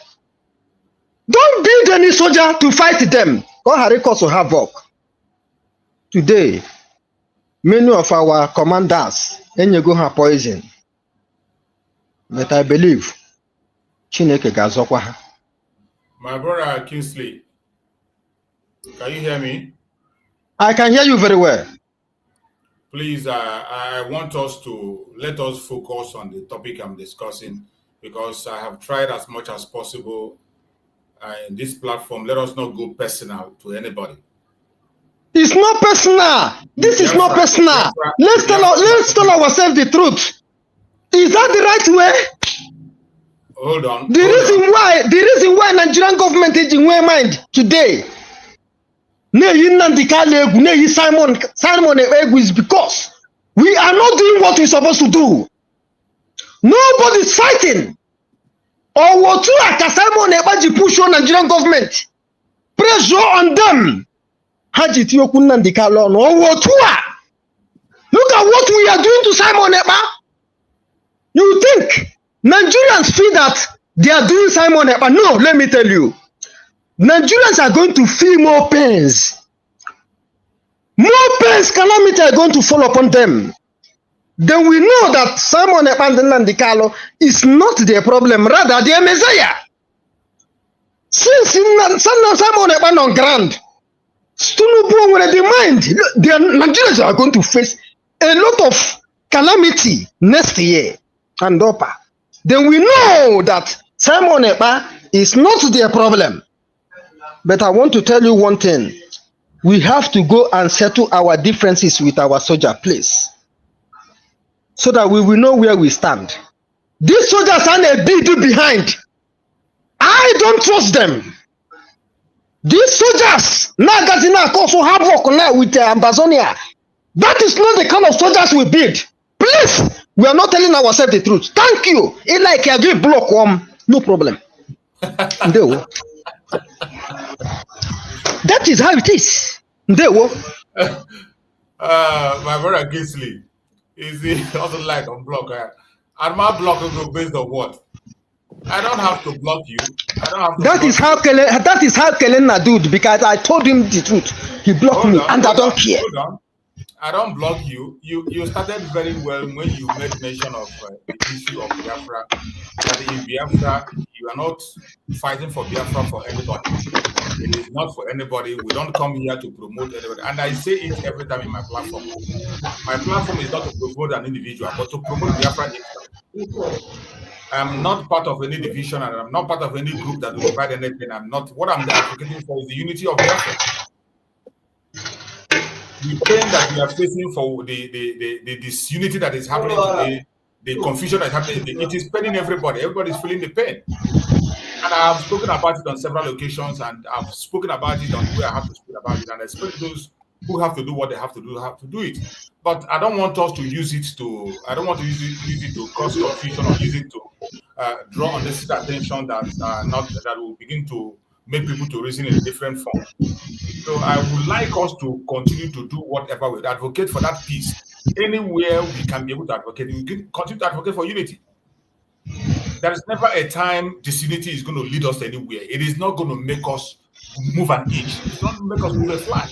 Don't build any soldier to fight them. Go Harikos will have work. Today, many of our commanders go have poison. But I believe Chineke gazokwa ha. My brother Kingsley, can you hear me? I can hear you very well. Please, I want us to let us focus on the topic I'm discussing, because I have tried as much as possible in this platform. Let us not go personal to anybody. It's not personal. This is not personal. Let's tell ourselves the truth. Is that the right way? Hold on. The reason why Nigerian government is in my mind today. Nnamdi Kanu, Simon is because we are not doing what we're supposed to do. Nobody's fighting. Or what Simon Ekpa push on Nigerian government. Pressure on them. Nnamdi Kanu. Look at what we are doing to Simon Ekpa. You think Nigerians feel that they are doing Simon Ekpa? No, let me tell you. Nigerians are going to feel more pains. More pains, calamity are going to fall upon them. Then we know that Simon Ekpa and Nnamdi Kanu is not their problem, rather their Messiah. Since Simon Ekpa on ground, when they mind, the Nigerians are going to face a lot of calamity next year and upper. Then we know that Simon Ekpa is not their problem. But I want to tell you one thing. we have to go and settle our differences with our soldier, please, so that we will know where we stand. These soldiers are a big deal behind. I don't trust them. These soldiers now that in our also have work now with Amazonia. That is not the kind of soldiers we build. Please, we are not telling ourselves the truth. Thank you. It like I give block one, no problem. No. That is how it is. No. My brother Gisley is the also like on block. And my block will go based on what? I don't have to block you. I don't have to that is how Kelena do, because I told him the truth. He blocked me and I don't care. Hold on. I don't block you. You started very well when you made mention of the issue of Biafra. That in Biafra, you are not fighting for Biafra for anybody. It is not for anybody. We don't come here to promote anybody. And I say it every time in my platform. My platform is not to promote an individual, but to promote Biafra itself. I'm not part of any division, and I'm not part of any group that will divide anything. What I'm advocating for is the unity of Biafra. The pain that we are facing for the disunity that is happening today, the confusion that is happening, it is paining everybody. Everybody is feeling the pain. And I have spoken about it on several occasions, and I've spoken about it on where I have to speak about it, and I expect those who have to do what they have to do it. But I don't want us to use it to, I don't want to use it to cause confusion or use it to draw unnecessary attention that will begin to make people to reason in a different form. So I would like us to continue to do whatever we advocate for that peace. Anywhere we can be able to advocate, we can continue to advocate for unity. There is never a time disunity is going to lead us anywhere. It is not going to make us move an inch. It's not going to make us move a flag.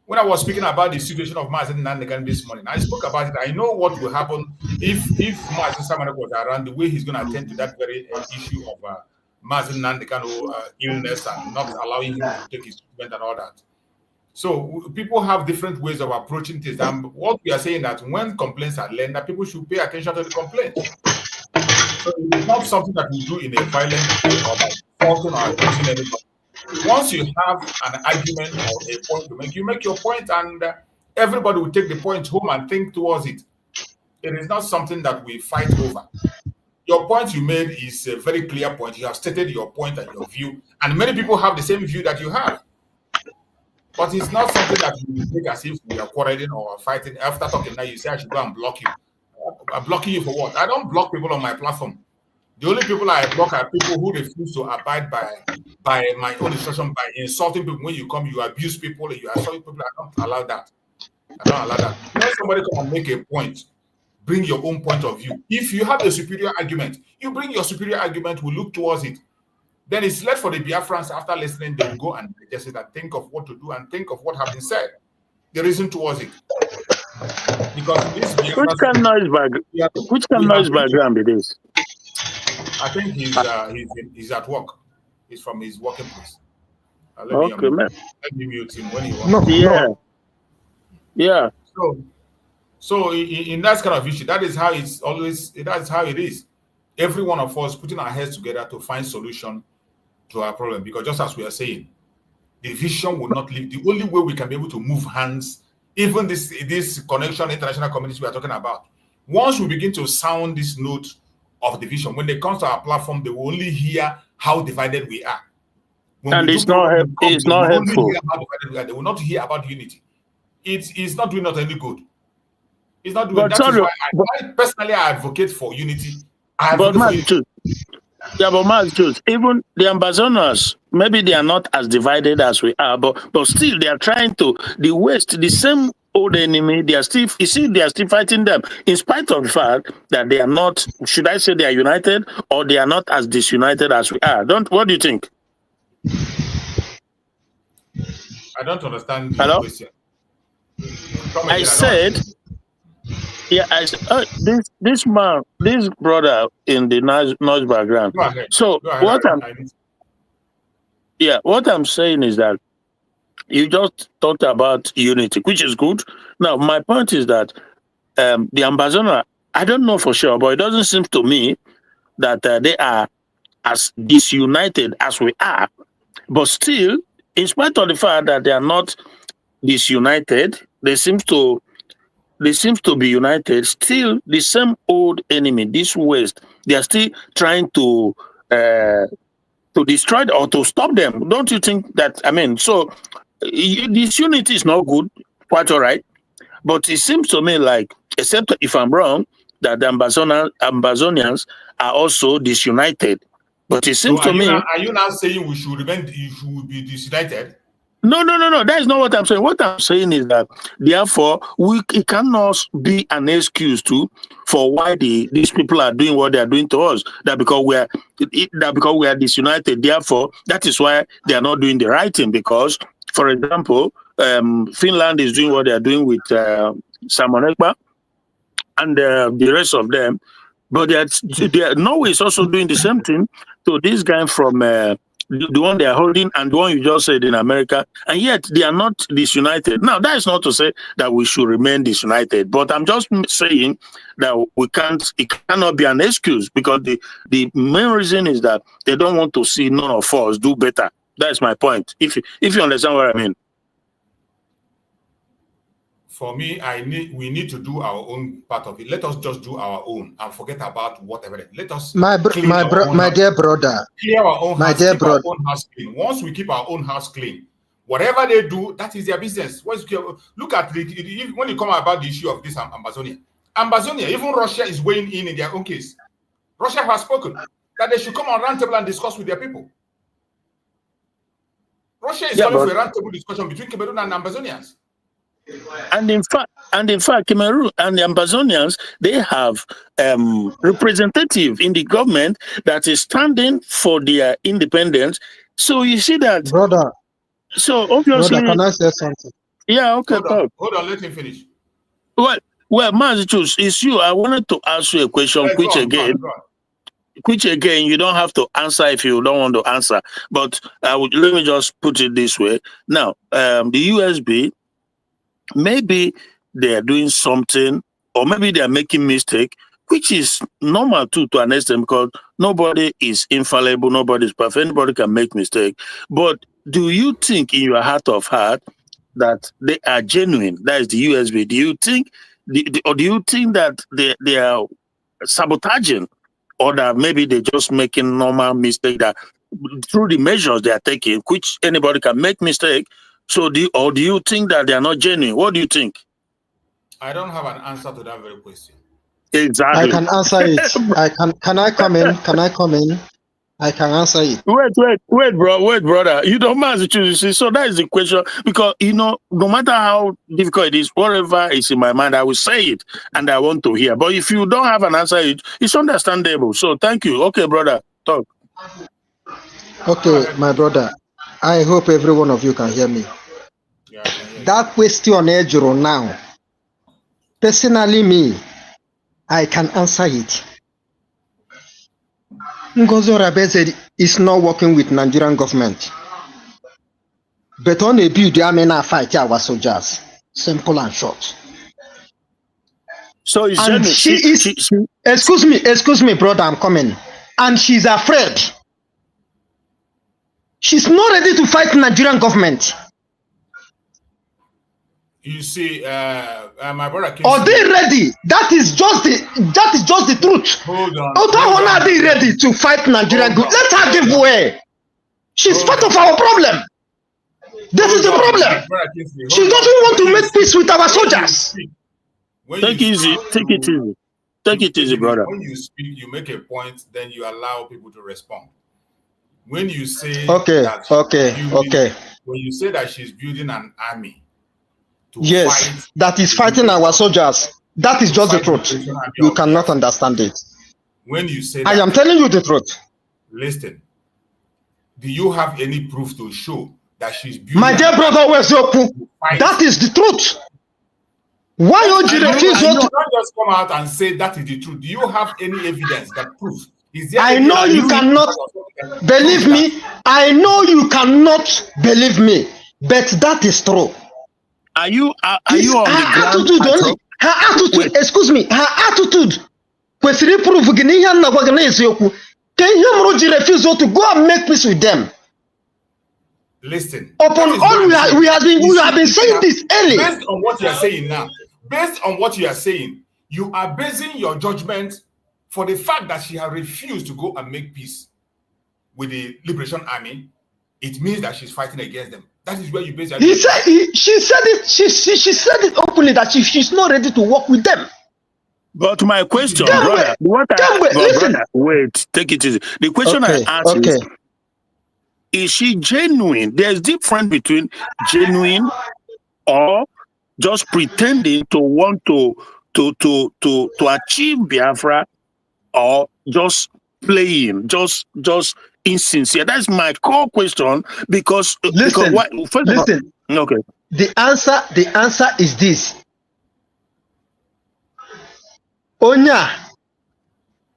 When I was speaking about the situation of Mazen Nnamdi this morning, I spoke about it. I know what will happen if Mazen Samanek was around, the way he's going to attend to that very issue of Mazen Nnamdi illness and not allowing him to take his treatment and all that. So people have different ways of approaching things. And what we are saying that when complaints are learned, that people should pay attention to the complaints. So it's not something that we do in a violent way or by faulting or accusing anybody. Once you have an argument or a point to make, you make your point, and everybody will take the point home and think towards it. It is not something that we fight over. Your point you made is a very clear point. You have stated your point and your view, and many people have the same view that you have. But it's not something that we take as if we are quarreling or fighting. After talking now, you say I should go and block you. I'm blocking you for what? I don't block people on my platform. The only people I block are people who refuse to abide by my own instruction, by insulting people. When you come, you abuse people, you assault people. I don't allow that. I don't allow that. When somebody come and make a point, bring your own point of view. If you have a superior argument, you bring your superior argument, we look towards it. Then it's left for the Biafrans, after listening, they will go and digest it and think of what to do and think of what has been said. The reason towards it. Because this which kind of noise background it is? I think he's at work. He's from his working place. Let me mute him when he wants. Yeah. So in that kind of issue, that is how it's always. That's how it is. Every one of us putting our heads together to find solution to our problem. Because just as we are saying, division will not leave. The only way we can be able to move hands, even this connection, international community we are talking about. Once we begin to sound this note of division, when they come to our platform, they will only hear how divided we are. And it's not helpful. They will not hear about unity. It's not doing us any good. It's not doing. That is why I personally advocate for unity. But even the ambassadors, maybe they are not as divided as we are, but still they are trying to. The West, the same old enemy, they are still fighting them, in spite of the fact that they are not. Should I say they are united, or they are not as disunited as we are? What do you think? I don't understand the question. I said. Yeah, this man, this brother in the noise background. Go ahead. So what I'm saying is that you just talked about unity, which is good. Now, my point is that the ambassador, I don't know for sure, but it doesn't seem to me that they are as disunited as we are. But still, in spite of the fact that they are not disunited, they seem to be united. Still, the same old enemy, this West, they are still trying to destroy or to stop them. Don't you think that? I mean, so this unity is not good, quite all right. But it seems to me like, except if I'm wrong, that the Ambazonians are also disunited. But it seems to me. Are you now saying we should be disunited? No. That is not what I'm saying. What I'm saying is that, therefore, it cannot be an excuse for why these people are doing what they are doing to us. That because we are disunited. Therefore, that is why they are not doing the right thing. Because, for example, Finland is doing what they are doing with Simon Ekpa and the rest of them. But Norway is also doing the same thing to this guy from the one they are holding and the one you just said in America, and yet they are not disunited. Now, that is not to say that we should remain disunited, but I'm just saying that it cannot be an excuse, because the main reason is that they don't want to see none of us do better. That's my point. If you understand what I mean. For me, we need to do our own part of it. Let us just do our own and forget about whatever. Let us my dear brother, clear our own my house, dear keep brother. our own house clean. Once we keep our own house clean, whatever they do, that is their business. Look at when you come about the issue of this Amazonia, even Russia is weighing in their own case. Russia has spoken that they should come on round table and discuss with their people. Russia is coming for a round table discussion between Cameroon and Ambazonians. And in fact, Cameroon and the Ambazonians, they have representative in the government that is standing for their independence. So you see that, brother. So obviously, brother, can I say something? Yeah, okay. Hold on, let him finish. Well, Mazichus, it's you. I wanted to ask you a question, which again, you don't have to answer if you don't want to answer. But let me just put it this way. Now, the USB. Maybe they are doing something, or maybe they are making mistake, which is normal too, to an extent, because nobody is infallible, nobody is perfect, anybody can make mistake. But do you think in your heart of heart that they are genuine? That is the USB. Do you think, or do you think that they are sabotaging, or that maybe they're just making normal mistake that through the measures they are taking, which anybody can make mistake? So do you think that they are not genuine? What do you think? I don't have an answer to that very question. Exactly. I can answer it. Can I come in? Can I come in? I can answer it. Wait, brother. You don't mind to choose. So that is the question. Because, no matter how difficult it is, whatever is in my mind, I will say it and I want to hear. But if you don't have an answer, it's understandable. So thank you. Okay, brother, talk. Okay, my brother. I hope every one of you can hear me. Yeah, that question, Ejiro, now, personally, me, I can answer it. Ngozo Rabeze is not working with Nigerian government. But on a build, I mean, I fight our soldiers. Simple and short. So and she is, excuse me, brother, I'm coming. And she's afraid. She's not ready to fight Nigerian government. You see, my brother. Are they ready? That is just the truth. Hold on. Are they ready to fight Nigerian government? Let her give way. She's part of our problem. This is the problem. She doesn't want to make peace with our soldiers. Take it easy, brother. When you speak, you make a point, then you allow people to respond. When you say when you say that she's building an army to fight, that is fighting our soldiers, that is just the truth. You cannot understand it. When you say I am telling you the truth. Listen, do you have any proof to show that she's building? My dear brother, that is the truth. Why would you refuse? You not just come out and say that is the truth. Do you have any evidence that proves? I know you cannot believe me. I know you cannot believe me, but that is true. Are you on the ground? Attitude only. Her attitude. Excuse me. Her attitude. Kwesiri prove giniya na kwa gina eziokwu. Can you refuse to go and make peace with them? Listen. Upon all we have been saying this early. Based on what you are saying now, you are basing your judgment for the fact that she has refused to go and make peace with the Liberation Army. It means that she's fighting against them. That is where you base your judgment. She said it openly that she's not ready to work with them. But my question, brother, wait, take it easy. The question I ask is she genuine? There's difference between genuine or just pretending to want to achieve Biafra, or just playing, just insincere. That's my core question. Because listen. Okay. The answer is this. Onya,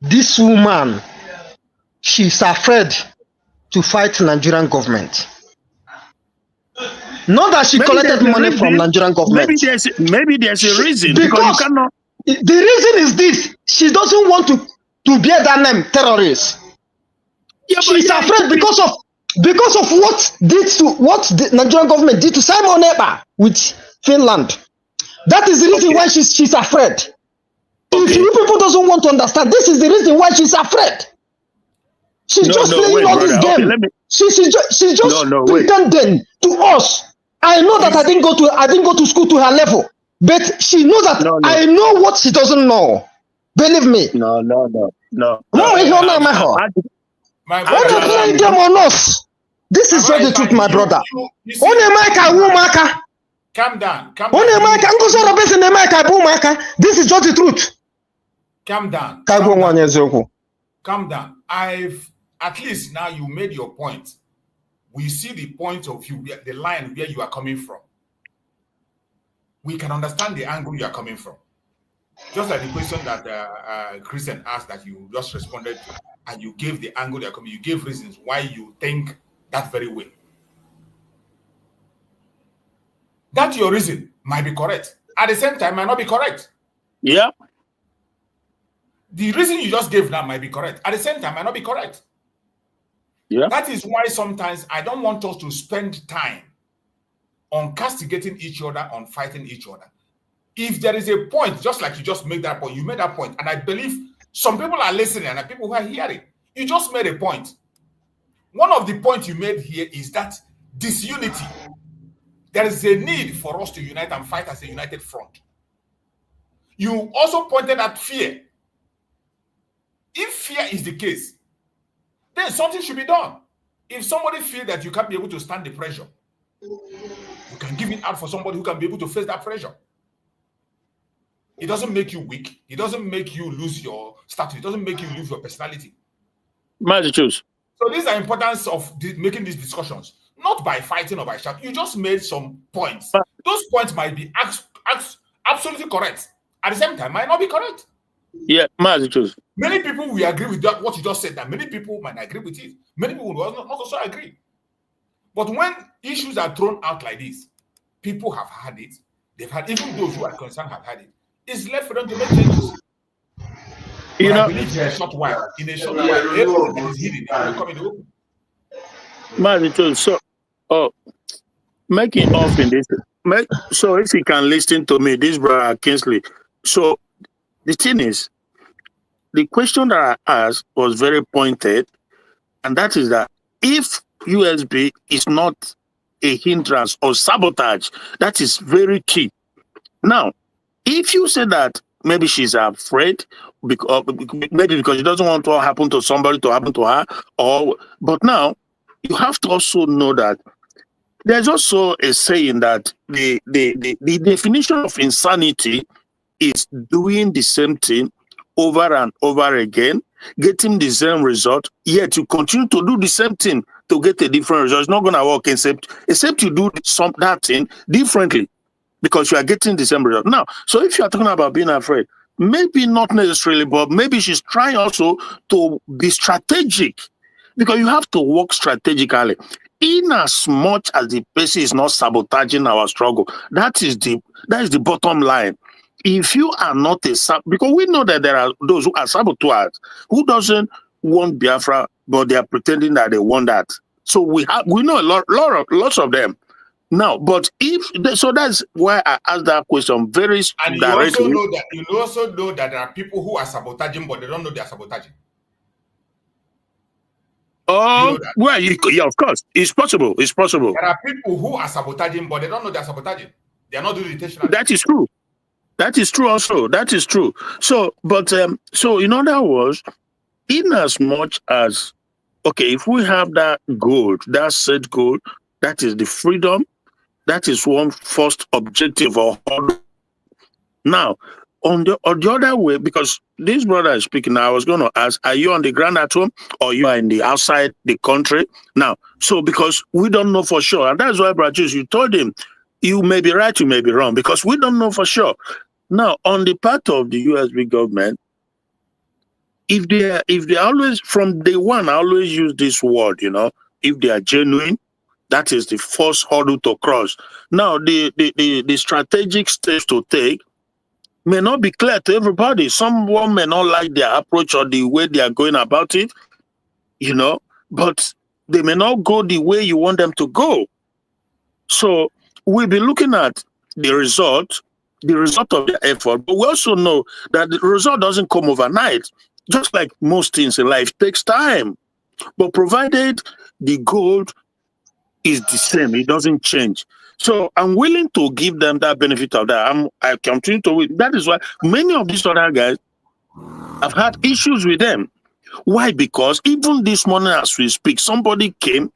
this woman, she's afraid to fight Nigerian government. Not that she collected money from Nigerian government. Maybe there's a reason. Because you cannot. The reason is this: she doesn't want to bear that name, terrorist. Yeah, she's afraid because of what the Nigerian government did to Simon Ekpa with Finland. That is the reason why she's afraid. If you people doesn't want to understand, this is the reason why she's afraid. She's just playing all this game. She's just pretending to us. I know that I didn't go to school to her level, but she knows that I know what she doesn't know. Believe me. No. This is just the truth, my brother. Calm down. This is just the truth. Calm down. At least now you made your point. We see the point of view, the line where you are coming from. We can understand the angle you are coming from. Just like the question that Christian asked that you just responded to, and you gave the angle you are coming, you gave reasons why you think that very way. That your reason might be correct. At the same time, might not be correct. Yeah. The reason you just gave now might be correct. At the same time, might not be correct. Yeah. That is why sometimes I don't want us to spend time on castigating each other, on fighting each other. If there is a point, just like you just made that point, you made that point, and I believe some people are listening and people who are hearing. You just made a point. One of the points you made here is that disunity. There is a need for us to unite and fight as a united front. You also pointed at fear. If fear is the case, then something should be done. If somebody feels that you can't be able to stand the pressure, you can give it out for somebody who can be able to face that pressure. It doesn't make you weak. It doesn't make you lose your status. It doesn't make you lose your personality. Choose. So these are importance of making these discussions, not by fighting or by shouting. You just made some points. Those points might be absolutely correct. At the same time, might not be correct. Yeah, Choose. Many people will agree with that, what you just said, that many people might agree with it. Many people will not also agree. But when issues are thrown out like this, people have had it. They've had, even those who are concerned have had it. It's left for them to make changes. I believe in a short while, everything that is hidden will come in the open. So, make it off in this. So if you can listen to me, this brother Kingsley. So the thing is, the question that I asked was very pointed, and that is that if USB is not a hindrance or sabotage, that is very key. Now, if you say that maybe she's afraid, maybe because she doesn't want what happen to somebody to happen to her, but now you have to also know that there's also a saying that the definition of insanity is doing the same thing over and over again, getting the same result, yet you continue to do the same thing to get a different result. It's not going to work except you do that thing differently, because you are getting the same result. Now, so if you are talking about being afraid, maybe not necessarily, but maybe she's trying also to be strategic, because you have to work strategically. In as much as the person is not sabotaging our struggle, that is the bottom line. If you are not because we know that there are those who are saboteurs, who doesn't want Biafra, but they are pretending that they want that. So we know lots of them. Now, but so that's why I asked that question very and directly. You also know that there are people who are sabotaging, but they don't know they are sabotaging. Oh, well, yeah, of course, it's possible. It's possible. There are people who are sabotaging, but they don't know they are sabotaging. They are not doing it intentionally. That is true. That is true. Also, that is true. So, but so in other words, in as much as if we have that goal, that set goal, that is the freedom. That is one first objective. Now, on the other way, because this brother is speaking, I was going to ask, are you on the ground at home or you are in the outside the country? Now, so because we don't know for sure, and that's why, Brajus, you told him, you may be right, you may be wrong, because we don't know for sure. Now, on the part of the USB government, if they always, from day one, I always use this word, if they are genuine, that is the first hurdle to cross. Now, the strategic steps to take may not be clear to everybody. Someone may not like their approach or the way they are going about it, but they may not go the way you want them to go. So we'll be looking at the result of their effort, but we also know that the result doesn't come overnight. Just like most things in life, takes time. But provided the goal is the same, it doesn't change. So I'm willing to give them that benefit of that. I continue to. That is why many of these other guys have had issues with them. Why? Because even this morning as we speak, somebody came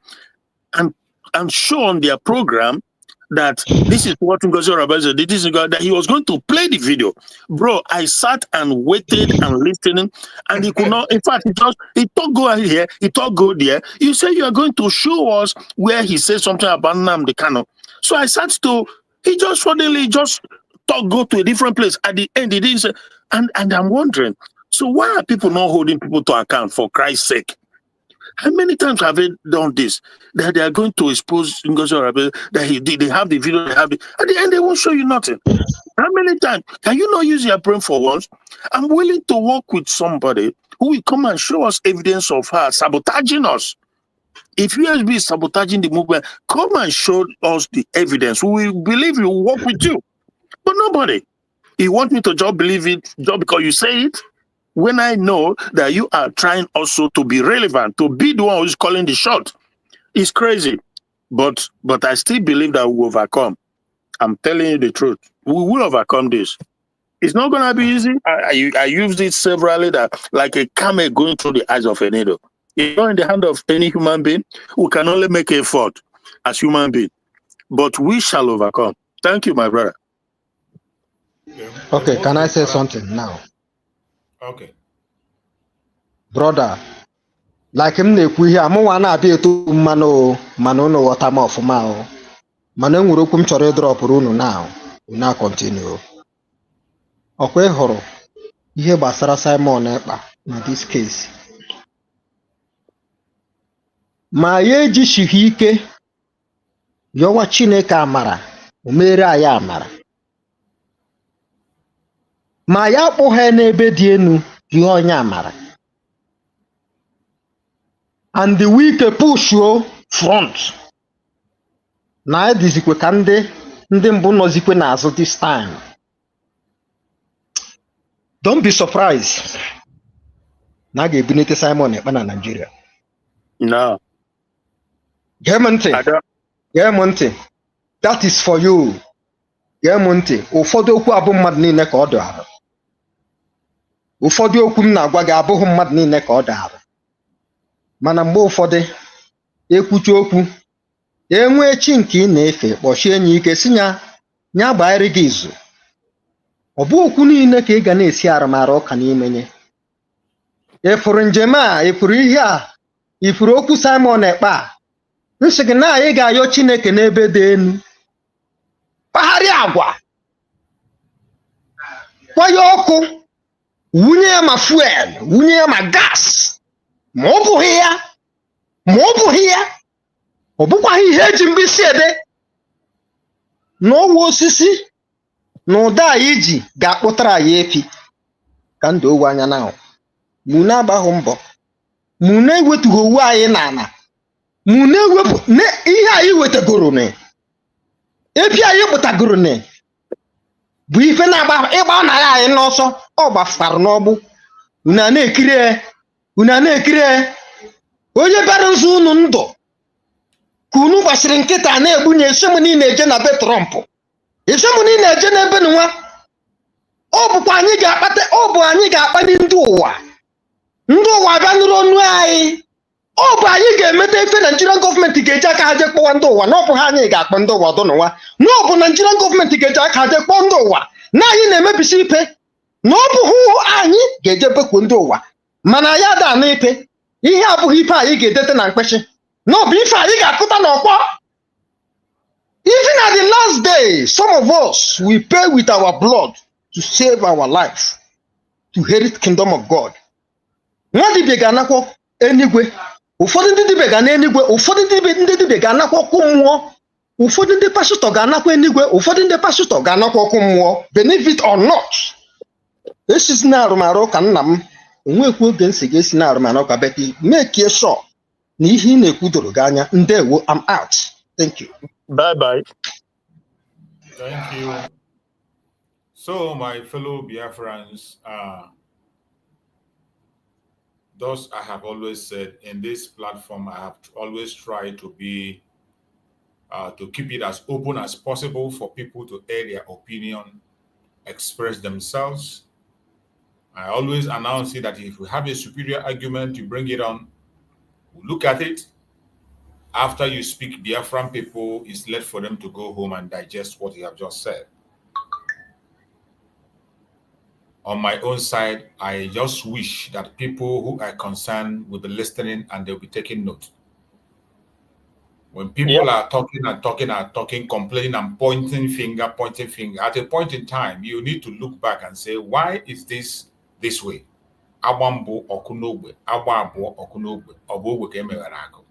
and showed on their program that this is what Ngozi Orabaze did, that he was going to play the video. Bro, I sat and waited and listening, and he could not. In fact, he thought go here, he thought go there. You say you are going to show us where he said something about Nnamdi Kanu. So I sat he just suddenly thought go to a different place. At the end, he didn't say, and I'm wondering, so why are people not holding people to account, for Christ's sake? How many times have they done this? That they are going to expose Ngozi Orabaze, that they have the video, at the end they won't show you nothing. How many times? Can you not use your brain for once? I'm willing to work with somebody who will come and show us evidence of her sabotaging us. If USB is sabotaging the movement, come and show us the evidence. We will believe you, will work with you. But nobody. You want me to just believe it just because you say it? When I know that you are trying also to be relevant, to be the one who's calling the shot. It's crazy. But I still believe that we will overcome. I'm telling you the truth. We will overcome this. It's not going to be easy. I used it severally, that like a camel going through the eyes of a needle. It's not in the hand of any human being. We can only make an effort as human beings. But we shall overcome. Thank you, my brother. Okay, can I say something now? Okay. Brother, like him na-ekwu ihe amụnwa na-abịa eto mmanụ mana unu ghọta m ọfụma o. Mana enwere okwu m chọrọ ịdrọpụrụ unu na continue. Ọkwa ị hụrụ ihe gbasara Simon Ekpa na this case. Ma ya ejisighị ike yọwa Chineke amara, o mere anyị amara. Ma ya akpụghị n'ebe dị enu yọọ onye amara. And the weak push front. Na edizikwe ka ndị mbụ nọzikwe n'azụ this time. Don't be surprised. Na ga-ebunite Simon Ekpa na Nigeria. No. Gee m ntị. That is for you. Gee m ntị. Ụfọdụ okwu abụ mmadụ niile ka ọ dọrọ. Ụfọdụ okwu m na-agwa gị abụghị mmadụ niile ka ọ dọrọ. Mana mgbe ụfọdụ ekwuchi okwu, enwee chi nke ị na-efe, kpọchie enyi ike si nya gbaịrị gị izu. Ọ bụ okwu niile ka ị ga na-esi arụmarụ ụka n'ime nye. Ịfụrụ njem a, ịfụrụ ihe a, ịfụrụ okwu Simon Ekpa. Nsị gị na anyị ga-ayọ Chineke n'ebe dị enu. Kpagharịa agwa. Kwanye ọkụ. Wunye ya ma fuel, wunye ya ma gas. Ma ọ bụghị ya, ọ bụkwaghị ihe eji mgbisi ede. N'ọwa osisi na ụda anyị ji ga-akpụtara anyị efi ka ndụ owu anya na. Mụ na-agbahụ mbọ, mụ na-ewetughị owu anyị n'ala mụ na-ewepụ ihe anyị wetagoro ne epi anyị kpụtagoro ne bụ ife na-agba ịgba na ya anyị n'ọsọ ọ gbafara n'ọgbụ unu a na-ekiri onye bara nzu unu ndụ ka unu gbasiri nkịta na-egbunye esem niile eje na be Trump esem niile eje n'ebe nwa ọ bụkwa anyị ga-akpali ndị ụwa bịa nụrụ ọnụ anyị ọ bụ anyị ga-emeta ife Nigerian gọọmenti ga-eji aka ha je kpọwa ndị ụwa na ọ bụ ha anyị ga-akpọ ndị ụwa dụnụwa na ọ bụ Nigerian gọọmenti ga-eji aka ha je kpọọ ndị ụwa na anyị na-emebisi ipe na ọ bụ anyị ga-eje bekwu ndị ụwa mana ya da na ipe ihe abụghị ife anyị ga-edete na mkpechi na ọ bụ ife anyị ga-akụta n'ọkpọ. Even at the last day, some of us will pay with our blood to save our life, to inherit kingdom of God. Nwa dibịa ga-anakwa enigwe, ụfọdụ ndị dibịa ga na enigwe, ụfọdụ ndị dibịa ga-anakwa ọkụ mmụọ, ụfọdụ ndị pastọ ga-anakwa enigwe, ụfọdụ ndị pastọ ga-anakwa ọkụ mmụọ, believe it or not. Esi na arụmarụ ka nna m onwekwu oge nsị ga-esi na arụmarụ ka beti make sure na ihe ị na-ekwu doro gị anya. Ndewo, I'm out. Thank you. Bye-bye. Thank you. So, my fellow Biafrans, thus I have always said in this platform, I have always tried to be, to keep it as open as possible for people to air their opinion, express themselves. I always announce it that if we have a superior argument, you bring it on, we'll look at it. After you speak, Biafran people, it's left for them to go home and digest what you have just said. On my own side, I just wish that people who are concerned will be listening and they'll be taking note. When people are talking, complaining and pointing finger, at a point in time, you need to look back and say, why is this way? Abambo okunogbe, ababo okunogbe, obo kemerago.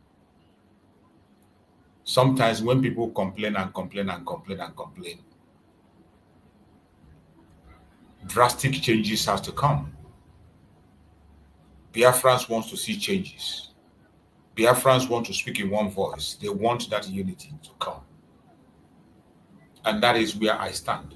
Sometimes when people complain, drastic changes have to come. Biafrans want to see changes. Biafrans want to speak in one voice. They want that unity to come. And that is where I stand.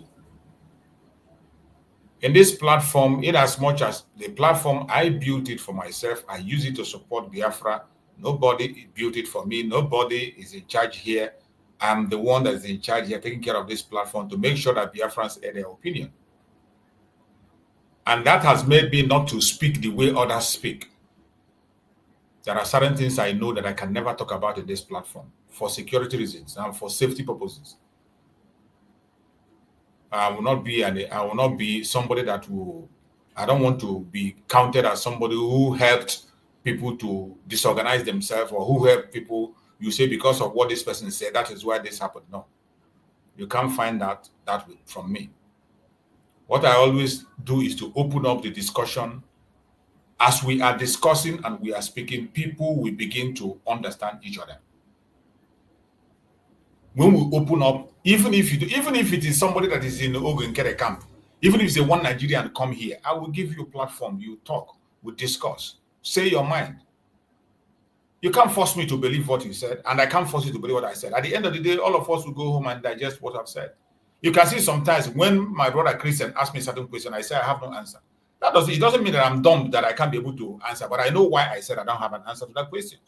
In this platform, in as much as the platform, I built it for myself, I use it to support Biafra. Nobody built it for me. Nobody is in charge here. I'm the one that is in charge here, taking care of this platform to make sure that Biafrans air their opinion. And that has made me not to speak the way others speak. There are certain things I know that I can never talk about in this platform for security reasons and for safety purposes. I will not be somebody that will, I don't want to be counted as somebody who helped people to disorganize themselves or who help people, you say because of what this person said, that is why this happened. No, you can't find that from me. What I always do is to open up the discussion. As we are discussing and we are speaking, people will begin to understand each other. When we open up, even if it is somebody that is in the Ogunkere camp, even if it's a one Nigerian come here, I will give you a platform, you talk, we discuss. Say your mind. You can't force me to believe what you said, and I can't force you to believe what I said. At the end of the day, all of us will go home and digest what I've said. You can see sometimes when my brother Christian asks me a certain question, I say I have no answer. It doesn't mean that I'm dumb, that I can't be able to answer, but I know why I said I don't have an answer to that question.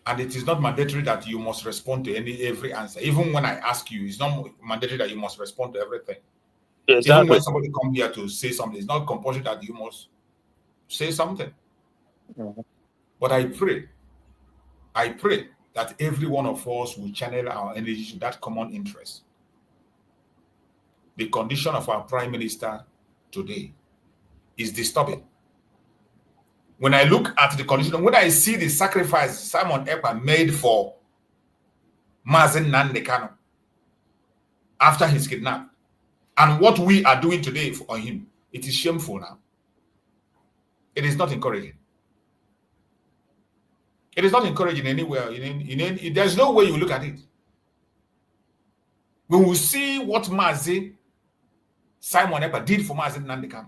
And it is not mandatory that you must respond to every answer. Even when I ask you, it's not mandatory that you must respond to everything. Exactly. Even when somebody comes here to say something, it's not compulsory that you must say something. Mm-hmm. But I pray that every one of us will channel our energy to that common interest. The condition of our Prime Minister today is disturbing. When I look at the condition, when I see the sacrifice Simon Ekpa made for Mazen Nnamdi Kanu after his kidnapping, and what we are doing today for him, it is shameful now. It is not encouraging. It is not encouraging anywhere. There's no way you look at it. When we see what Simon Ekpa did for Mazen Nnamdi Kanu,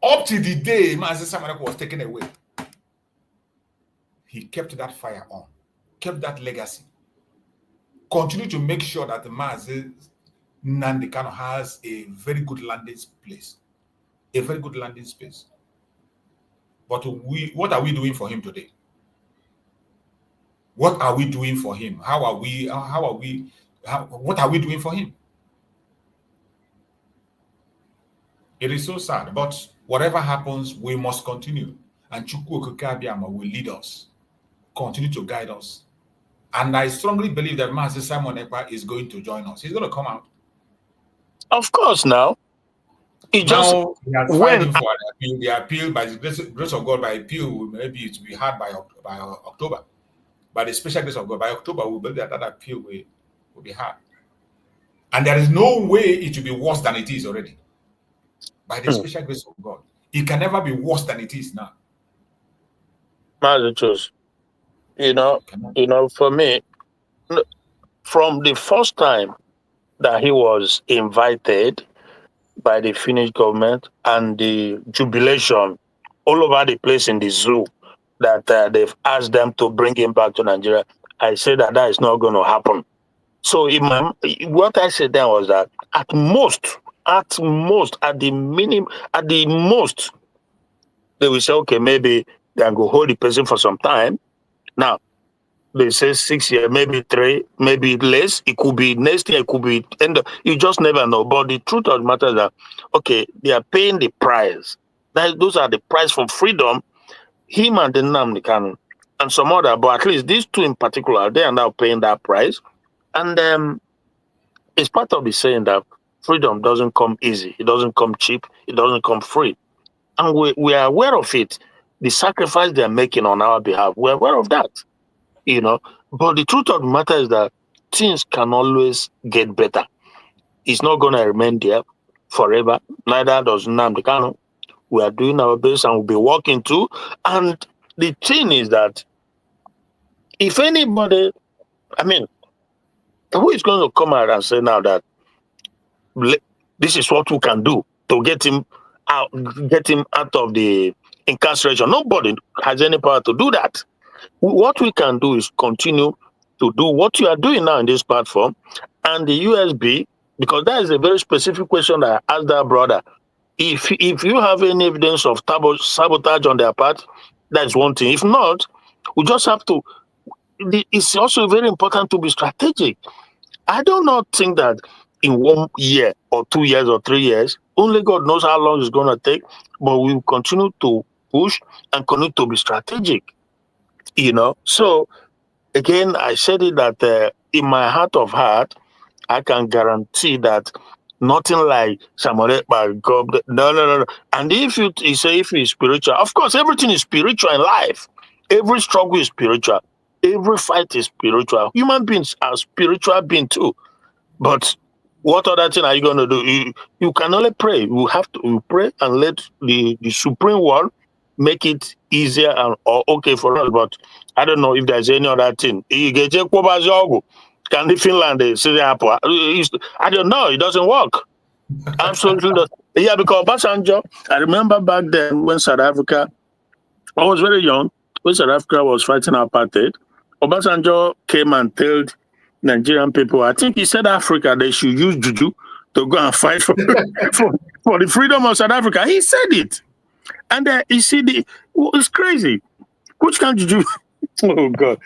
Up to the day Mazi Simon Ekpa was taken away, he kept that fire on, kept that legacy, continued to make sure that the Mazi Nnamdi Kanu has a very good landing place, a very good landing space. But what are we doing for him today? What are we doing for him? What are we doing for him? It is so sad, but whatever happens, we must continue. And Chukwu Okike Abiyama will lead us, continue to guide us. And I strongly believe that Mazi Simon Ekpa is going to join us. He's going to come out. Of course, now. He has filed for the appeal by the grace of God, by appeal, maybe it will be heard by October. By the special grace of God, by October, we believe that appeal will be heard. And there is no way it will be worse than it is already. By the special grace of God. It can never be worse than it is now. For me, from the first time that he was invited by the Finnish government and the jubilation all over the place in the zoo that they've asked them to bring him back to Nigeria, I said that is not going to happen. So what I said then was that at the most, they will say, okay, maybe they can go hold the person for some time. Now, they say 6 years, maybe 3, maybe less. It could be next year, it could be end. You just never know. But the truth of the matter is that, okay, they are paying the price. Those are the price for freedom. Him and the Nnamdi Kanu and some other, but at least these two in particular, they are now paying that price. And it's part of the saying that freedom doesn't come easy. It doesn't come cheap. It doesn't come free. And we are aware of it. The sacrifice they are making on our behalf, we're aware of that. But the truth of the matter is that things can always get better. It's not going to remain there forever. Neither does Nnamdi Kanu. We are doing our best and we'll be working too. And the thing is that if anybody, who is going to come out and say now that this is what we can do to get him out of the incarceration? Nobody has any power to do that. What we can do is continue to do what you are doing now in this platform, and the USB, because that is a very specific question that I asked that brother. If you have any evidence of sabotage on their part, that's one thing. If not, we just have to. It's also very important to be strategic. I do not think that in 1 year or 2 years or 3 years, only God knows how long it's going to take, but we will continue to push and continue to be strategic. So again, I said it that in my heart of heart, I can guarantee that nothing like Samuel God. No. And if you say if it's spiritual, of course, everything is spiritual in life. Every struggle is spiritual. Every fight is spiritual. Human beings are spiritual beings too. But what other thing are you going to do? You can only pray. You have to pray and let the Supreme One make it easier or okay for us. But I don't know if there's any other thing. Can the Finland say I don't know. It doesn't work. Absolutely not. Yeah, because Obasanjo, I remember back then when South Africa, I was very young, when South Africa was fighting apartheid, Obasanjo came and told Nigerian people, I think he said Africa, they should use juju to go and fight for the freedom of South Africa. He said it. And you see, it's crazy. Which kind of juju? Oh, God.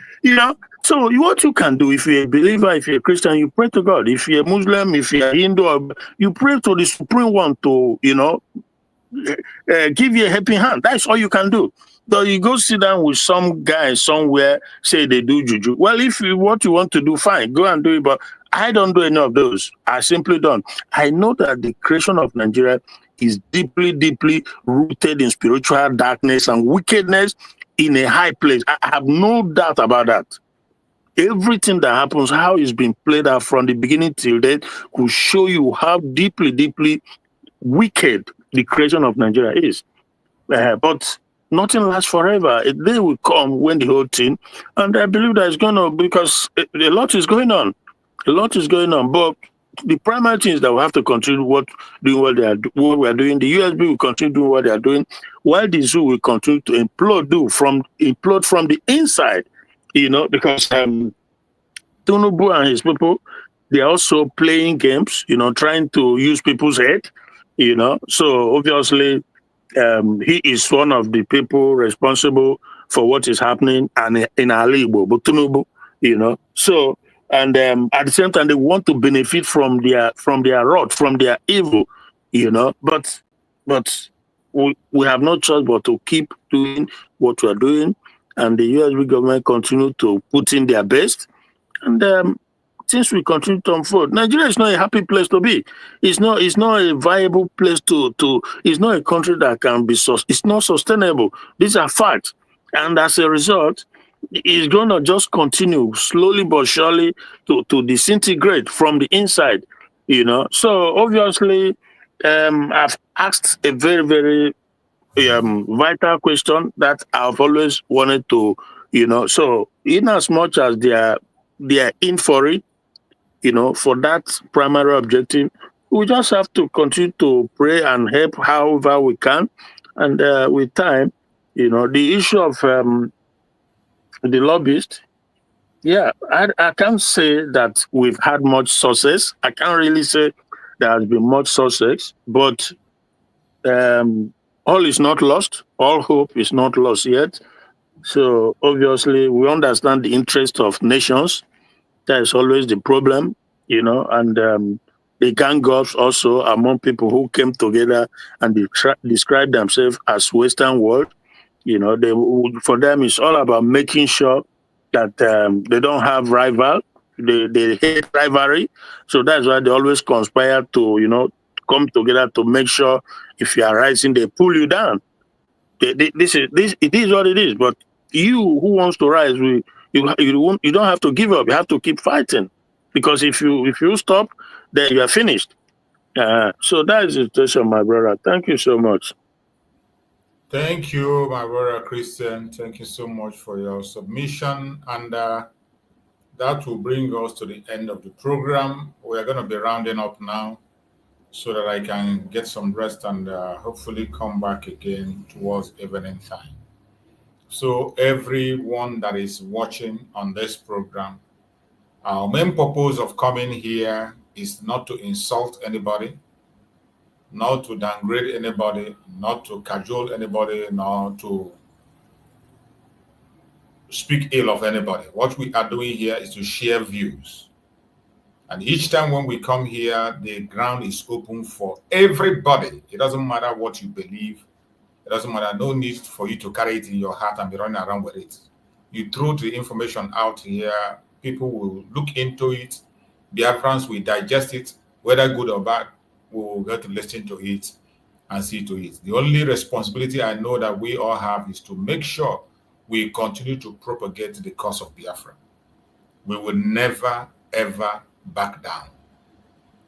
So what you can do, if you're a believer, if you're a Christian, you pray to God. If you're a Muslim, if you're a Hindu, you pray to the Supreme One to, give you a helping hand. That's all you can do. So you go sit down with some guy somewhere, say they do juju. Well, what you want to do, fine, go and do it. But I don't do any of those. I simply don't. I know that the creation of Nigeria is deeply, deeply rooted in spiritual darkness and wickedness in a high place. I have no doubt about that. Everything that happens, how it's been played out from the beginning till then, will show you how deeply, deeply wicked the creation of Nigeria is. But nothing lasts forever. A day will come when the whole thing, and I believe that it's going to, because a lot is going on. A lot is going on. But the primary things that we have to continue doing what we are doing. The USB will continue doing what they are doing, while the zoo will continue to implode from the inside. Because Tinubu and his people, they're also playing games. Trying to use people's head. So obviously, he is one of the people responsible for what is happening and in Ali but Tinubu, So, and at the same time, they want to benefit from their wrath, from their evil, But we have no choice but to keep doing what we are doing, and the USB government continue to put in their best, and things will continue to unfold. Nigeria is not a happy place to be. It's not a viable place to. It's not a country that can be. It's not sustainable. These are facts, and as a result, it's going to just continue slowly but surely to disintegrate from the inside. So obviously, I've asked a very, very vital question that I've always wanted to. So in as much as they are in for it, for that primary objective, we just have to continue to pray and help however we can. And with time, the issue of the lobbyist, I can't say that we've had much success. I can't really say there has been much success, but all is not lost. All hope is not lost yet. So obviously, we understand the interest of nations. That is always the problem, and the gang ups also among people who came together and describe themselves as Western world. For them, it's all about making sure that they don't have rival. They hate rivalry. So that's why they always conspire to, come together to make sure if you are rising, they pull you down. It is what it is. But you who wants to rise, you don't have to give up. You have to keep fighting, because if you stop, then you are finished. So that is the situation, my brother. Thank you so much. Thank you, my brother Christian. Thank you so much for your submission, and that will bring us to the end of the program. We are going to be rounding up now, so that I can get some rest and hopefully come back again towards evening time. So everyone that is watching on this program, our main purpose of coming here is not to insult anybody, not to downgrade anybody, not to cajole anybody, not to speak ill of anybody. What we are doing here is to share views. And each time when we come here, the ground is open for everybody. It doesn't matter what you believe. It doesn't matter. No need for you to carry it in your heart and be running around with it. You throw the information out here. People will look into it. Biafrans will digest it, whether good or bad. We will get to listen to it and see to it. The only responsibility I know that we all have is to make sure we continue to propagate the cause of Biafra. We will never, ever back down.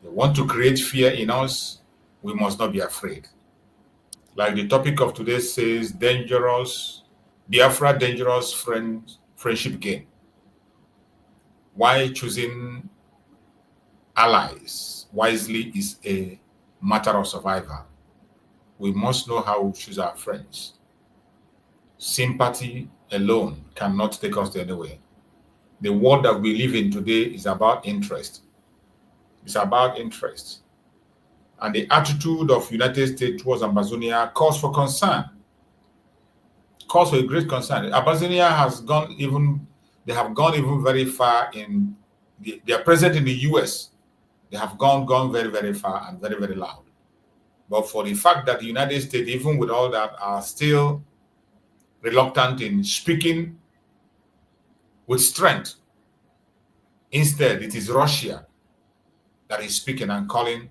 They want to create fear in us. We must not be afraid. Like the topic of today says, Biafra dangerous friendship game. Why choosing allies wisely is a matter of survival. We must know how we choose our friends. Sympathy alone cannot take us anywhere. The world that we live in today is about interest. It's about interest. And the attitude of United States towards Amazonia calls for concern. Calls for a great concern. Amazonia has gone even very far they are present in the US. They have gone very, very far and very, very loud. But for the fact that the United States, even with all that, are still reluctant in speaking with strength. Instead, it is Russia that is speaking and calling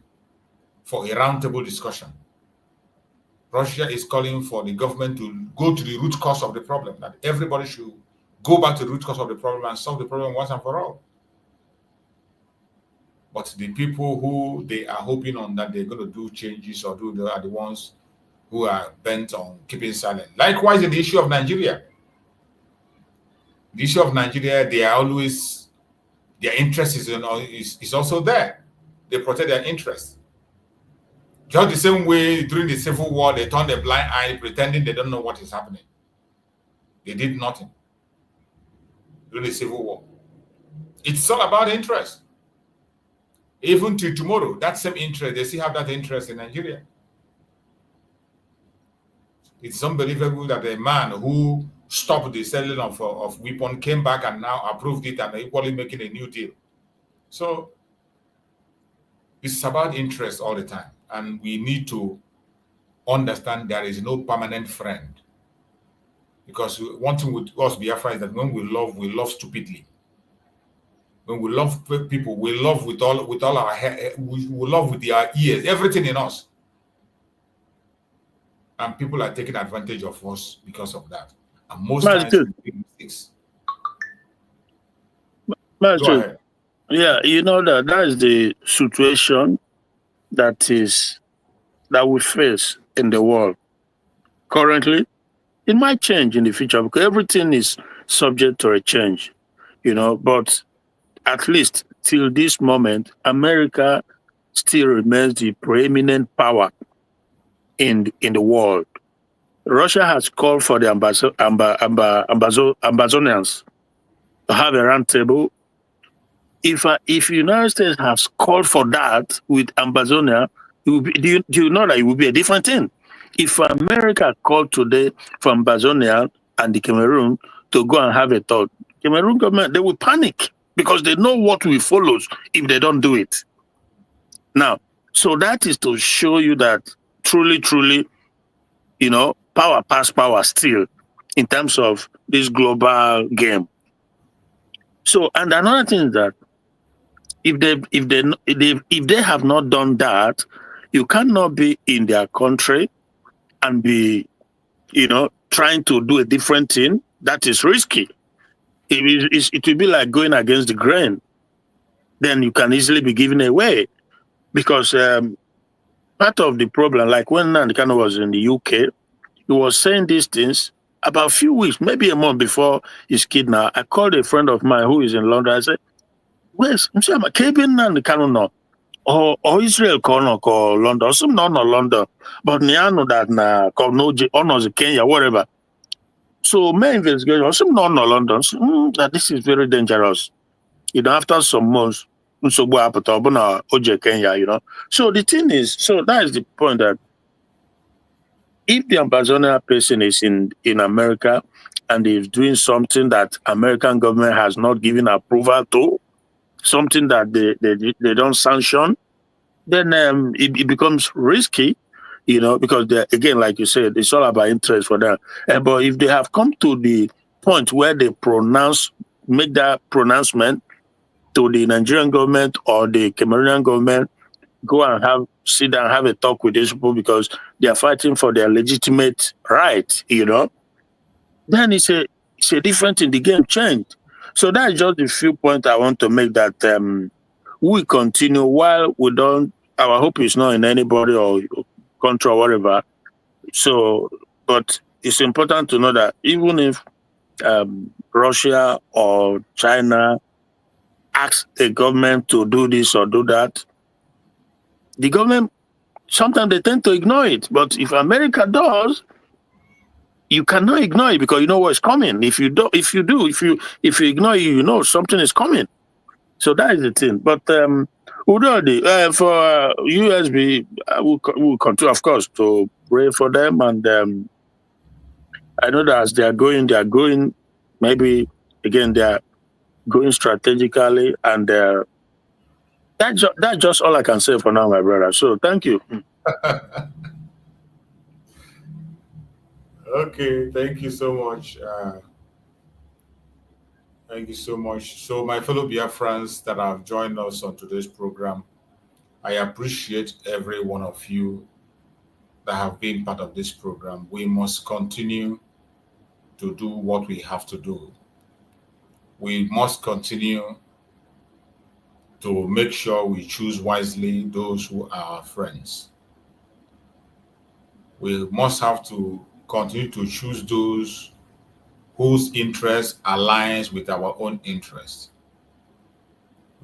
for a roundtable discussion. Russia is calling for the government to go to the root cause of the problem, that everybody should go back to the root cause of the problem and solve the problem once and for all. But the people who they are hoping on that they're going to do changes or are the ones who are bent on keeping silent. Likewise, in the issue of Nigeria. The issue of Nigeria, their interest is also there. they protect their interests. Just the same way during the Civil War, they turned a blind eye pretending they don't know what is happening. They did nothing during the Civil War. It's all about interest. Even till tomorrow, that same interest, they still have that interest in Nigeria. It's unbelievable that a man who stopped the selling of weapons came back and now approved it and equally making a new deal. So it's about interest all the time. And we need to understand there is no permanent friend. Because one thing with us, Biafra, is that when we love stupidly. When we love people, we love with all our hair, we love with our ears, everything in us. And people are taking advantage of us because of that. And most times we make mistakes. Go ahead. Yeah, you know that is the situation that we face in the world currently. It might change in the future because everything is subject to a change, you know, but at least till this moment, America still remains the preeminent power in the world. Russia has called for the Ambazonians to have a roundtable. If United States has called for that with Ambazonia, do you know that it will be a different thing? If America called today for Ambazonia and the Cameroon to go and have a talk, Cameroon government, they will panic because they know what will follow if they don't do it. Now, so that is to show you that truly, you know, power pass power still in terms of this global game. So, and another thing is that if they have not done that, you cannot be in their country and be, you know, trying to do a different thing. That is risky. It will be like going against the grain. Then you can easily be given away because part of the problem, like when Nnamdi was in the UK, he was saying these things about a few weeks, maybe a month before his kidnapped. I called a friend of mine who is in London. I said, "Where's Nnamdi no? Or Israel or London? Some not London, but Niano that na no Kenya, whatever." So my investigation, some not London. That this is very dangerous. You know, after some months, Kenya, you know. So the thing is, so that is the point that if the Ambazonia person is in America and is doing something that American government has not given approval to, something that they don't sanction, then it becomes risky, you know, because again, like you said, it's all about interest for them. But if they have come to the point where they make that pronouncement to the Nigerian government or the Cameroonian government, go and sit down, have a talk with these people because they are fighting for their legitimate right, you know, then it's a different thing. The game changed. So that's just the few points I want to make that we continue while we don't, our hope is not in anybody or country or whatever. So, but it's important to know that even if Russia or China asks the government to do this or do that, the government, sometimes they tend to ignore it. But if America does, you cannot ignore it because you know what's coming. If you ignore it, you know something is coming. So that is the thing. But Udodi, for USB, we'll continue, of course, to pray for them. And I know that as they are going, maybe, again, they are going strategically. And that's just all I can say for now, my brother. So thank you. Okay, thank you so much. Thank you so much. So, my fellow Biafrans that have joined us on today's program, I appreciate every one of you that have been part of this program. We must continue to do what we have to do. We must continue to make sure we choose wisely those who are our friends. We must have to continue to choose those whose interest aligns with our own interest.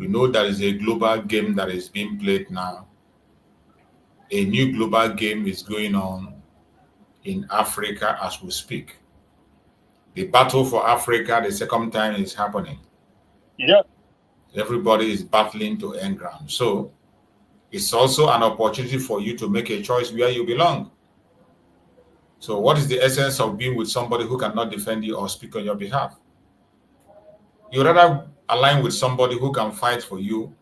We know there is a global game that is being played now. A new global game is going on in Africa as we speak. The battle for Africa, the second time is happening. Yeah. Everybody is battling to end ground. So it's also an opportunity for you to make a choice where you belong. So what is the essence of being with somebody who cannot defend you or speak on your behalf? You rather align with somebody who can fight for you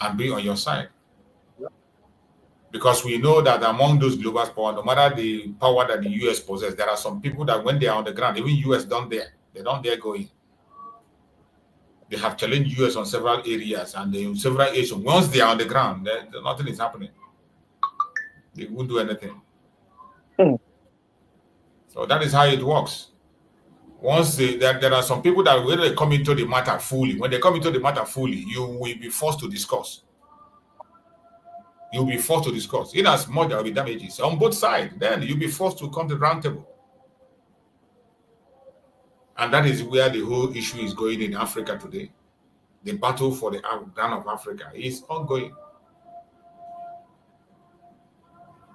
and be on your side. Because we know that among those global powers, no matter the power that the US possesses, there are some people that when they are on the ground, even US don't dare. They don't dare go in. They have challenged US on several areas and in several areas. Once they are on the ground, nothing is happening. They won't do anything. So that is how it works. Once there are some people that when they come into the matter fully, you will be forced to discuss. You'll be forced to discuss. In as much there will be damages on both sides, then you'll be forced to come to the round table. And that is where the whole issue is going in Africa today. The battle for the ground of Africa is ongoing.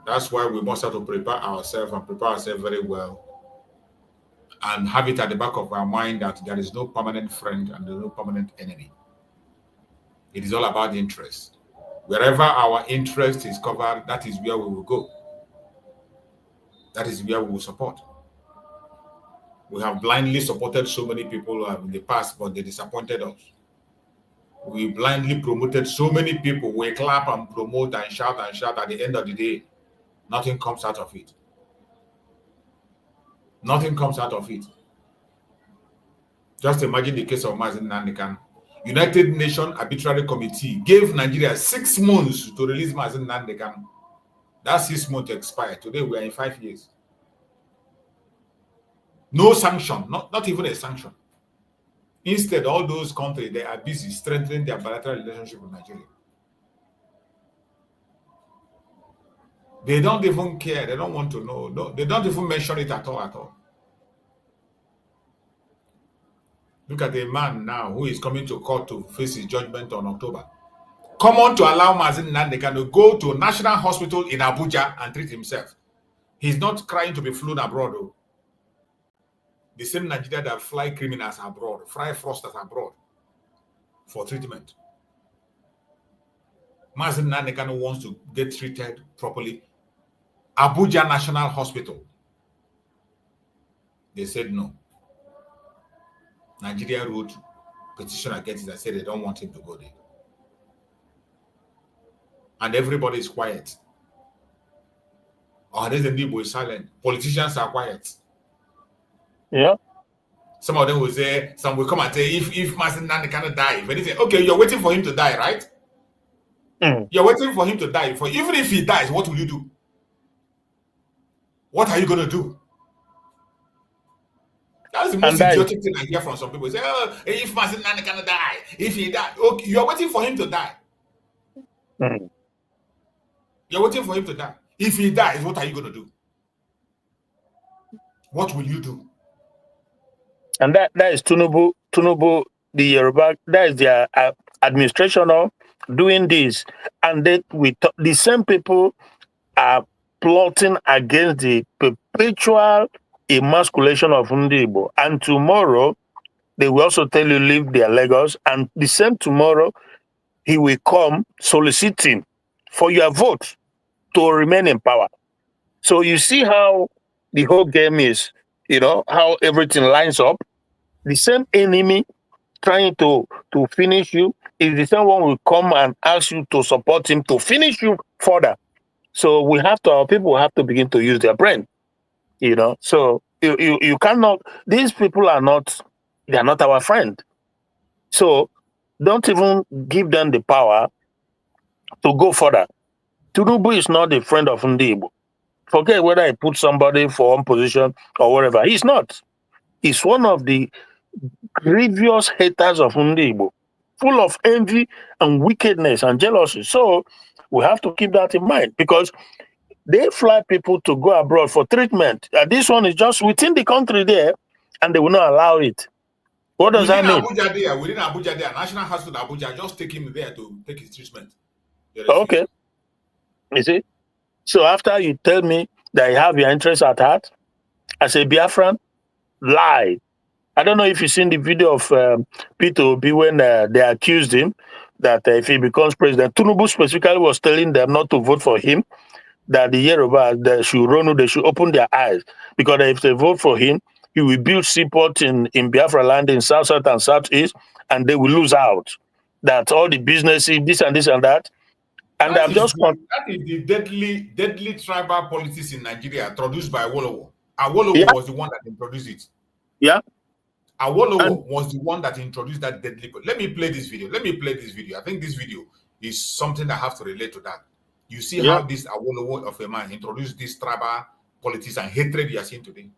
That's why we must have to prepare ourselves and prepare ourselves very well and have it at the back of our mind that there is no permanent friend and there is no permanent enemy. It is all about the interest. Wherever our interest is covered, that is where we will go. That is where we will support. We have blindly supported so many people in the past, but they disappointed us. We blindly promoted so many people. We clap and promote and shout. At the end of the day, nothing comes out of it. Nothing comes out of it. Just imagine the case of Nnamdi Kanu. United Nations Arbitrary Committee gave Nigeria 6 months to release Nnamdi Kanu. That 6 months expired. Today we are in 5 years. No sanction, not even a sanction. Instead, all those countries, they are busy strengthening their bilateral relationship with Nigeria. They don't even care. They don't want to know. No, they don't even mention it at all. Look at the man now who is coming to court to face his judgment on October. Come on to allow Nnamdi Kanu to go to a national hospital in Abuja and treat himself. He's not crying to be flown abroad. Though. The same Nigeria that fly criminals abroad, fly fraudsters abroad for treatment. Nnamdi Kanu wants to get treated properly. Abuja National Hospital. They said no. Nigeria wrote petition against it and said they don't want him to go there. And everybody is quiet. Or there's a Igbo is silent. Politicians are quiet. Yeah. Some of them will say, some will come and say, if Nnamdi cannot die, if anything, okay, you're waiting for him to die, right? You're waiting for him to die. Even if he dies, what will you do? What are you going to do? That's the most idiotic thing I hear from some people. Say, oh, if Nnamdi cannot die, if he dies, okay, you're waiting for him to die. You're waiting for him to die. If he dies, what are you going to do? What will you do? And that is Tinubu, the Yoruba, that is their administration of doing this. And then the same people are plotting against the perpetual emasculation of Igbo. And tomorrow, they will also tell you leave their Lagos. And the same tomorrow, he will come soliciting for your vote to remain in power. So you see how the whole game is, how everything lines up. The same enemy trying to finish you is the same one will come and ask you to support him to finish you further. So our people have to begin to use their brain, So you cannot, these people they're not our friend. So don't even give them the power to go further. Tinubu is not a friend of Igbo. Forget whether he put somebody for one position or whatever. He's not. He's one of the grievous haters of Igbo, full of envy and wickedness and jealousy. So we have to keep that in mind because they fly people to go abroad for treatment. This one is just within the country there, and they will not allow it. What does that mean? Abuja there, within Abuja there, National Hospital Abuja, just take him there to take his treatment. Okay. You see? So after you tell me that you have your interest at heart, as a Biafran, lie. I don't know if you've seen the video of Peter Obi when they accused him that if he becomes president, Tinubu specifically was telling them not to vote for him, that the Yoruba, they should open their eyes, because if they vote for him, he will build seaport in Biafra land in South, South, and Southeast, and they will lose out. That all the businesses, this and this and that. And that is the deadly tribal politics in Nigeria introduced by Awolowo. Awolowo was the one that introduced it. Yeah. Awolowo was the one that introduced that deadly. Let me play this video. I think this video is something that I have to relate to that. You see how this Awolowo of a man introduced this tribal politics and hatred you are seeing today.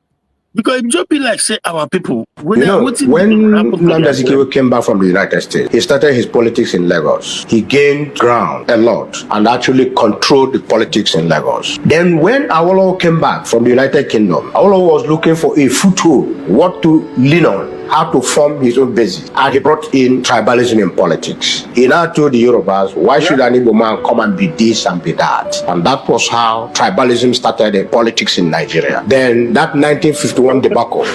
Because it just be like, say, our people. When Nnamdi came back from the United States, he started his politics in Lagos. He gained ground a lot and actually controlled the politics in Lagos. Then when Awolowo came back from the United Kingdom, Awolowo was looking for a foothold, what to lean on, how to form his own basis. And he brought in tribalism in politics. He now told the Yorubas, why should an Igbo man come and be this and be that? And that was how tribalism started in politics in Nigeria. Then that 1951 debacle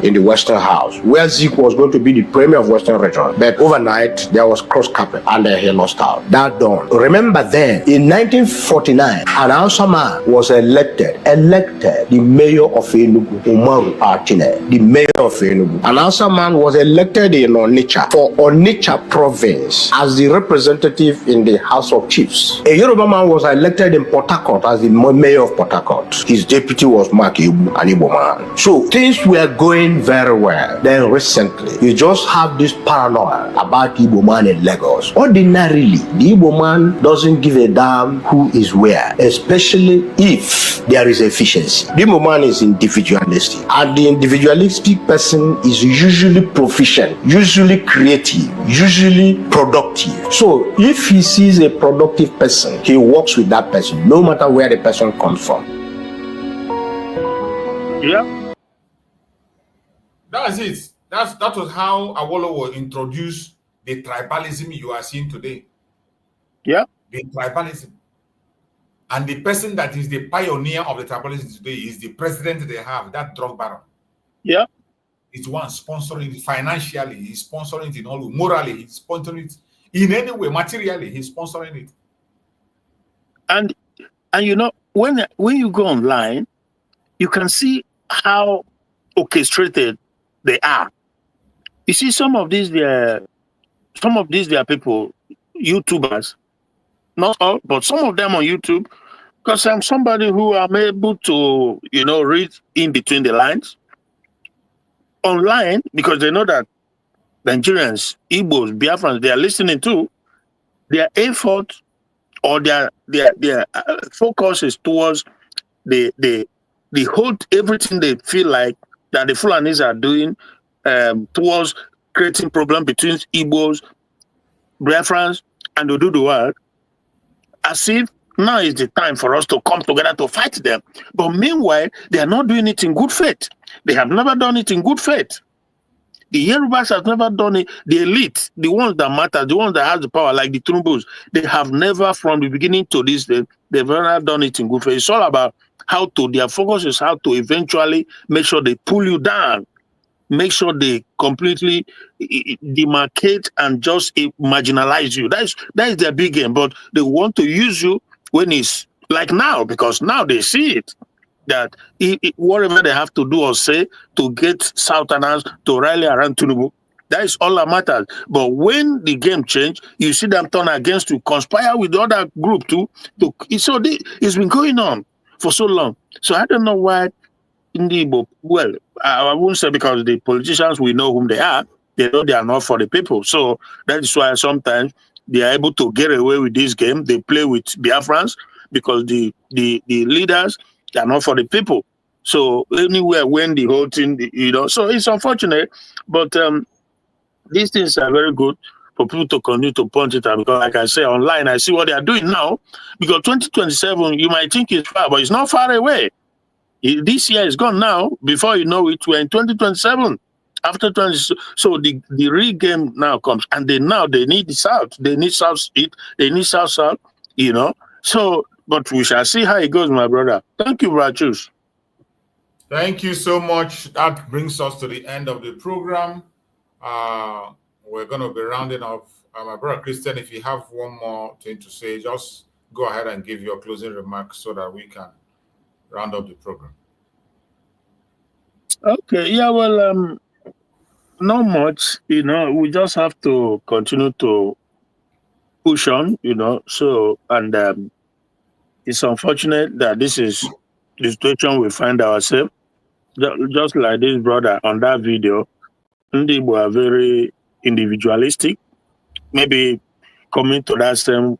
in the Western House, where Zeke was going to be the premier of Western region. But overnight, there was cross-carpet and he lost out. That done. Remember then, in 1949, an Hausa man was elected the mayor of Enugu, Umaru Artine, the mayor of Enugu. An Hausa man was elected in Onitsha for Onitsha province as the representative in the House of Chiefs. A Yoruba man was elected in Port Harcourt as the mayor of Port Harcourt. His deputy was Mark Ibu, an Igbo man. So things were going very well. Then recently, you just have this paranoia about Igbo man in Lagos. Ordinarily, the Igbo man doesn't give a damn who is where, especially if there is efficiency. The Igbo man is individualistic, and the individualistic person is usually proficient, usually creative, usually productive. So if he sees a productive person, he works with that person, no matter where the person comes from. Yeah. That's it. That was how Awolowo introduced the tribalism you are seeing today. Yeah. The tribalism. And the person that is the pioneer of the tribalism today is the president they have, that drug baron. Yeah. It's one sponsoring it financially, he's sponsoring it in all way. Morally, he's sponsoring it in any way, materially, he's sponsoring it. And you know, when you go online, you can see how orchestrated they are. You see, some of these people, YouTubers, not all, but some of them on YouTube, because I'm somebody who am able to, read in between the lines online, because they know that Nigerians, Igbos, Biafrans, they are listening to their effort or their focus is towards the whole everything they feel like that the Fulanis are doing towards creating problem between Igbos, Biafrans, and Oduduwa, as if now is the time for us to come together to fight them. But meanwhile, they are not doing it in good faith. They have never done it in good faith. The Yorubas have never done it. The elite, the ones that matter, the ones that have the power, like the Trumbos, they have never, from the beginning to this day, they've never done it in good faith. It's all about how to, their focus is how to eventually make sure they pull you down, make sure they completely demarcate and just marginalize you. That is their big game. But they want to use you when it's like now, because now they see it, that whatever they have to do or say to get Southerners to rally around Tinubu, that is all that matters. But when the game change, you see them turn against you, conspire with the other group too. So it's been going on for so long. So I don't know why in the Igbo, well, I won't say because the politicians, we know whom they are. They know they are not for the people. So that is why sometimes they are able to get away with this game. They play with Biafrans because the leaders, they are not for the people. So anywhere when the whole thing, so it's unfortunate, but these things are very good for people to continue to punch it out, because like I say, online, I see what they are doing now, because 2027, you might think it's far, but it's not far away. This year is gone now. Before you know it, we're in 2027. After 20, so the real game now comes, and they need the South. They need South. They need South. You know. So, but we shall see how it goes, my brother. Thank you, Rachus. Thank you so much. That brings us to the end of the program. We're going to be rounding off. My brother Christian, if you have one more thing to say, just go ahead and give your closing remarks so that we can round up the program. Okay. Yeah. Well, not much. You know, we just have to continue to push on. You know. So, and it's unfortunate that this is the situation we find ourselves. Just like this brother on that video, Ndị Igbo are very individualistic. Maybe coming to that same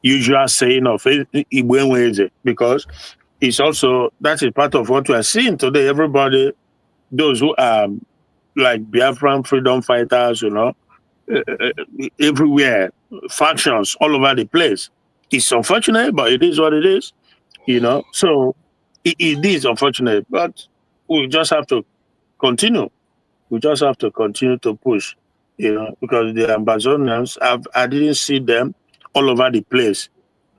usual saying of Igbo enweze, because it's also, that is part of what we are seeing today. Everybody, those who are like Biafran freedom fighters, you know, everywhere, factions all over the place. It's unfortunate, but it is what it is, you know. So it is unfortunate, but we just have to continue. We just have to continue to push, you know, because the ambassadors, I didn't see them all over the place.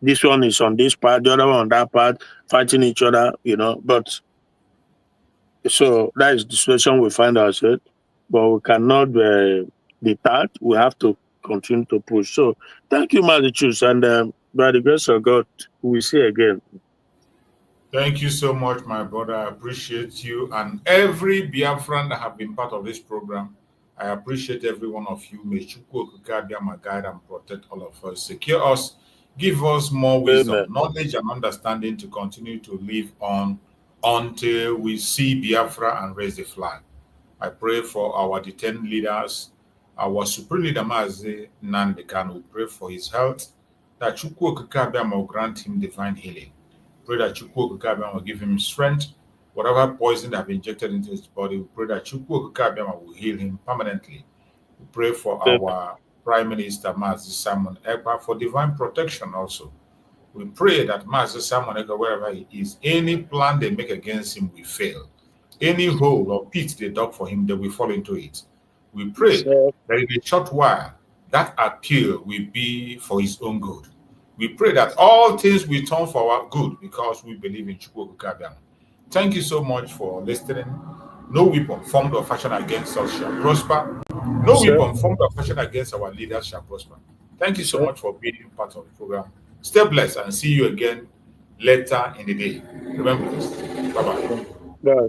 This one is on this part, the other one on that part, fighting each other, you know. But so that is the situation we find ourselves. But we cannot be deterred. We have to continue to push. So thank you, Massachusetts, and by the grace of God, we see again. Thank you so much, my brother. I appreciate you and every Biafran that have been part of this program. I appreciate every one of you. May Chukwu Okike Abịama guide and protect all of us. Secure us. Give us more wisdom, Amen. knowledge, and understanding to continue to live on until we see Biafra and raise the flag. I pray for our detained leaders, our supreme leader, Mazi Nnamdi Kanu. We pray for his health, that Chukwu Okike Abịama will grant him divine healing. Pray that Chukwu Okike Abịama will give him strength. Whatever poison that have been injected into his body, we pray that Chukwu Okike Abịama will heal him permanently. We pray for our Prime Minister, Mazi Simon Ekpa, for divine protection also. We pray that Mazi Simon Ekpa, wherever he is, any plan they make against him will fail. Any hole or pit they dug for him, they will fall into it. We pray that in a short while, that appeal will be for his own good. We pray that all things will turn for our good because we believe in Chukwu Okike Abịama. Thank you so much for listening. No weapon formed or fashioned against us shall prosper. No weapon formed or fashioned against our leaders shall prosper. Thank you so much for being part of the program. Stay blessed and see you again later in the day. Remember this. Bye-bye. Bye.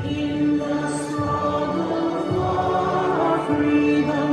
In the struggle for our freedom.